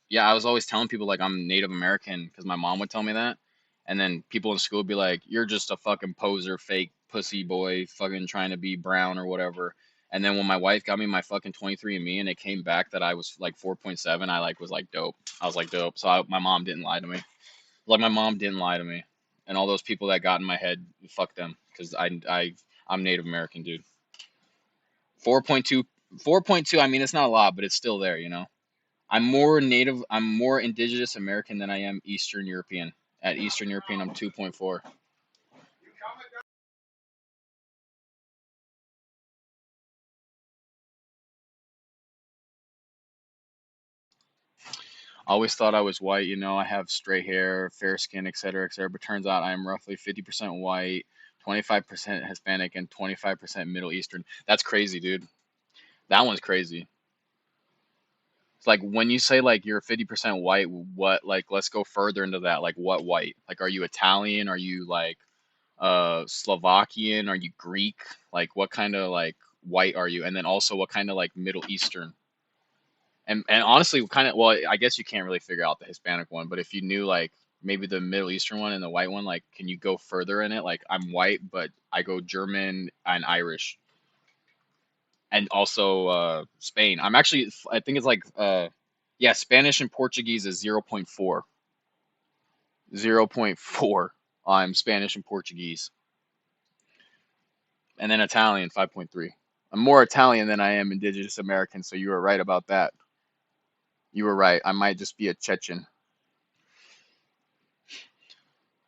yeah, I was always telling people like I'm Native American because my mom would tell me that. And then people in school would be like, you're just a fucking poser, fake pussy boy, fucking trying to be brown or whatever. And then when my wife got me my fucking 23andMe and it came back that I was like 4.7, I like was like dope. I was like dope. So my mom didn't lie to me. Like my mom didn't lie to me. And all those people that got in my head, fuck them, because I'm Native American, dude. 4.2, 4.2. I mean, it's not a lot, but it's still there, you know. I'm more Indigenous American than I am Eastern European. At Eastern European, I'm 2.4. I always thought I was white, you know, I have straight hair, fair skin, etc., etc. But turns out I am roughly 50% white, 25% Hispanic, and 25% Middle Eastern. That's crazy, dude. That one's crazy. It's like when you say like you're 50% white, what, like, let's go further into that. Like, what white? Like, are you Italian? Are you like Slovakian? Are you Greek? Like, what kind of like white are you? And then also, what kind of like Middle Eastern? And honestly, kind of, well, I guess you can't really figure out the Hispanic one, but if you knew like maybe the Middle Eastern one and the white one, like, can you go further in it? Like, I'm white, but I go German and Irish, and also Spain. I'm actually, I think it's like, yeah, Spanish and Portuguese is 0.4, 0.4. I'm Spanish and Portuguese, and then Italian 5.3. I'm more Italian than I am Indigenous American, so you were right about that. You were right. I might just be a Chechen.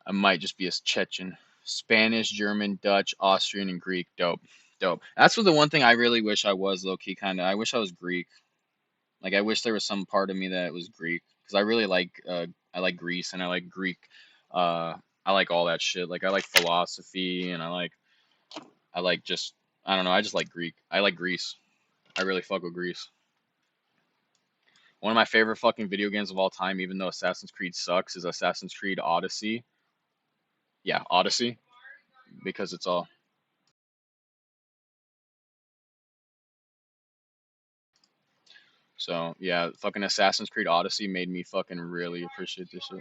I might just be a Chechen. Spanish, German, Dutch, Austrian, and Greek. Dope. Dope. That's what the one thing I really wish I was, low key, kind of. I wish I was Greek. Like, I wish there was some part of me that was Greek, because I really like, I like Greece and I like Greek. I like all that shit. Like, I like philosophy and I like just, I don't know. I just like Greek. I like Greece. I really fuck with Greece. One of my favorite fucking video games of all time, even though Assassin's Creed sucks, is Assassin's Creed Odyssey. Yeah, Odyssey, because it's all. So yeah, fucking Assassin's Creed Odyssey made me fucking really appreciate this shit.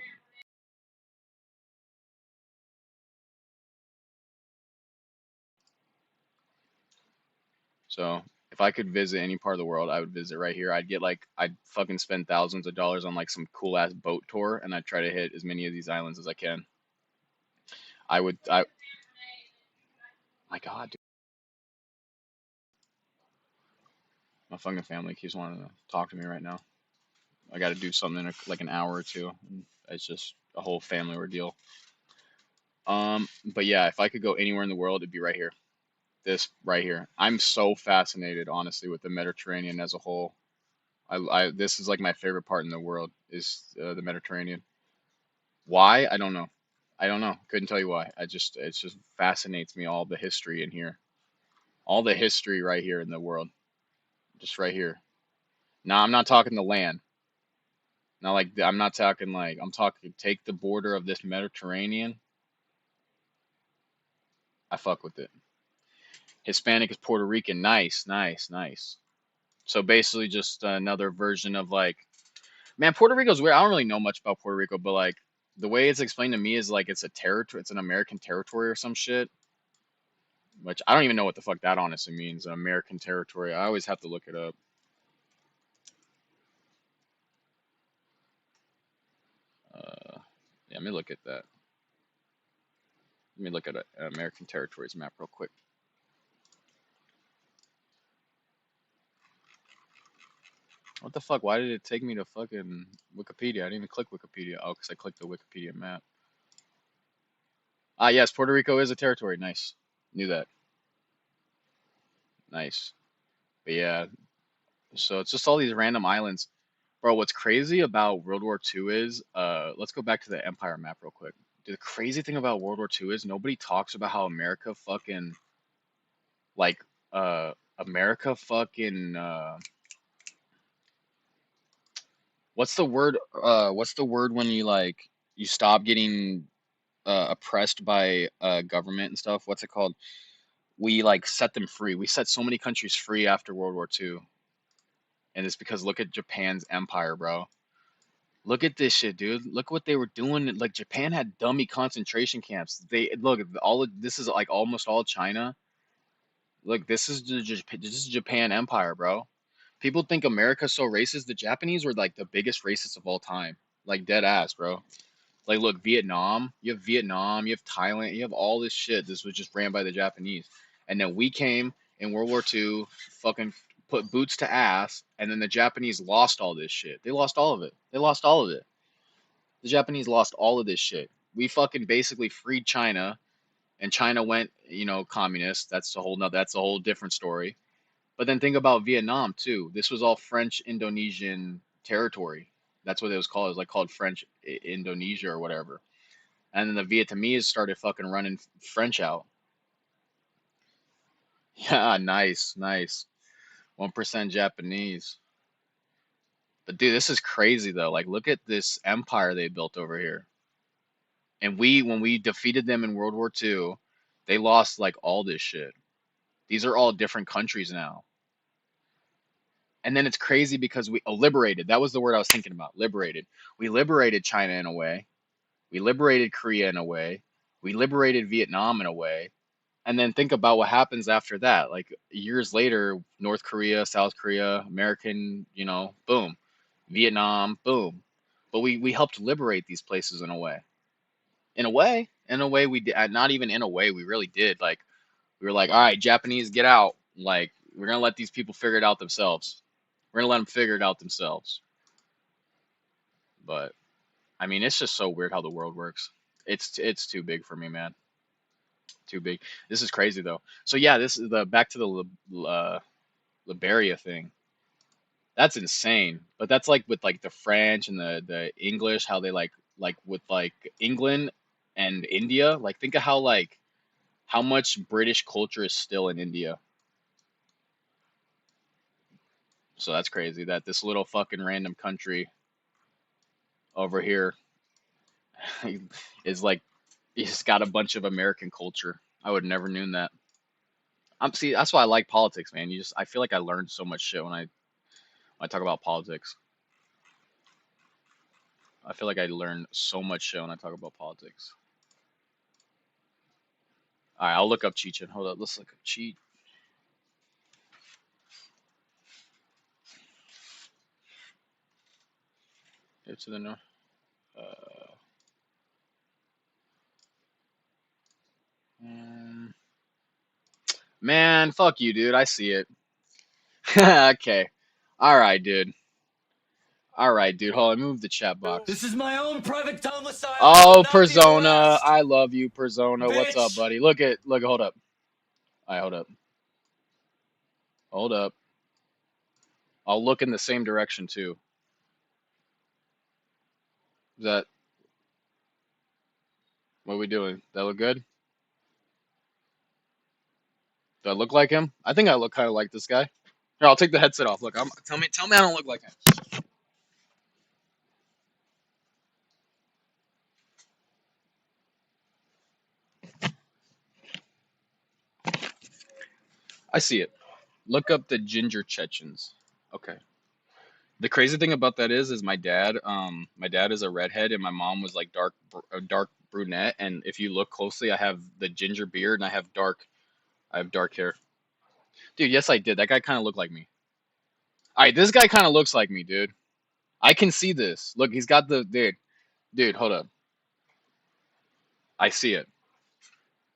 So if I could visit any part of the world, I would visit right here. I'd fucking spend thousands of dollars on like some cool ass boat tour, and I'd try to hit as many of these islands as I can. My God, dude. My fucking family keeps wanting to talk to me right now. I got to do something in like an hour or two. It's just a whole family ordeal. But yeah, if I could go anywhere in the world, it'd be right here. This right here. I'm so fascinated, honestly, with the Mediterranean as a whole. This is like my favorite part in the world is the Mediterranean. Why? I don't know. I don't know. Couldn't tell you why. It just fascinates me, all the history in here. All the history right here in the world. Just right here. Now, I'm not talking the land. Now, like, I'm not talking like, I'm talking take the border of this Mediterranean. I fuck with it. Hispanic is Puerto Rican. Nice, nice, nice. So basically just another version of like, man, Puerto Rico's weird. I don't really know much about Puerto Rico, but like the way it's explained to me is like it's a territory, it's an American territory or some shit. Which I don't even know what the fuck that honestly means, an American territory. I always have to look it up. Yeah, let me look at that. Let me look at an American territories map real quick. What the fuck? Why did it take me to fucking Wikipedia? I didn't even click Wikipedia. Oh, because I clicked the Wikipedia map. Ah, yes, Puerto Rico is a territory. Nice. Knew that. Nice. But yeah, so it's just all these random islands. Bro, what's crazy about World War II is, let's go back to the Empire map real quick. Dude, the crazy thing about World War II is nobody talks about how America fucking, like, America fucking, what's the word when you, like, you stop getting, oppressed by, government and stuff? What's it called? We, like, set them free. We set so many countries free after World War II. And it's because look at Japan's empire, bro. Look at this shit, dude. Look what they were doing. Like Japan had dummy concentration camps. They look all of this is like almost all China. Look, this is Japan empire, bro. People think America's so racist. The Japanese were like the biggest racists of all time. Like dead ass, bro. Like look, Vietnam, you have Thailand, you have all this shit. This was just ran by the Japanese. And then we came in World War II, fucking put boots to ass, and then the Japanese lost all this shit. They lost all of it. They lost all of it. The Japanese lost all of this shit. We fucking basically freed China, and China went, communist. That's a whole different story. But then think about Vietnam too. This was all French Indonesian territory That's what it was called. It was like called French Indonesia or whatever. And then the Vietnamese started fucking running French out. Yeah, nice, nice. 1% Japanese. But dude, this is crazy though. Like, look at this empire they built over here. And when we defeated them in World War II, they lost like all this shit. These are all different countries now. And then it's crazy because we liberated. That was the word I was thinking about. Liberated. We liberated China in a way. We liberated Korea in a way. We liberated Vietnam in a way. And then think about what happens after that. Like years later, North Korea, South Korea, American, boom. Vietnam, boom. But we helped liberate these places in a way. In a way we did. Not even in a way, we really did. Like we were like, all right, Japanese, get out. Like we're gonna let these people figure it out themselves. We're gonna let them figure it out themselves. But I mean, it's just so weird how the world works. It's too big for me, man. Too big. This is crazy though. So yeah, this is the back to the Liberia thing. That's insane. But that's like with like the French and the English, how they like with like England and India. Like think of how much British culture is still in India. So that's crazy that this little fucking random country over here is like it's got a bunch of American culture. I would never known that. See, that's why I like politics, man. I feel like I learned so much shit when I talk about politics. I feel like I learned so much shit when I talk about politics. All right, I'll look up Chechen. Hold up, let's look up Cheat. Here to the north. Man, fuck you, dude. I see it. Okay. All right, dude. All right, dude. Hold on, move the chat box. This is my own private domicile. Oh, Persona. I love you, Persona. What's up, buddy? Look, hold up. All right, hold up. Hold up. I'll look in the same direction too. What are we doing? That look good? Do I look like him? I think I look kind of like this guy. Here, I'll take the headset off. Look, tell me I don't look like him. I see it. Look up the ginger Chechens. Okay. The crazy thing about that is my dad is a redhead and my mom was like dark brunette, and if you look closely, I have the ginger beard and I have dark hair. Dude, yes I did. That guy kind of looked like me. All right, this guy kind of looks like me, dude. I can see this. Look, he's got the dude, hold up. I see it.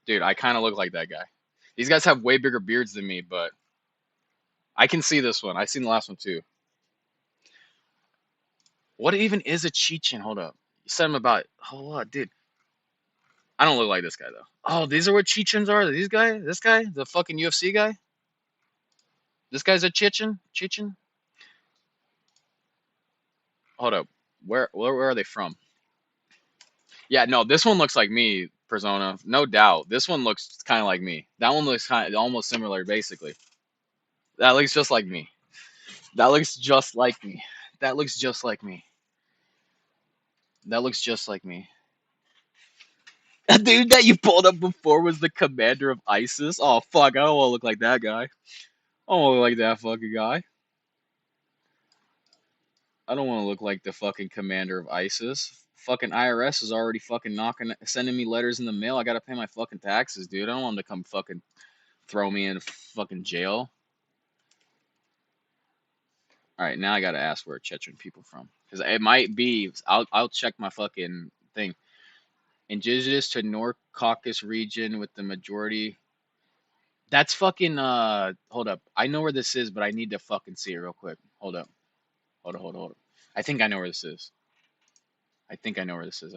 Dude, I kind of look like that guy. These guys have way bigger beards than me, but I can see this one. I seen the last one too. What even is a Chechen? Hold up. You said him about. Hold on, dude. I don't look like this guy though. Oh, these are what Chechens are. These guys? This guy? The fucking UFC guy? This guy's a Chechen? Chechen? Hold up. Where are they from? Yeah, no, this one looks like me, Persona. No doubt. This one looks kind of like me. That one looks kind of almost similar, basically. That looks just like me. That looks just like me. That looks just like me. That looks just like me. The dude that you pulled up before was the commander of ISIS. Oh fuck, I don't want to look like that guy. I don't want to look like that fucking guy. I don't want to look like the fucking commander of ISIS. Fucking IRS is already fucking sending me letters in the mail. I gotta pay my fucking taxes, dude. I don't want them to come fucking throw me in fucking jail. All right, now I gotta ask where Chechen people from, because it might be. I'll check my fucking thing. Indigenous to North Caucasus region with the majority. That's fucking hold up. I know where this is, but I need to fucking see it real quick. Hold up. Hold up. I think I know where this is. I think I know where this is.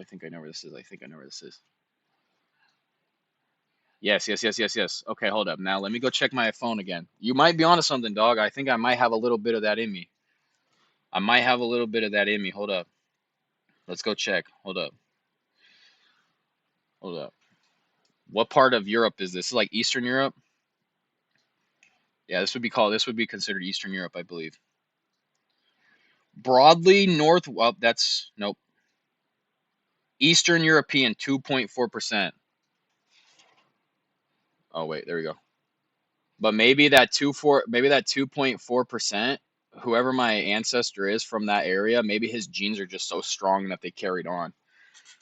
Yes. Okay, hold up. Now let me go check my phone again. You might be onto something, dog. I think I might have a little bit of that in me. I might have a little bit of that in me. Hold up. Let's go check. Hold up. Hold up. What part of Europe is this? This is like Eastern Europe? Yeah, this would be considered Eastern Europe, I believe. Broadly north, well, that's, nope. Eastern European, 2.4%. Oh, wait, there we go. But maybe that 2.4%, whoever my ancestor is from that area, maybe his genes are just so strong that they carried on.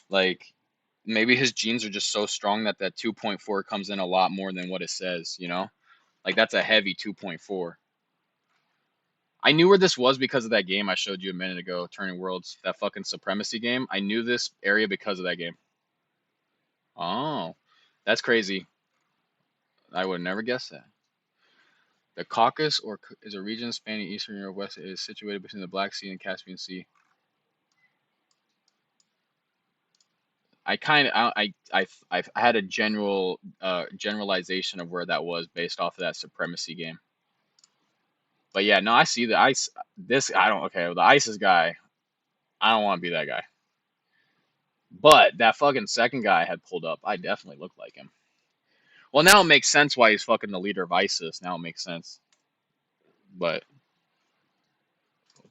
Like, maybe his genes are just so strong that that 2.4 comes in a lot more than what it says, you know? Like, that's a heavy 2.4. I knew where this was because of that game I showed you a minute ago, Turning Worlds, that fucking Supremacy game. I knew this area because of that game. Oh, that's crazy. I would never guess that. The Caucasus is a region spanning Eastern Europe west. It is situated between the Black Sea and Caspian Sea. I had a generalization of where that was based off of that Supremacy game. But yeah, no, I see the ice. The ISIS guy, I don't want to be that guy. But that fucking second guy had pulled up. I definitely look like him. Well, now it makes sense why he's fucking the leader of ISIS. Now it makes sense. But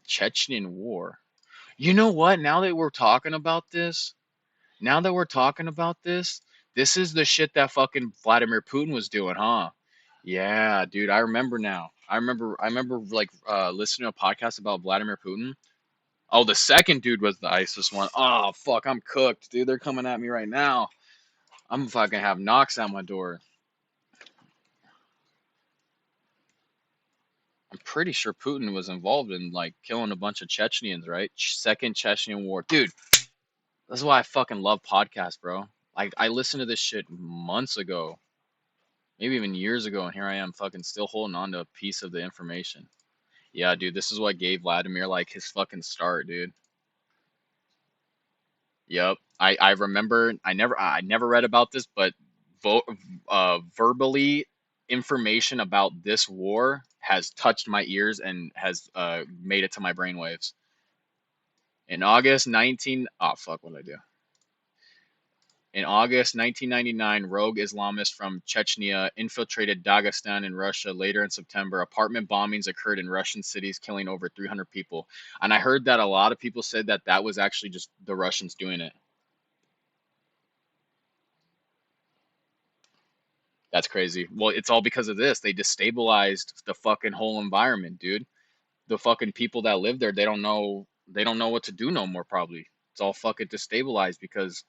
Chechen War. You know what? Now that we're talking about this, this is the shit that fucking Vladimir Putin was doing, huh? Yeah, dude, I remember now. I remember like listening to a podcast about Vladimir Putin. Oh, the second dude was the ISIS one. Oh, fuck, I'm cooked, dude. They're coming at me right now. I'm fucking have knocks at my door. I'm pretty sure Putin was involved in like killing a bunch of Chechens, right? Second Chechen War. Dude, that's why I fucking love podcasts, bro. Like I listened to this shit months ago, maybe even years ago, and here I am fucking still holding on to a piece of the information. Yeah, dude, this is what gave Vladimir like his fucking start, dude. Yep. I remember I never read about this, but verbally information about this war has touched my ears and has made it to my brainwaves. In August 19 oh fuck, what did I do? In August 1999, rogue Islamists from Chechnya infiltrated Dagestan in Russia. Later in September, apartment bombings occurred in Russian cities, killing over 300 people. And I heard that a lot of people said that that was actually just the Russians doing it. That's crazy. Well, it's all because of this. They destabilized the fucking whole environment, dude. The fucking people that live there, they don't know what to do no more probably. It's all fucking destabilized because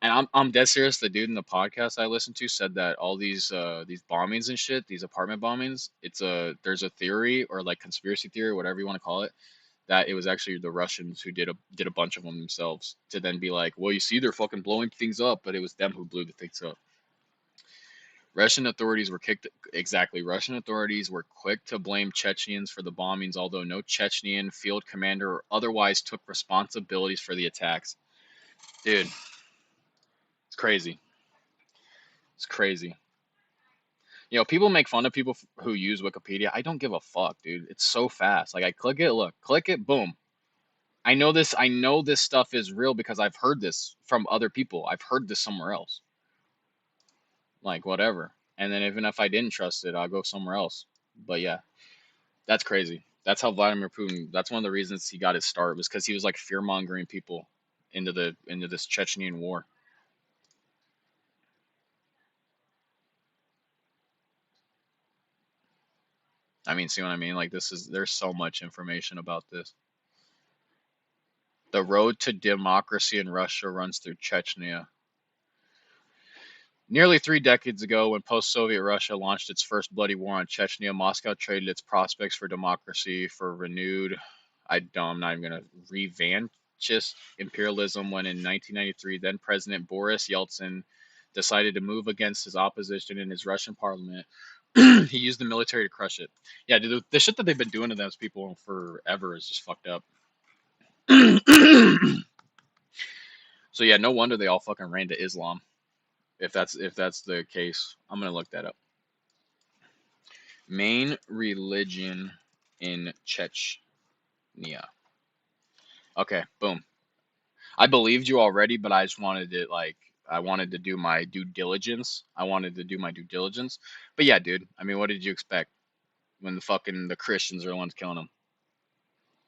and I'm dead serious. The dude in the podcast I listened to said that all these bombings and shit, these apartment bombings, there's a theory or like conspiracy theory, whatever you want to call it, that it was actually the Russians who did a bunch of them themselves to then be like, well, you see, they're fucking blowing things up, but it was them who blew the things up. Russian authorities were quick to blame Chechens for the bombings, although no Chechen field commander or otherwise took responsibilities for the attacks. Dude, it's crazy. It's crazy. You know, people make fun of people who use Wikipedia. I don't give a fuck, dude. It's so fast. Like I click it, boom. I know this stuff is real because I've heard this from other people. I've heard this somewhere else. Like whatever. And then even if I didn't trust it, I'll go somewhere else. But yeah, that's crazy. That's how Vladimir Putin, that's one of the reasons he got his start was because he was like fear mongering people into this Chechenian war. I mean, see what I mean? Like there's so much information about this. The road to democracy in Russia runs through Chechnya. Nearly 3 decades ago, when post-Soviet Russia launched its first bloody war on Chechnya, Moscow traded its prospects for democracy for renewed, I'm not even going to, revanchist imperialism when in 1993, then President Boris Yeltsin decided to move against his opposition in his Russian parliament. He used the military to crush it. Yeah, dude, the shit that they've been doing to those people forever is just fucked up. So yeah, no wonder they all fucking ran to Islam. If that's the case, I'm gonna look that up. Main religion in Chechnya. Okay, boom. I believed you already, but I just wanted to like I wanted to do my due diligence. I wanted to do my due diligence. But yeah, dude. I mean, what did you expect when the Christians are the ones killing them?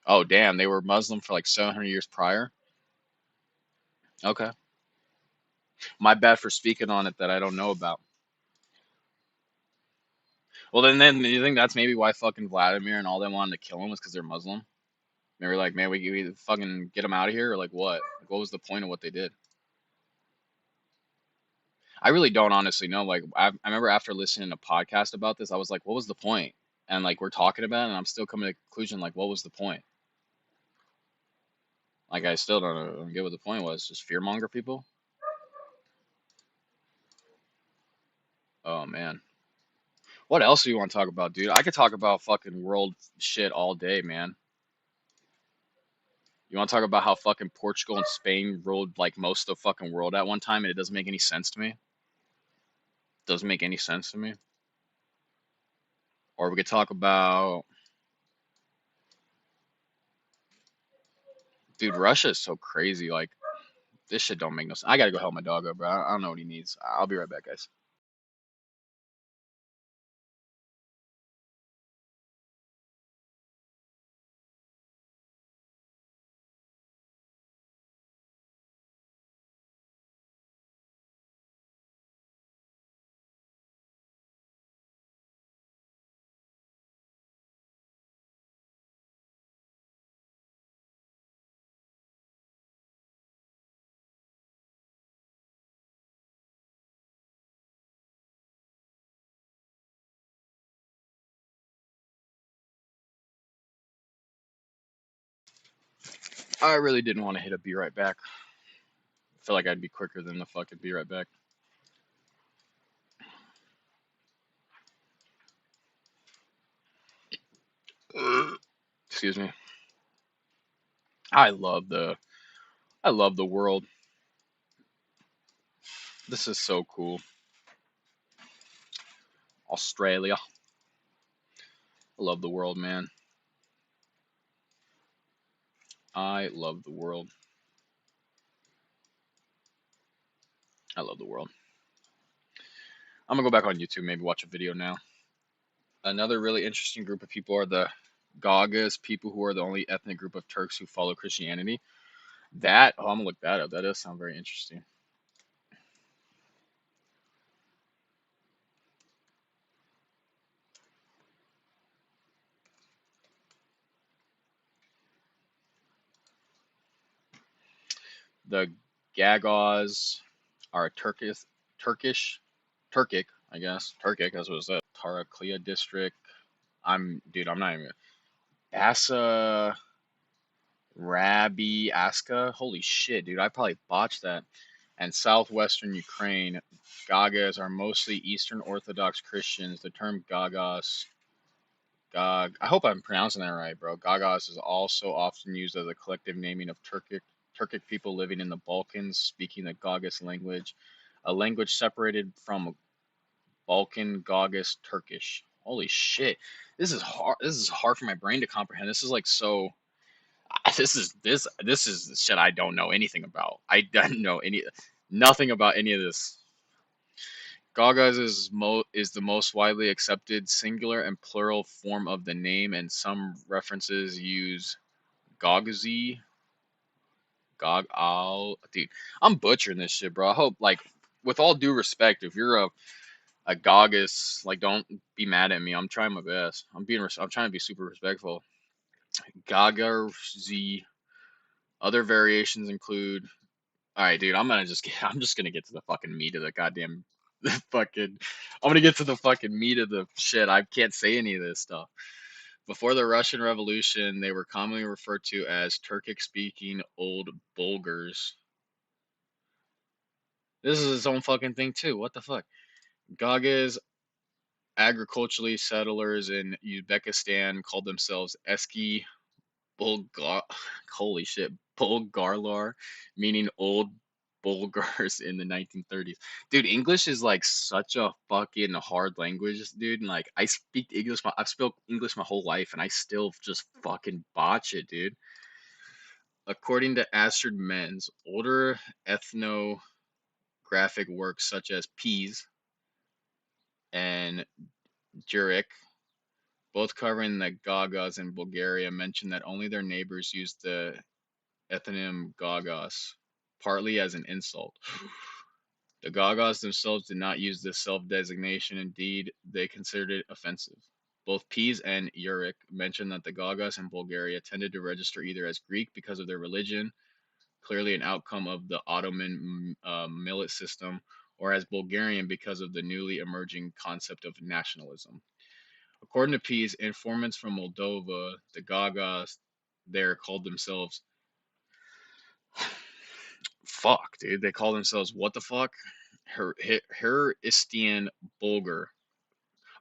Oh, damn, they were Muslim for like 700 years prior. Okay. My bad for speaking on it that I don't know about. Well, then you think that's maybe why fucking Vladimir and all them wanted to kill him was because they're Muslim? They were like, man, we either fucking get them out of here or like what? Like, what was the point of what they did? I really don't honestly know. Like, I remember after listening to a podcast about this, I was like, what was the point? And like, we're talking about it, and I'm still coming to a conclusion, like, what was the point? Like, I still don't get what the point was. Just fearmonger people? Oh, man. What else do you want to talk about, dude? I could talk about fucking world shit all day, man. You want to talk about how fucking Portugal and Spain ruled like most of the fucking world at one time, and it doesn't make any sense to me? Doesn't make any sense to me. Or we could talk about, dude, Russia is so crazy. Like, this shit don't make no sense. I gotta go help my dog up, bro. I don't know what he needs. I'll be right back, guys. I really didn't want to hit a be right back. I feel like I'd be quicker than the fucking be right back. Excuse me. I love the I love the world. This is so cool. Australia. I love the world, man. I love the world. I love the world. I'm gonna go back on YouTube, maybe watch a video now. Another really interesting group of people are the Gagas, people who are the only ethnic group of Turks who follow Christianity. I'm gonna look that up. That does sound very interesting. The Gagaz are a Turkic, I guess. Turkic, that's what it says. Taraklia district. Dude, I'm not even. Bassa Rabi Aska. Holy shit, dude. I probably botched that. And southwestern Ukraine. Gagas are mostly Eastern Orthodox Christians. The term Gagas. I hope I'm pronouncing that right, bro. Gagas is also often used as a collective naming of Turkic people living in the Balkans, speaking the Gagas language, a language separated from Balkan Gagas Turkish. Holy shit. This is hard. This is hard for my brain to comprehend. This is like so this is shit I don't know anything about. I don't know nothing about any of this. Gagas is the most widely accepted singular and plural form of the name, and some references use Gagazi. Dude, I'm butchering this shit, bro. I hope, like, with all due respect, if you're a Gagas, like, don't be mad at me. I'm trying my best. I'm trying to be super respectful. Gagazi. Other variations include. All right, dude. I'm just gonna get to the fucking meat of the goddamn fucking. I'm gonna get to the fucking meat of the shit. I can't say any of this stuff. Before the Russian Revolution, they were commonly referred to as Turkic-speaking Old Bulgars. This is its own fucking thing too. What the fuck? Gagas, agriculturally settlers in Uzbekistan, called themselves Eski Bulgar. Holy shit, Bulgarlar, meaning old Bulgars in the 1930s. Dude, English is like such a fucking hard language, dude. And like, I've spoken English my whole life, and I still just fucking botch it, dude. According to Astrid Menz, older ethnographic works such as Peas and Jurek, both covering the Gagas in Bulgaria, mention that only their neighbors used the ethnonym Gagas, partly as an insult. The Gagas themselves did not use this self-designation. Indeed, they considered it offensive. Both Pease and Jurek mention that the Gagas in Bulgaria tended to register either as Greek because of their religion, clearly an outcome of the Ottoman millet system, or as Bulgarian because of the newly emerging concept of nationalism. According to Pease, informants from Moldova, the Gagas there called themselves fuck, dude. They call themselves what the fuck? Heristian Bulgar.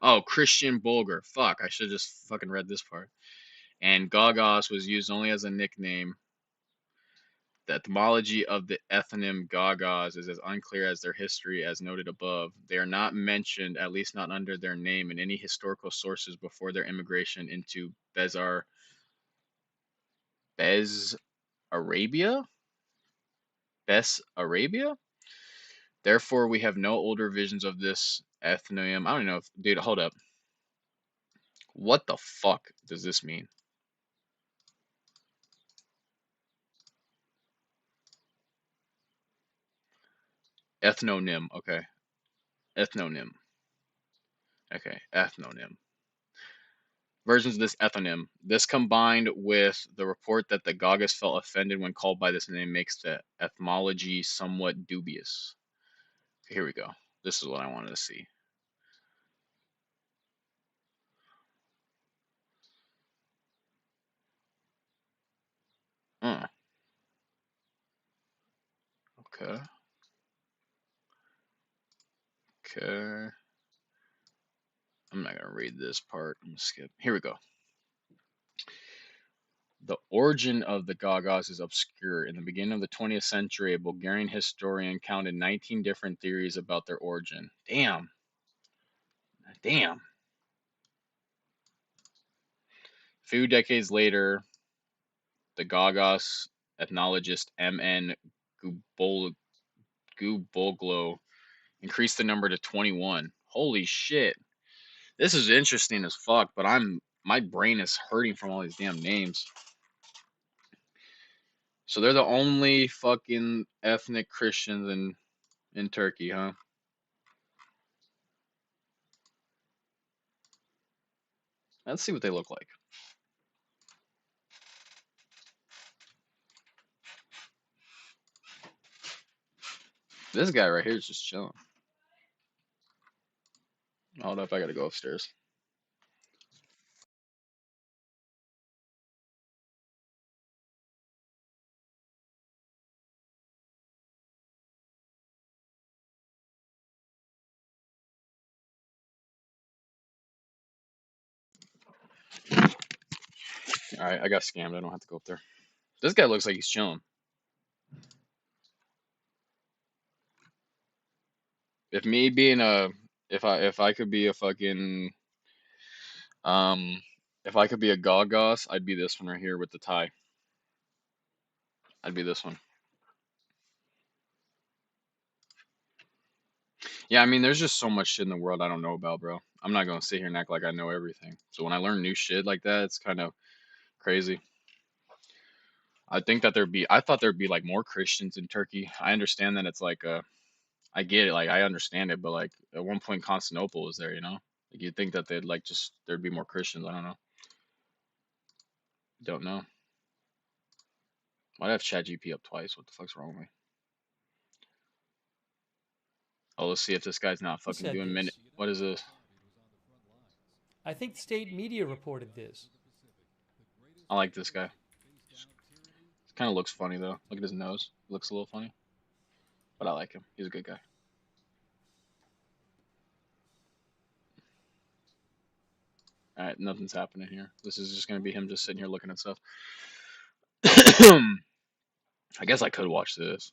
Oh, Christian Bulgar. Fuck, I should have just fucking read this part. And Gagas was used only as a nickname. The etymology of the ethnonym Gagas is as unclear as their history, as noted above. They are not mentioned, at least not under their name, in any historical sources before their immigration into Arabia? Arabia? Therefore, we have no older visions of this ethnonym. I don't know if, dude, hold up. What the fuck does this mean? Ethnonym, okay. Ethnonym. Okay, ethnonym. Versions of this ethnonym. This combined with the report that the Gagas felt offended when called by this name makes the etymology somewhat dubious. Okay, here we go. This is what I wanted to see. Okay. Okay. I'm not going to read this part. I'm going to skip. Here we go. The origin of the Gagas is obscure. In the beginning of the 20th century, a Bulgarian historian counted 19 different theories about their origin. Damn. Damn. A few decades later, the Gagas ethnologist M.N. Guboglo increased the number to 21. Holy shit. This is interesting as fuck, but my brain is hurting from all these damn names. So they're the only fucking ethnic Christians in Turkey, huh? Let's see what they look like. This guy right here is just chilling. Hold up, I gotta go upstairs. Alright, I got scammed. I don't have to go up there. This guy looks like he's chilling. If me being if I could be a fucking if I could be a Gaugas, I'd be this one right here with the tie. I'd be this one. Yeah, I mean, there's just so much shit in the world I don't know about, bro. I'm not gonna sit here and act like I know everything. So when I learn new shit like that, it's kind of crazy. I thought there'd be like more Christians in Turkey. I understand that it's like I get it, like I understand it, but like at one point Constantinople was there, you know? Like you'd think that they'd like just there'd be more Christians. I don't know. Don't know. Why'd I have ChatGPT up twice? What the fuck's wrong with me? Oh, let's see if this guy's not fucking doing minute. What is this? I think state media reported this. I like this guy. Kind of looks funny though. Look at his nose. Looks a little funny. But I like him. He's a good guy. Alright, nothing's happening here. This is just gonna be him just sitting here looking at stuff. I guess I could watch this.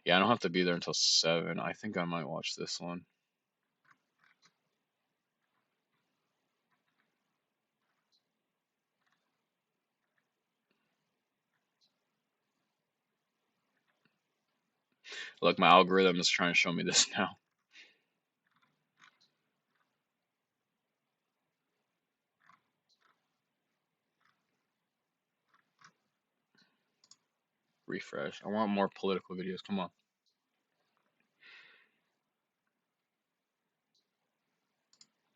Yeah, I don't have to be there until 7. I think I might watch this one. Look, my algorithm is trying to show me this now. Refresh. I want more political videos. Come on.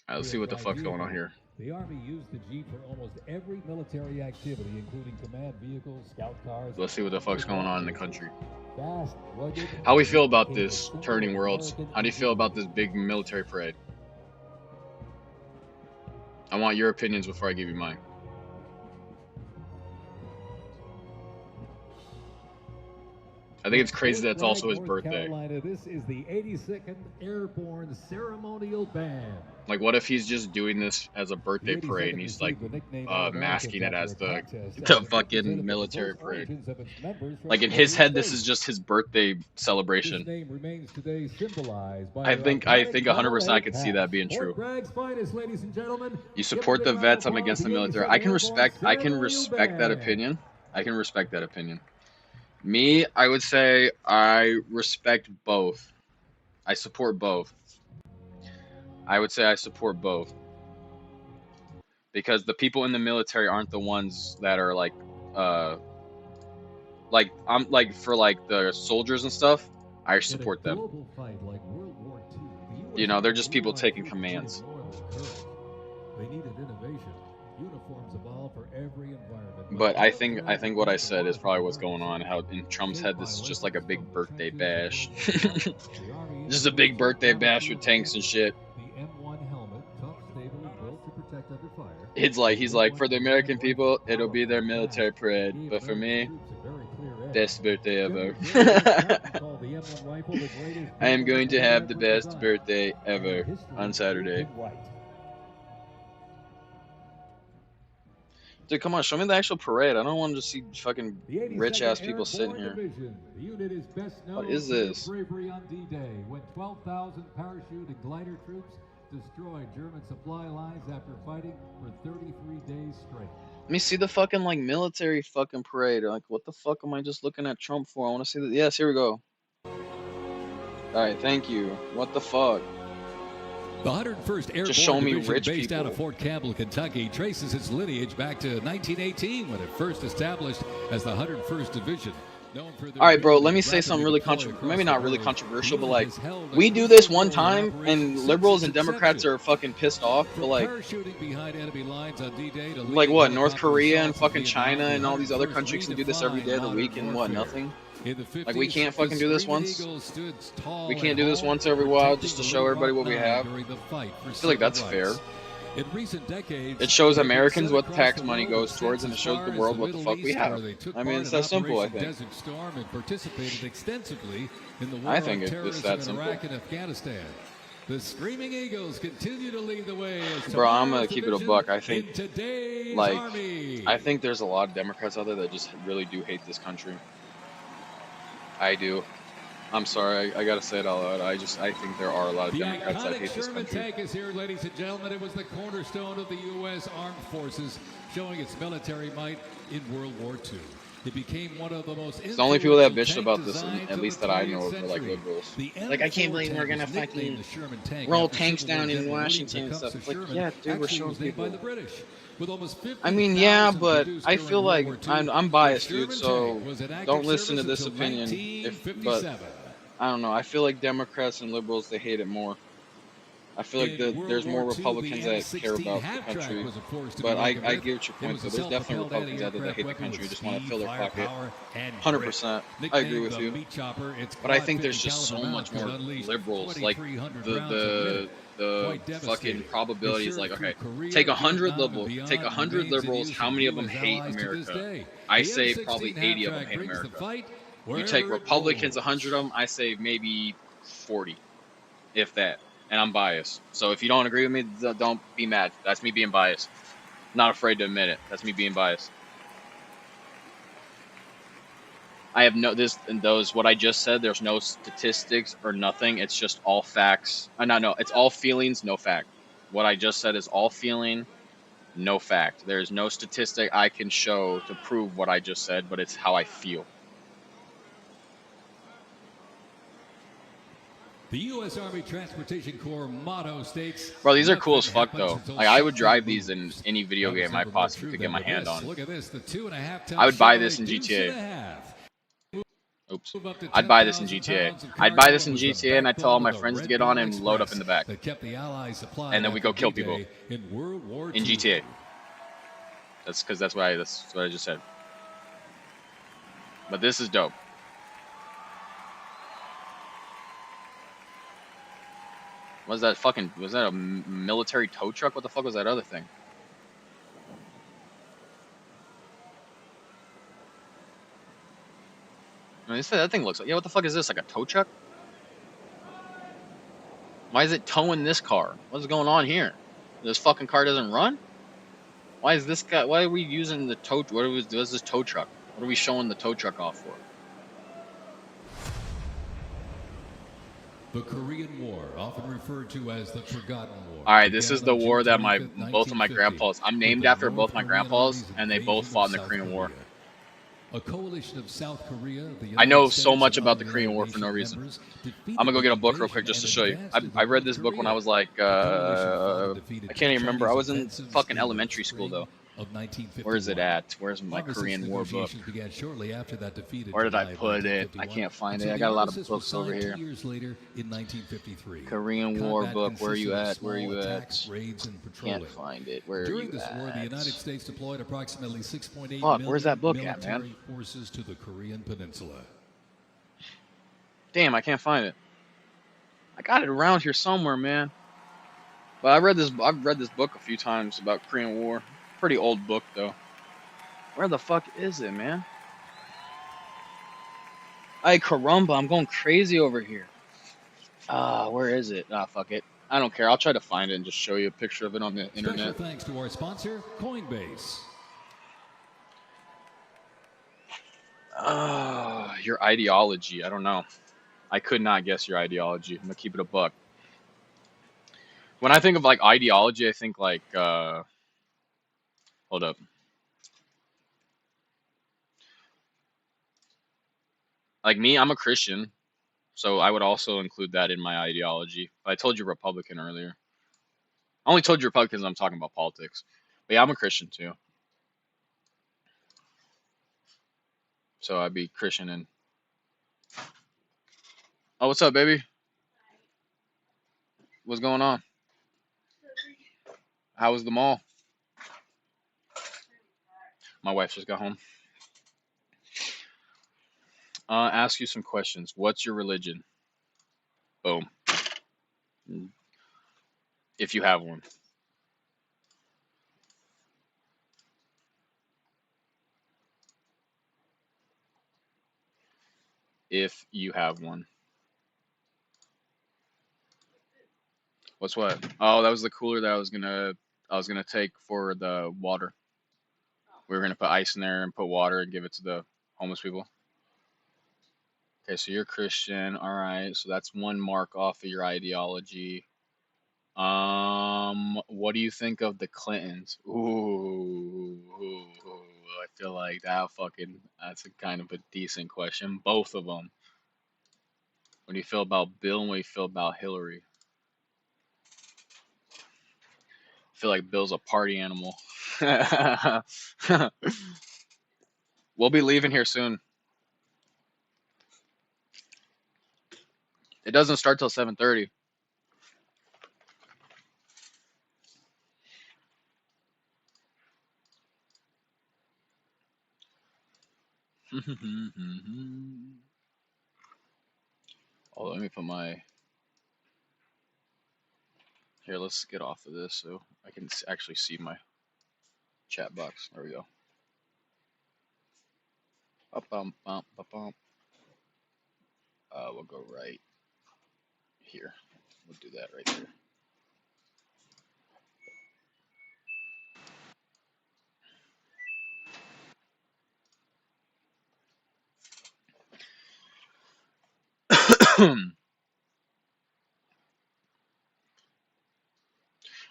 All right, let's see what the fuck's going on here. The Army used the Jeep for almost every military activity, including command vehicles, scout cars. Let's see what the fuck's going on in the country. Fast, rugged, How we feel about this turning worlds? How do you feel about this big military parade? I want your opinions before I give you mine. I think it's crazy that it's also his birthday. Carolina, this is the 82nd Airborne Ceremonial Band. Like, what if he's just doing this as a birthday parade and he's like masking it as the fucking military parade? Like in his head, this is just his birthday celebration. I think 100% I could see that being true. You support the vets. I'm against the military. I can respect that opinion. I can respect that opinion. Me, I would say I respect both. I support both. I would say I support both. Because the people in the military aren't the ones that are like I'm like for like the soldiers and stuff, I support them. You know, they're just people taking commands. They needed innovation. Uniforms evolve for every environment. But I think what I said is probably what's going on. How in Trump's head this is just like a big birthday bash. Just a big birthday bash with tanks and shit. He's like for the American people, it'll be their military parade, but for me, best birthday ever. I am going to have the best birthday ever on Saturday. Dude, come on, show me the actual parade. I don't want to just see fucking rich-ass people sitting here. What is this? Bravery on D-Day, when 12,000 parachute and glider troops destroyed German supply lines after fighting for 33 days straight. Let me see the fucking like military fucking parade. Like, what the fuck am I just looking at Trump for? I want to see that. Yes, here we go. All right, thank you. What the fuck? The 101st Airborne Division, based out of Fort Campbell, Kentucky, traces its lineage back to 1918 when it first established as the 101st Division. All right, bro, let me say something really controversial. Maybe not really controversial, but like, we do this one time and liberals and Democrats are fucking pissed off, but like what, North Korea and fucking China and all these other countries can do this every day of the week and what, nothing? Like, we can't fucking do this once? We can't do this once every while just to show everybody what we have? I feel like that's fair. In recent decades, it shows Americans what tax money goes towards, and it shows the world what the fuck we have. I mean, it's that simple, I think. Desert Storm and participated extensively in the war I think on it's that terrorism in simple. Iraq and Afghanistan. The Screaming Eagles continue to lead the way. Bro, I'm gonna keep it a buck. I think, like, Army. I think there's a lot of Democrats out there that just really do hate this country. I do. I'm sorry, I gotta say it out loud. I think there are a lot of Democrats that hate this Sherman country. tank is here, ladies and gentlemen. It was the cornerstone of the U.S. Armed Forces, showing its military might in World War II. It became one of the most. The only people that bitched about this, at least that I know of, are like liberals. Like, I can't believe we're gonna fucking roll tanks down in Washington and stuff. It's like, yeah, dude, we're showing people. I mean, yeah, but I feel like I'm biased, dude. So don't listen to this opinion. But I don't know. I feel like Democrats and liberals, they hate it more. I feel like there's more Republicans that care about the country. But I get what your point, though. There's definitely Republicans out there that hate the country, just want to fill their pocket. 100%. I agree with you. But I think there's just so much more liberals. Like, the fucking probability is like, okay, take 100 liberals, how many of them hate America? I say probably 80 of them hate America. You take Republicans, 100 of them, I say maybe 40, if that. And I'm biased. So if you don't agree with me, don't be mad. That's me being biased. Not afraid to admit it. That's me being biased. I have what I just said, there's no statistics or nothing. It's just all facts. No, it's all feelings, no fact. What I just said is all feeling, no fact. There's no statistic I can show to prove what I just said, but it's how I feel. The U.S. Army Transportation Corps motto states, bro, these are cool as fuck though. Like I would drive these in any video game I possibly could get my hand on. Look at this, the 2.5 ton I would buy this in Chevrolet GTA. Deuce Oops. I'd buy this in GTA. I'd buy this in GTA and I'd tell all my friends to get on and load up in the back. And then we go kill people in World War in II. GTA. That's because that's what I just said. But this is dope. Was that a military tow truck? What the fuck was that other thing? I mean, that thing looks like, yeah, what the fuck is this? Like a tow truck? Why is it towing this car? What's going on here? This fucking car doesn't run? Why is this guy, why are we using the tow, what is this tow truck? What are we showing the tow truck off for? The Korean War, often referred to as the Forgotten War. All right, this is the war that both of my grandpas. I'm named after both my grandpas, and they both fought in the Korean War. A coalition of South Korea, I know so much about the Korean War for no reason. I'm gonna go get a book real quick just to show you. I read this book when I was like, I can't even remember. I was in fucking elementary school though. Where is it at? Where's my Korean War book? Where did I put it? I can't find it. I got a lot of books over here. Korean War book. Where are you at? Where are you at? Can't find it. Where are you During this war, the United States deployed approximately 6.8 Fuck, where's that book at, man? military forces to the Korean Peninsula. Damn, I can't find it. I got it around here somewhere, man. But I've read this book a few times about Korean War. Pretty old book though. Where the fuck is it, man? Ay caramba, I'm going crazy over here. Where is it? Fuck it. I don't care. I'll try to find it and just show you a picture of it on the internet. Special thanks to our sponsor, Coinbase. Your ideology. I don't know. I could not guess your ideology. I'm gonna keep it a buck. When I think of like ideology, I think like hold up. Like me, I'm a Christian, so I would also include that in my ideology. But I told you Republican earlier. I only told you Republicans I'm talking about politics. But yeah, I'm a Christian too. So I'd be Christian and... Oh, what's up, baby? What's going on? How was the mall? My wife just got home. Ask you some questions. What's your religion? Boom. If you have one. If you have one. What's what? Oh, that was the cooler that I was gonna take for the water. We were gonna put ice in there and put water and give it to the homeless people. Okay, so you're Christian. All right, so that's one mark off of your ideology. What do you think of the Clintons? Ooh, I feel like that's a kind of a decent question. Both of them. What do you feel about Bill and what do you feel about Hillary? I feel like Bill's a party animal. We'll be leaving here soon. It doesn't start till 7:30. Oh, let me put my... Here, let's get off of this so I can actually see my chat box. There we go. We'll go right here. We'll do that right there.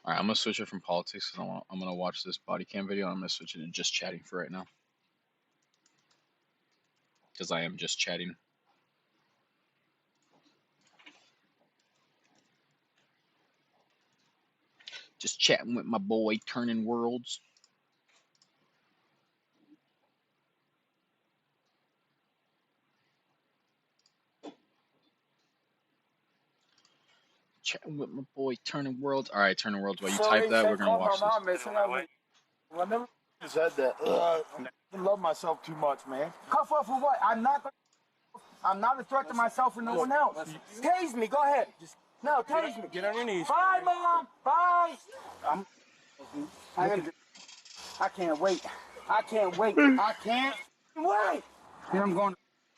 All right, I'm gonna switch it from politics because I'm gonna watch this body cam video. And I'm gonna switch it to just chatting for right now because I am just chatting. Just chatting with my boy, turning worlds. Chatting with my boy, turning worlds. All right, turning worlds. While you type that, we're gonna watch this. I never said that. I love myself too much, man. Cuff up for what? I'm not a threat to myself or no one else. Tase me. Go ahead. No, tase me. Get on your knees. Bye, Mom. Bye. I can't wait. I can't wait. I can't wait. Then I'm going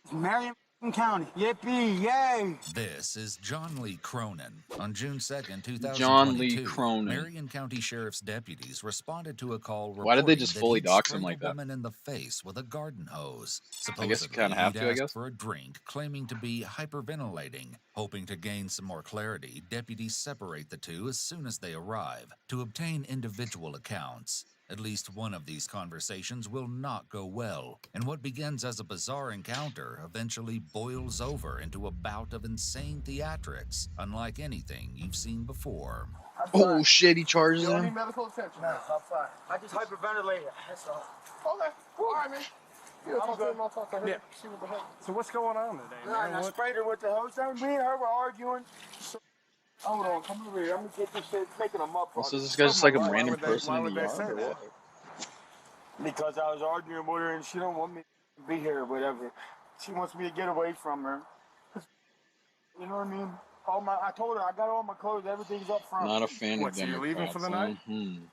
to Marion County. Yippee, yay. This is John Lee Cronin. On June 2nd, 2022, John Lee Cronin. Marion County Sheriff's deputies responded to a call Why did they just fully dox him a like that? woman in the face with a garden hose. I guess you Supposedly, kind of have he'd to, I asked guess. for a drink, claiming to be hyperventilating. Hoping to gain some more clarity, deputies separate the two as soon as they arrive to obtain individual accounts. At least one of these conversations will not go well, and what begins as a bizarre encounter eventually boils over into a bout of insane theatrics, unlike anything you've seen before. Oh shit, he charges You don't him. need medical attention. No, I'm fine. I just hyperventilated. That's all. Okay. All right, man. Yeah, I'm good. I'll talk to her. Yeah. See what the heck. So what's going on today, man? I sprayed her with the hose. Me and her were arguing. So, hold on. Come over here. I'm going to get this shit, making them up. So this guy's just like a random person in the yard or what? Because I was arguing with her and she don't want me to be here or whatever. She wants me to get away from her. You know what I mean? I told her I got all my clothes. Everything's up front. Not a fan of What, so you're leaving for the night? I'm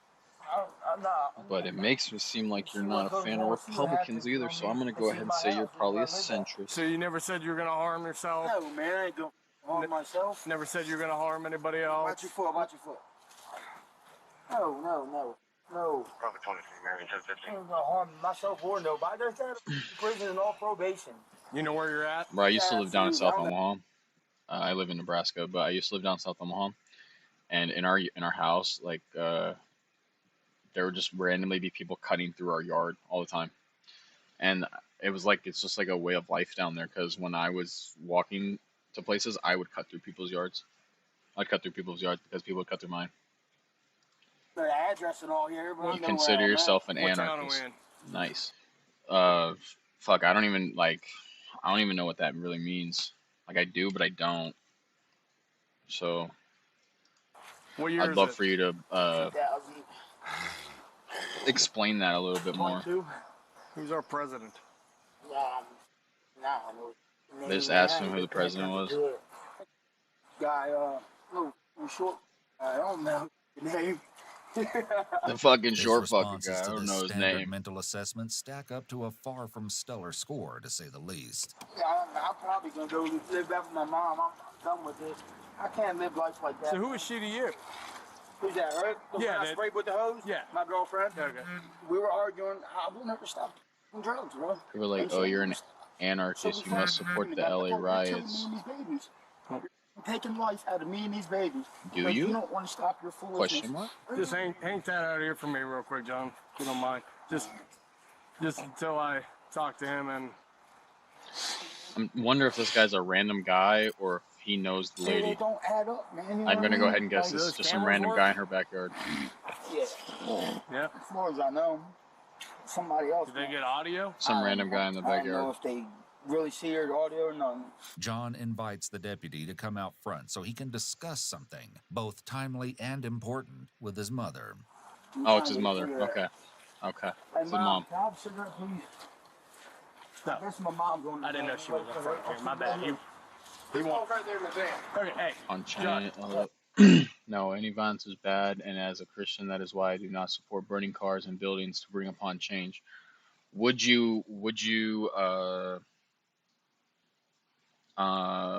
not. But it makes it seem like you're not a fan of Republicans either, so I'm gonna go ahead and say you're probably a centrist. So you never said you were gonna harm yourself? No, man, I ain't gonna harm myself. Never said you were gonna harm anybody else? Watch your foot, watch your foot. No. Probably 23, Marion, 1015. I'm gonna harm myself or nobody. There's that prison and all probation. You know where you're at? Bro, I used to live down in South Omaha. I live in Nebraska, but I used to live down in South Omaha, and in our house, like there would just randomly be people cutting through our yard all the time, and it was like it's just like a way of life down there. Because when I was walking to places, I would cut through people's yards. I'd cut through people's yards because people would cut through mine. The address and all here. But You consider yourself an anarchist. Nice. Fuck, I don't even know what that really means. Like I do, but I don't. So I'd love for you to explain that a little bit more. Who's our president? They just asked him who the president was. Guy, short. I don't know his name. The fucking short fucking guy. I don't know his name. Mental assessments stack up to a far from stellar score, to say the least. Yeah, I'm probably gonna go live back with my mom. I'm done with this. I can't live life like that. So who is she to you? Who's that? Her? The one I sprayed with the hose? Yeah. My girlfriend. Okay. We were arguing. I will never stop doing drugs, bro. They were like, "Oh, you're an anarchist. You must support the LA riots." You're taking life out of me and these babies. Do you? You don't want to stop your foolishness. Question mark? Just hang that out here for me real quick, John, if you don't mind. Just until I talk to him. And I wonder if this guy's a random guy or if he knows the lady. They don't add up, man. You know I'm gonna go what I ahead and mean? guess this is just some random guy in her backyard. Yeah. As far as I know, somebody else. Did they get audio? Some random guy in the I don't know backyard. if they really see her audio or nothing. John invites the deputy to come out front so he can discuss something, both timely and important, with his mother. Oh, it's his mother. Okay. Hey, It's his mom. Can I have a cigarette, please? No. That's my mom going to I didn't know she was up front here. My bad. He wants right there in the van. Okay, hey. On chain. No, any violence is bad, and as a Christian, that is why I do not support burning cars and buildings to bring upon change. Would you kind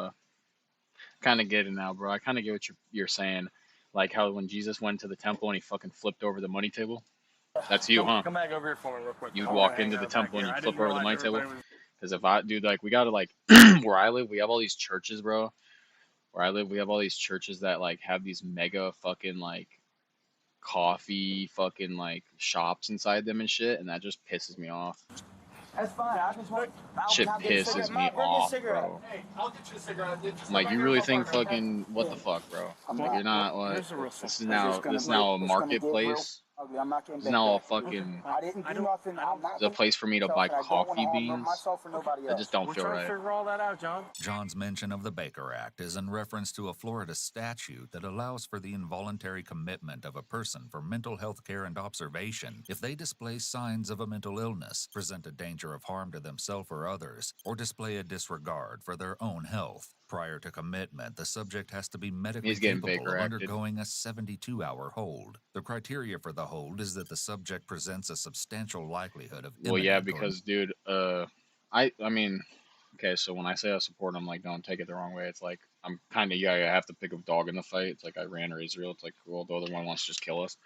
of get it now, bro? I kind of get what you're saying. Like how when Jesus went to the temple and he fucking flipped over the money table. That's you, huh? Come back over here for me real quick. You'd walk into the temple and you'd flip over the money table. Because if I, dude, like we gotta like where I live, we have all these churches, bro. Where I live, we have all these churches that like have these mega fucking like coffee fucking like shops inside them and shit, and that just pisses me off. That's fine. I just want. Shit pisses me off, bro. Hey, I'll get you a cigarette. I'm like, you really think fucking what the fuck, bro? Like, you're not like this is now a marketplace. I'm not getting This is now a fucking I didn't do nothing. I'm not a place for me to buy coffee beans. myself or nobody else. I just don't We're feel trying to right. figure all that out, John. John's mention of the Baker Act is in reference to a Florida statute that allows for the involuntary commitment of a person for mental health care and observation if they display signs of a mental illness, present a danger of harm to themselves or others, or display a disregard for their own health. Prior to commitment, the subject has to be medically capable Baker of acted. undergoing a 72-hour hold. The criteria for the hold is that the subject presents a substantial likelihood of Well, yeah, imminent or because dude, I mean, okay, so when I say I support him, like, don't take it the wrong way. It's like I'm kind of I have to pick a dog in the fight. It's like Iran or Israel. It's like, well, the other one wants to just kill us.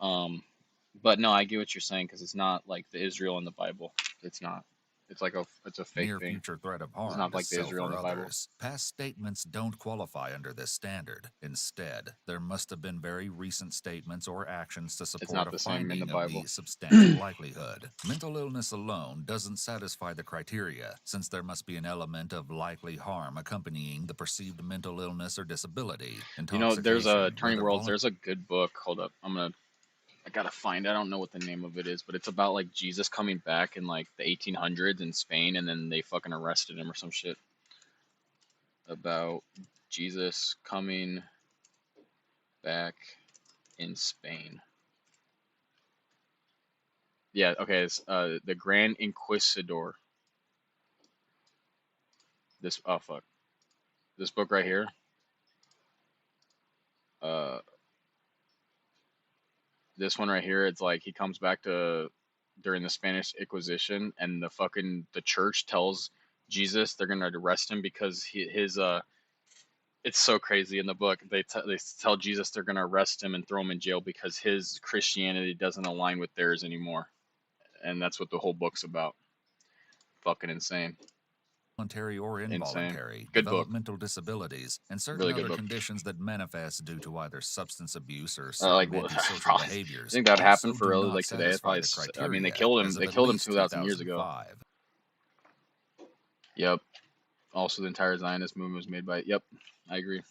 But no, I get what you're saying because it's not like the Israel in the Bible. It's not. It's like it's a fake near thing. future threat of harm It's not like to the self Israel in or the Bible. others. Past statements don't qualify under this standard. Instead, there must have been very recent statements or actions to support not a the same in finding the of Bible. the substantial likelihood. Mental illness alone doesn't satisfy the criteria, since there must be an element of likely harm accompanying the perceived mental illness or disability. You know, there's a Intoxication, Turning whether Worlds. There's a good book. Hold up, I gotta find it. I don't know what the name of it is, but it's about like Jesus coming back in like the 1800s in Spain, and then they fucking arrested him or some shit. About Jesus coming back in Spain. Yeah, okay, it's the Grand Inquisidor. This This book right here. This one right here, it's like he comes back to during the Spanish Inquisition, and the church tells Jesus they're gonna arrest him because his it's so crazy in the book. They tell Jesus they're gonna arrest him and throw him in jail because his Christianity doesn't align with theirs anymore, and that's what the whole book's about. Fucking insane. Voluntary or involuntary, Good book. developmental disabilities, and certain Really good other book. conditions that manifest due to either substance abuse or Like, certain antisocial behaviors. I think that also happened for do really not like today. satisfy Probably, the I mean, they criteria killed him. as of They at killed him least 2,000 years ago. 2005. Yep. Also, the entire Zionist movement was made by. Yep, I agree.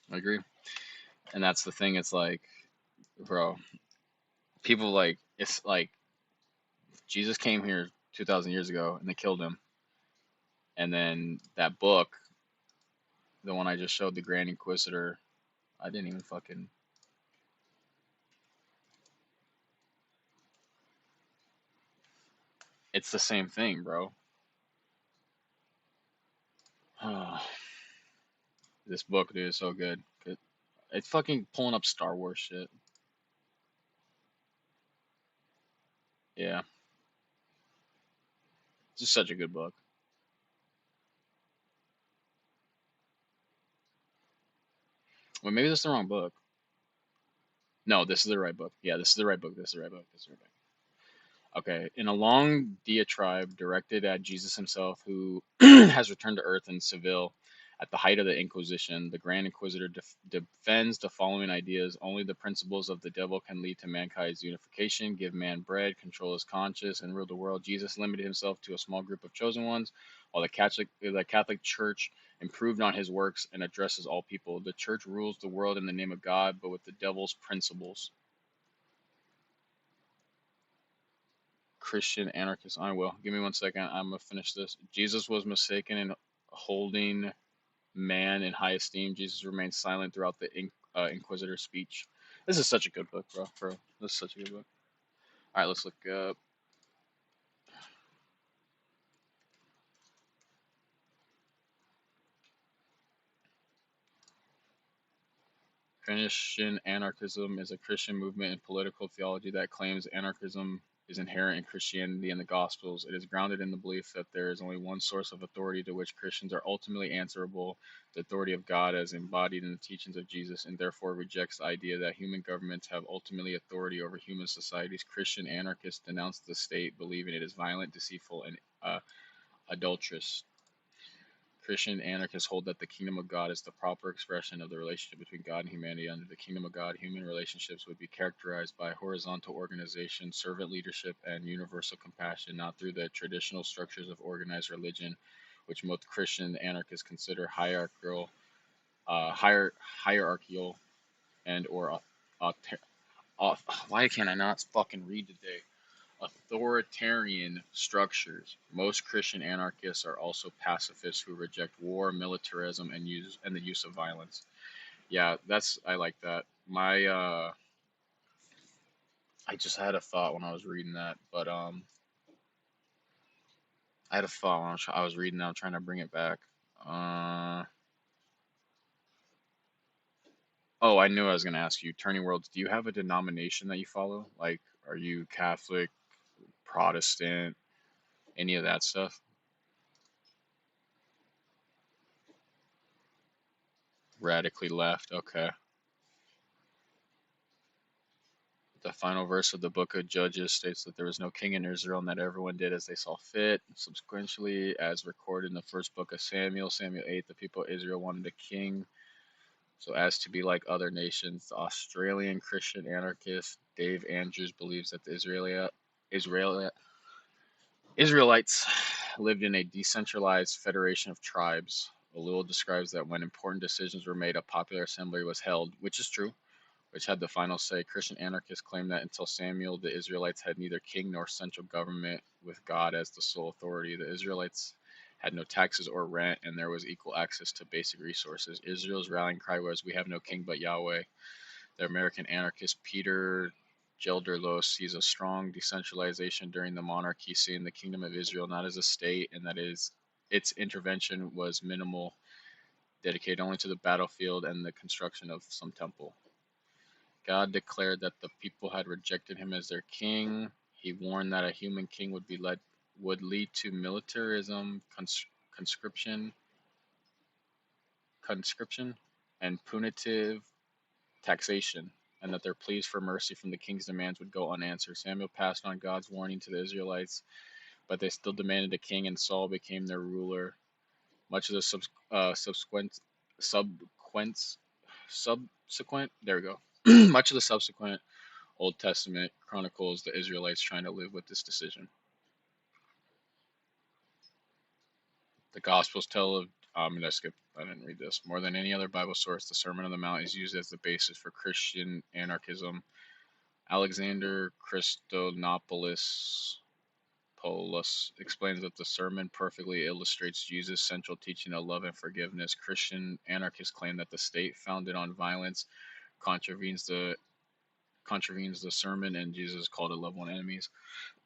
And that's the thing. It's like, bro, people like it's like Jesus came here 2,000 years ago and they killed him. And then that book, the one I just showed, the Grand Inquisitor, I didn't even fucking. It's the same thing, bro. This book, dude, is so good. It's fucking pulling up Star Wars shit. Yeah. It's just such a good book. Well, maybe this is the wrong book. No, this is the right book. Yeah, this is the right book. Okay. In a long diatribe directed at Jesus himself, who has returned to earth in Seville at the height of the Inquisition, the Grand Inquisitor defends the following ideas. Only the principles of the devil can lead to mankind's unification, give man bread, control his conscience, and rule the world. Jesus limited himself to a small group of chosen ones, while the Catholic Church improved on his works and addresses all people. The Church rules the world in the name of God, but with the devil's principles. Christian anarchist. I will. Give me 1 second. I'm going to finish this. Jesus was mistaken in holding man in high esteem. Jesus remained silent throughout the Inquisitor's speech. This is such a good book, bro. This is such a good book. All right, let's look up. Christian anarchism is a Christian movement in political theology that claims anarchism is inherent in Christianity and the Gospels. It is grounded in the belief that there is only one source of authority to which Christians are ultimately answerable, the authority of God as embodied in the teachings of Jesus, and therefore rejects the idea that human governments have ultimately authority over human societies. Christian anarchists denounce the state, believing it is violent, deceitful, and adulterous. Christian anarchists hold that the kingdom of God is the proper expression of the relationship between God and humanity. Under the kingdom of God, human relationships would be characterized by horizontal organization, servant leadership, and universal compassion, not through the traditional structures of organized religion, which most Christian anarchists consider hierarchical and or why can't I not fucking read today? Authoritarian structures. Most Christian anarchists are also pacifists who reject war, militarism, and the use of violence. Yeah, I like that. I just had a thought when I was reading that, but I had a thought when I was reading that. I'm trying to bring it back. Oh, I knew I was gonna ask you, Turning Worlds. Do you have a denomination that you follow? Like, are you Catholic, Protestant, any of that stuff? Radically left. Okay. The final verse of the book of Judges states that there was no king in Israel and that everyone did as they saw fit. Subsequently, as recorded in the first book of Samuel, Samuel 8, the people of Israel wanted a king so as to be like other nations. The Australian Christian anarchist Dave Andrews believes that the Israelites lived in a decentralized federation of tribes. O'Luel describes that when important decisions were made, a popular assembly was held, which is true, which had the final say. Christian anarchists claim that until Samuel, the Israelites had neither king nor central government with God as the sole authority. The Israelites had no taxes or rent, and there was equal access to basic resources. Israel's rallying cry was, "We have no king but Yahweh." The American anarchist Peter Gelderloos sees a strong decentralization during the monarchy, seeing the kingdom of Israel not as a state, and that is its intervention was minimal, dedicated only to the battlefield and the construction of some temple. God declared that the people had rejected him as their king. He warned that a human king would lead to militarism, conscription, and punitive taxation, and that their pleas for mercy from the king's demands would go unanswered. Samuel passed on God's warning to the Israelites, but they still demanded a king, and Saul became their ruler. Much of the subsequent much of the subsequent Old Testament chronicles the Israelites trying to live with this decision. The Gospels tell of, I didn't read this. More than any other Bible source, the Sermon on the Mount is used as the basis for Christian anarchism. Alexander Christodoulopoulos explains that the sermon perfectly illustrates Jesus' central teaching of love and forgiveness. Christian anarchists claim that the state founded on violence contravenes the sermon, and Jesus is called to love one enemies.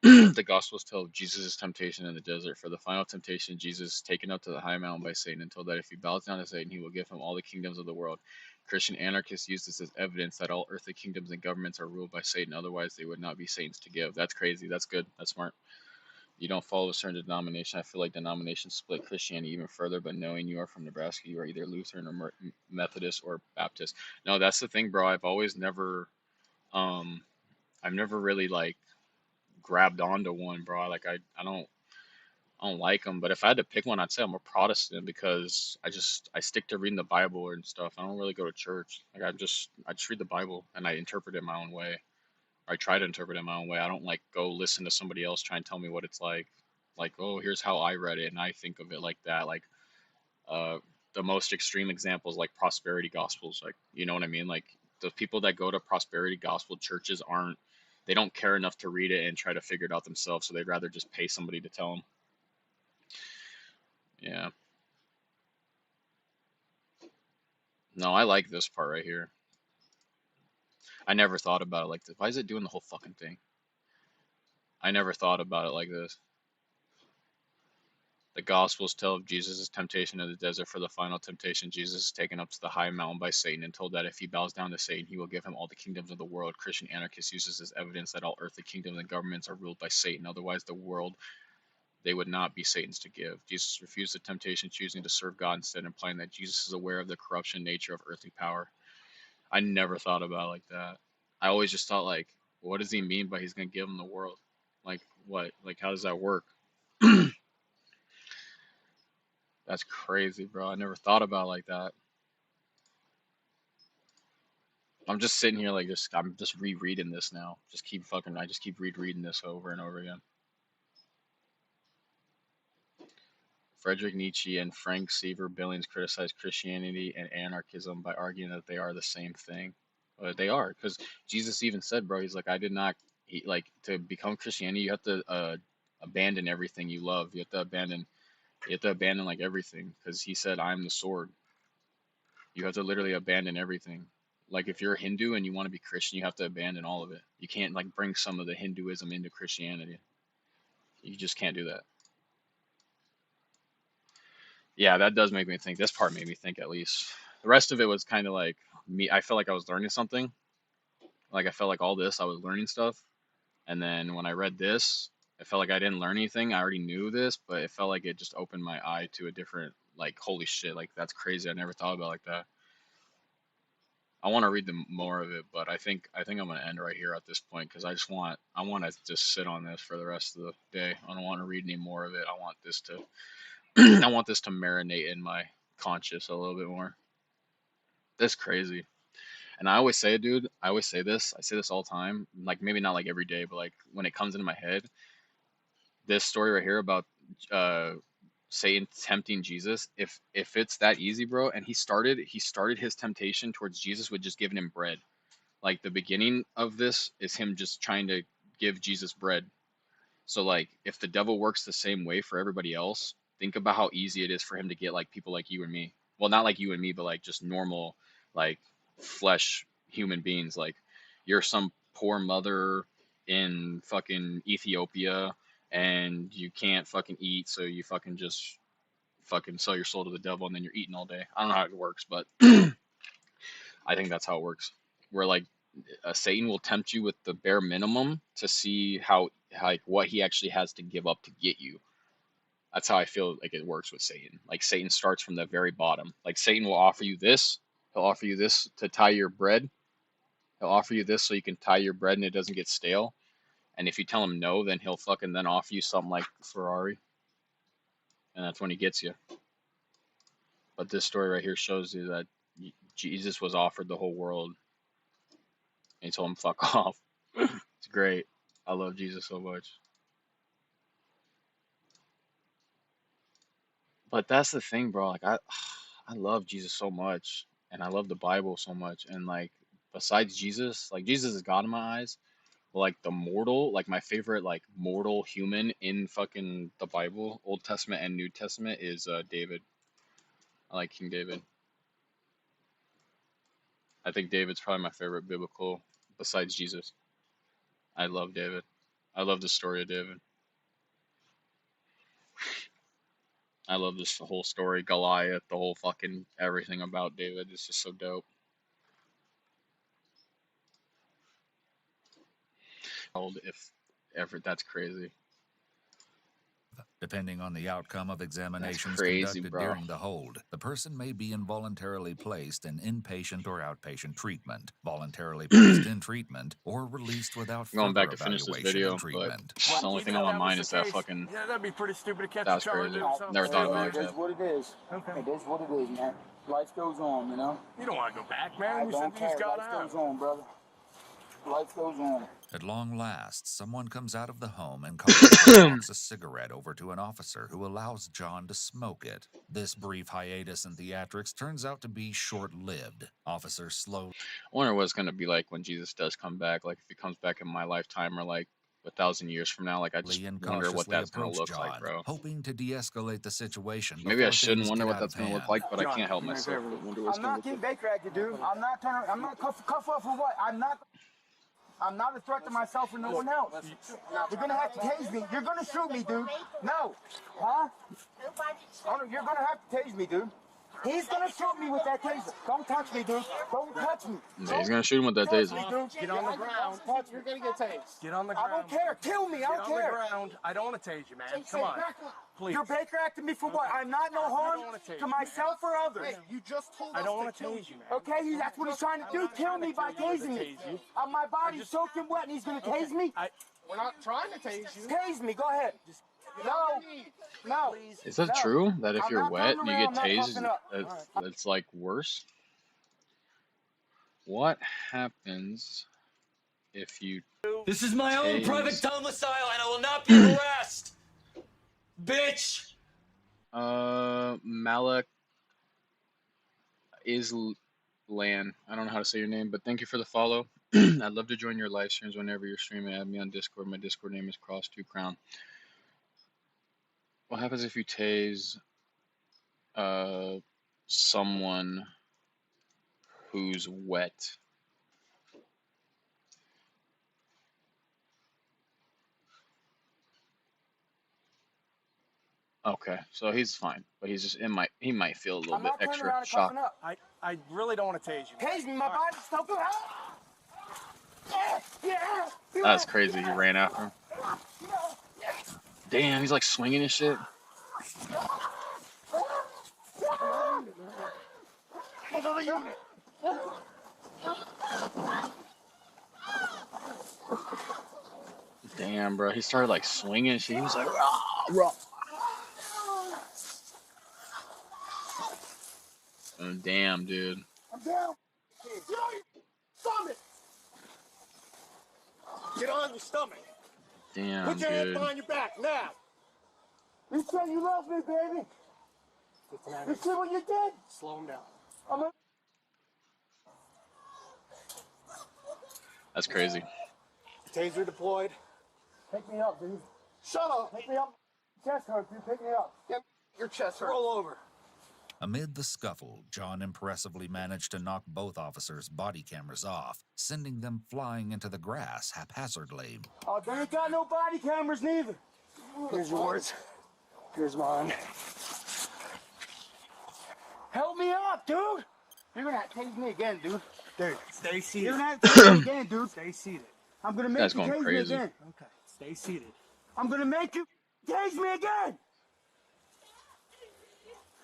The Gospels tell of Jesus' temptation in the desert. For the final temptation, Jesus is taken up to the high mountain by Satan and told that if he bows down to Satan, he will give him all the kingdoms of the world. Christian anarchists use this as evidence that all earthly kingdoms and governments are ruled by Satan, otherwise they would not be Satan's to give. That's crazy. That's good. That's smart. You don't follow a certain denomination. I feel like denominations split Christianity even further, but knowing you are from Nebraska, you are either Lutheran or Methodist or Baptist. No, that's the thing, bro. I've never really like grabbed onto one, bro. Like I don't like them, but if I had to pick one, I'd say I'm a Protestant because I stick to reading the Bible and stuff. I don't really go to church. Like I just read the Bible and I interpret it my own way. I try to interpret it my own way. I don't like go listen to somebody else try and tell me what it's like. Like, oh, here's how I read it and I think of it like that. Like the most extreme examples like prosperity gospels, like, you know what I mean? Like the people that go to prosperity gospel churches they don't care enough to read it and try to figure it out themselves, so they'd rather just pay somebody to tell them. Yeah. No, I like this part right here. I never thought about it like this. Why is it doing the whole fucking thing? I never thought about it like this. The Gospels tell of Jesus' temptation in the desert. For the final temptation, Jesus is taken up to the high mountain by Satan and told that if he bows down to Satan, he will give him all the kingdoms of the world. Christian anarchists use this as evidence that all earthly kingdoms and governments are ruled by Satan. Otherwise, they would not be Satan's to give. Jesus refused the temptation, choosing to serve God instead, implying that Jesus is aware of the corruption nature of earthly power. I never thought about it like that. I always just thought, like, what does he mean by he's going to give him the world? Like, what? Like, how does that work? That's crazy, bro. I never thought about it like that. I'm just sitting here like I'm just rereading this now. I just keep rereading this over and over again. Friedrich Nietzsche and Frank Seaver Billings criticized Christianity and anarchism by arguing that they are the same thing. They are, because Jesus even said, bro, he's like, to become Christianity, you have to abandon everything you love. You have to abandon like everything, because he said, I am the sword. You have to literally abandon everything. Like if you're a Hindu and you want to be Christian, you have to abandon all of it. You can't like bring some of the Hinduism into Christianity. You just can't do that. Yeah, that does make me think. This part made me think, at least. The rest of it was kind of like me. I felt like I was learning something. Like I felt like all this, I was learning stuff. And then when I read this, I felt like I didn't learn anything. I already knew this, but it felt like it just opened my eye to a different, like, holy shit, like that's crazy. I never thought about it like that. I want to read more of it, but I think I'm gonna end right here at this point, because I want to just sit on this for the rest of the day. I don't want to read any more of it. I want this to I want this to marinate in my conscious a little bit more. That's crazy. And I always say it, dude. I say this all the time. Like maybe not like every day, but like when it comes into my head, this story right here about Satan tempting Jesus, if it's that easy, bro, and he started his temptation towards Jesus with just giving him bread. Like the beginning of this is him just trying to give Jesus bread. So like if the devil works the same way for everybody else, think about how easy it is for him to get like people like you and me. Well, not like you and me, but like just normal, like flesh human beings. Like you're some poor mother in fucking Ethiopia and you can't fucking eat, so you fucking just fucking sell your soul to the devil and then you're eating all day. I don't know how it works, but I think that's how it works. Where like Satan will tempt you with the bare minimum to see how like what he actually has to give up to get you. That's how I feel like it works with Satan. Like Satan starts from the very bottom. Like Satan will offer you this. He'll offer you this to tie your bread. He'll offer you this so you can tie your bread and it doesn't get stale. And if you tell him no, then he'll fucking then offer you something like Ferrari. And that's when he gets you. But this story right here shows you that Jesus was offered the whole world. And he told him, fuck off. It's great. I love Jesus so much. But that's the thing, bro. Like I love Jesus so much, and I love the Bible so much. And like besides Jesus, like Jesus is God in my eyes. Like the mortal, like my favorite like mortal human in fucking the Bible, Old Testament and New Testament, is David. I like King David. I think David's probably my favorite biblical besides Jesus. I love David. I love the story of David. I love this whole story, Goliath, the whole fucking everything about David. It's just so dope. If ever, that's crazy. Depending on the outcome of examinations crazy, conducted bro. during the hold, the person may be involuntarily placed in inpatient or outpatient treatment, voluntarily placed in treatment, or released without further Going back to finish this evaluation video, and treatment. but the only thing on my mind is that fucking. Yeah, that'd be pretty stupid to catch That was a charge crazy. or something. Never thought about it like That's that. what it is. Okay. It is what it is, man. Life goes on, you know? You don't want to go back, I man. You don't said you just care. got Life out. goes on, brother. Life goes on. At long last, someone comes out of the home and walks a cigarette over to an officer who allows John to smoke it. This brief hiatus in theatrics turns out to be short-lived. Officer slowly. I wonder what it's gonna be like when Jesus does come back. Like if he comes back in my lifetime or like 1,000 years from now. Like I just wonder what that's gonna look like, bro. Hoping to de-escalate the situation. Maybe I shouldn't wonder what that's gonna look like, but I John, can't help myself. I wonder what's I'm gonna not look getting like. Baker acted, dude. I'm not cuff off for what? I'm not a threat to myself or no one else. You're gonna have to tase me. You're gonna shoot me, dude. No. Huh? You're gonna have to tase me, dude. He's gonna shoot me with that taser. Don't touch me, dude. Don't touch me. Yeah, he's gonna shoot him with that taser. Get on the ground. You're gonna get tased. Get on the ground. I don't care. Kill me. I don't care. Get on the ground. I don't want to tase you, man. Come on. Please. You're Baker acting me for what? I'm not no harm to myself or others. Hey, you just told us I don't want to tase you, man. Okay, that's what he's trying to do. Kill me by tasing me. My body's soaking wet and he's gonna tase me? We're not trying to tase you. Tase me. Go ahead. No. Is that true? That if you're wet and you get tased, it's like worse? What happens if you This is my own tase- private domicile and I will not be harassed. Bitch. Malak Islan. I don't know how to say your name, but thank you for the follow. I'd love to join your live streams whenever you're streaming. Add me on Discord. My Discord name is Cross2Crown. What happens if you tase someone who's wet? Okay, so he's fine, but he's just he might feel a little bit extra shocked. I really don't want to tase you. Tase me, my body's so good. That's crazy. He ran after him. Damn, he's like swinging his shit. Damn, bro. He started like swinging shit. He was like, rah, rah. Oh, damn, dude. I'm down. Stomach. Get on your stomach. Damn, Put your hands dude. behind your back now. You said you love me, baby. You see what you did? Slow him down. That's crazy. Taser deployed. Pick me up, dude. Shut up. Pick me up. Chest hurts, dude. Pick me up. Get your chest hurt. Roll over. Amid the scuffle, John impressively managed to knock both officers' body cameras off, sending them flying into the grass haphazardly. Oh, they ain't got no body cameras neither. Here's yours. Here's mine. Help me up, dude. You're gonna have to tase me again, dude. Dude, stay seated. You're gonna have to tase me again, dude. Stay seated. I'm gonna make Guy's you going tase me crazy. again. Okay, stay seated. I'm gonna make you tase me again.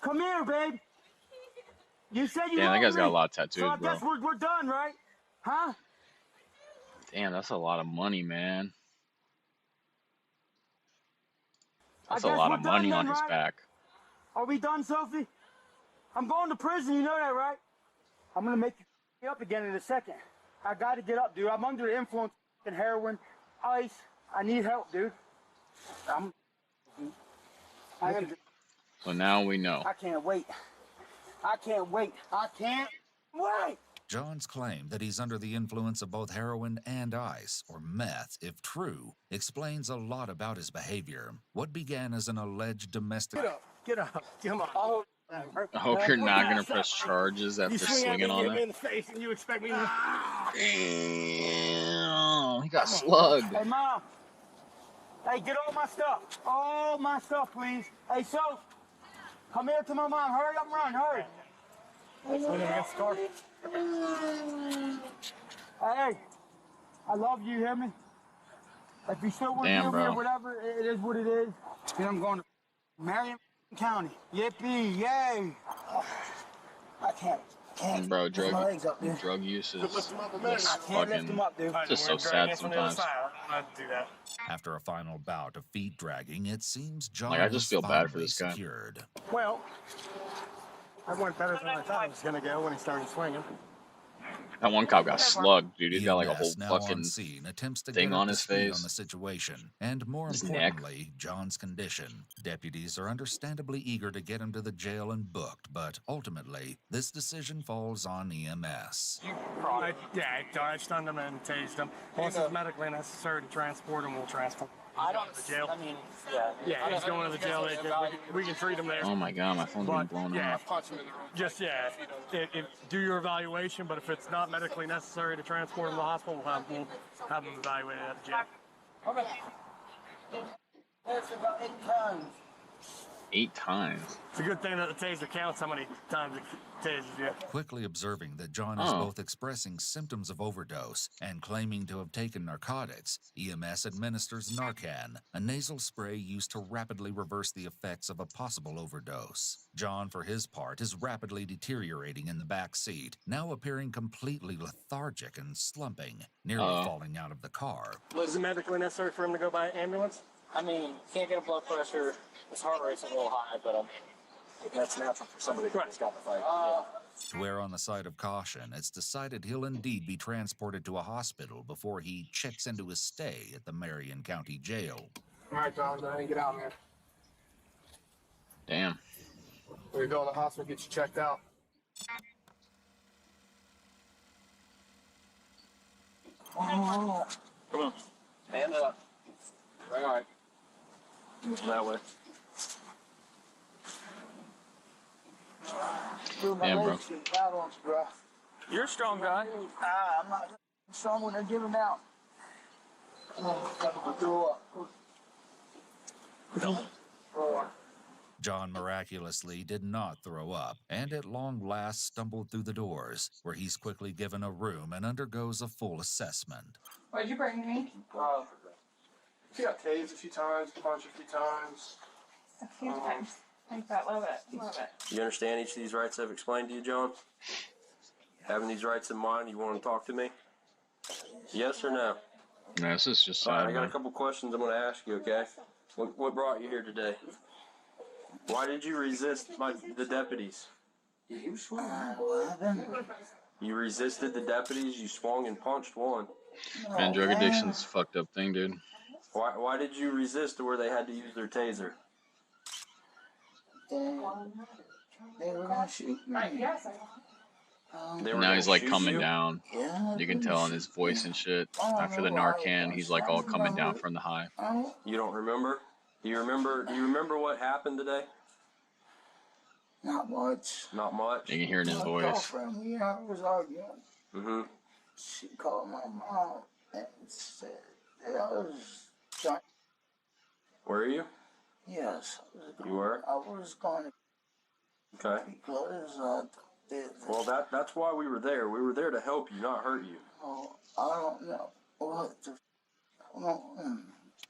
Come here, babe. You said you Damn, that love guy's got a me. lot of tattoos, So I bro. guess we're done, right? Huh? Damn, that's a lot of money, man. That's I a guess lot we're of done money then, on his right? back. Are we done, Sophie? I'm going to prison, you know that, right? I'm gonna make you up again in a second. I gotta get up, dude. I'm under the influence of heroin, ice. I need help, dude. So now we know. I can't wait. I can't wait. I can't wait. John's claim that he's under the influence of both heroin and ice, or meth, if true, explains a lot about his behavior. What began as an alleged domestic... Get up. Come on. I hope you're not gonna press charges after swinging on me in it. the face and you expect me to... Damn, he got slugged. Hey, Mom. Hey, get all my stuff. All my stuff, please. Hey, Soph. Come here to my mom. Hurry up and run. Hurry. Hey, I love you, hear me? If you still want to Damn, hear me bro. or whatever, it is what it is. Then I'm going to Marion County. Yippee, yay. I can't. Bro, lift my legs up, dude. drug use is just I can't lift fucking, them up, dude. just so sad sometimes. After a final bout of feet dragging, it seems John Like, I just is feel bad for finally this guy. secured. Well, that went better than I thought it was going to go when he started swinging. That one cop got slugged, dude. He's got like a whole EMS, now fucking on scene, attempts to thing get up on to his speed face. on the situation, and more His neck. importantly, John's condition. Deputies are understandably eager to get him to the jail and booked, but ultimately, this decision falls on EMS. I stunned him and tased him. Once it's medically necessary to transport him, we'll transport him. I don't, to the jail. I mean, Yeah, he's going to the jail. We can treat him there. Oh my god, my phone's being But, blown yeah, up. just, do your evaluation, but if it's not medically necessary to transport him to the hospital, we'll have him evaluated at the jail. okay. That's about 8 times. 8 times. It's a good thing that the taser counts how many times it tases you. Quickly observing that John is Oh. both expressing symptoms of overdose and claiming to have taken narcotics, EMS administers Narcan, a nasal spray used to rapidly reverse the effects of a possible overdose. John, for his part, is rapidly deteriorating in the back seat, now appearing completely lethargic and slumping, nearly falling out of the car. Was it medically necessary for him to go by ambulance? I mean, can't get a blood pressure. His heart rate's a little high, but that's natural for somebody who's got the fight. To err on the side of caution, it's decided he'll indeed be transported to a hospital before he checks into his stay at the Marion County Jail. All right, John, go ahead and get out, man. Damn. We're going to the hospital, get you checked out. Oh. Come on. Stand up. All right. Move that way. Damn, bro. You're a strong guy. I'm not strong when they're giving out. John miraculously did not throw up, and at long last stumbled through the doors, where he's quickly given a room and undergoes a full assessment. Why'd you bring me? She got tased a few times, punched a few times. A few times. Like that, love it, love it. You understand each of these rights I've explained to you, John? Having these rights in mind, you want to talk to me? Yes or no? No, this is just All right, sad, I got man. a couple questions I'm going to ask you, okay? What brought you here today? Why did you resist the deputies? You resisted the deputies, you swung and punched one. Man, drug addiction's a fucked up thing, dude. Why did you resist to where they had to use their taser? They were gonna shoot me. Now he's like coming down. You can tell in his voice and shit. After the Narcan, he's like all coming down from the high. You don't remember? Do you remember what happened today? Not much. Not much. You can hear it in his My voice. girlfriend, we was arguing. Mm-hmm. She called my mom and said that I was trying. Were you? Yes. You were? I was going to. Okay. Because Well, that's why we were there. We were there to help you, not hurt you. oh, I don't know what the.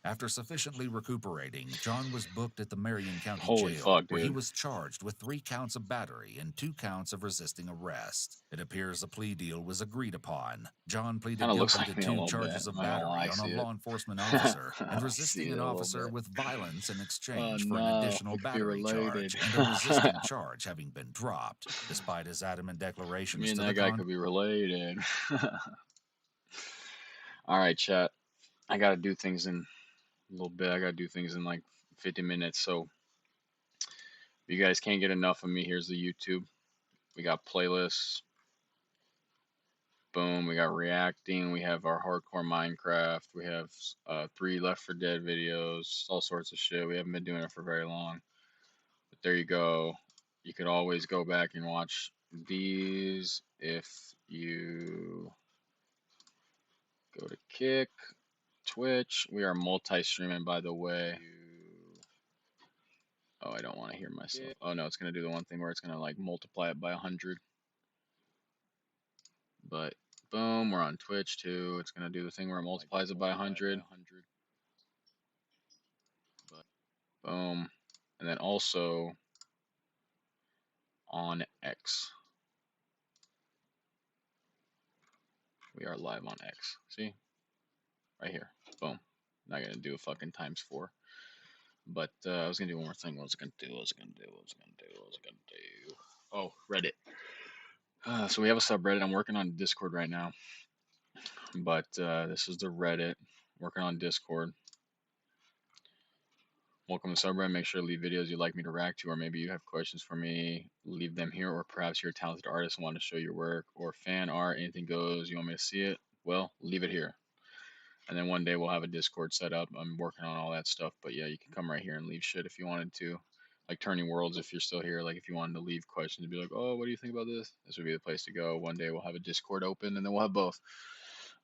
After sufficiently recuperating, John was booked at the Marion County Holy Jail, fuck, where he dude. was charged with 3 counts of battery and 2 counts of resisting arrest. It appears a plea deal was agreed upon. John pleaded Kinda looks guilty like me to a 2 little charges bit. of I don't know, I battery on see a it. law enforcement officer I and see resisting it an a little officer bit. with violence in Oh, exchange for an no, additional if you're battery related. charge, and a resisting charge having been dropped, despite his adamant declarations Me and to that the guy could be related. All right, chat. I gotta do things in a little bit. I gotta do things in like 50 minutes. So if you guys can't get enough of me, here's the YouTube. We got playlists. Boom. We got reacting. We have our hardcore Minecraft. We have 3 Left 4 Dead videos. All sorts of shit. We haven't been doing it for very long. But there you go. You could always go back and watch these if you go to Kick, Twitch. We are multi-streaming, by the way. Oh, I don't want to hear myself. Oh no, it's gonna do the one thing where it's gonna like multiply it by 100. But boom, we're on Twitch too. It's gonna do the thing where it multiplies it by 100. But boom, and then also on X. We are live on X. See? Right here. Boom. Not gonna do a fucking ×4. But I was gonna do one more thing. What was I gonna do? Oh, Reddit. So we have a subreddit. I'm working on Discord right now. But this is the Reddit. Working on Discord. Welcome to subreddit. Make sure to leave videos you'd like me to react to, or maybe you have questions for me. Leave them here, or perhaps you're a talented artist and want to show your work, or fan art, anything goes. You want me to see it? Well, leave it here. And then one day we'll have a Discord set up. I'm working on all that stuff. But yeah, you can come right here and leave shit if you wanted to. Like Turning Worlds, if you're still here. Like if you wanted to leave questions and be like, oh, what do you think about this? This would be the place to go. One day we'll have a Discord open and then we'll have both.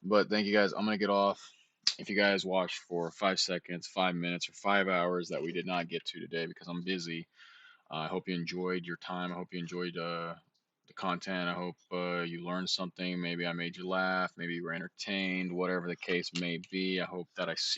But thank you guys. I'm going to get off. If you guys watched for 5 seconds, 5 minutes, or 5 hours that we did not get to today because I'm busy, I hope you enjoyed your time. I hope you enjoyed the content. I hope you learned something. Maybe I made you laugh. Maybe you were entertained. Whatever the case may be, I hope that I see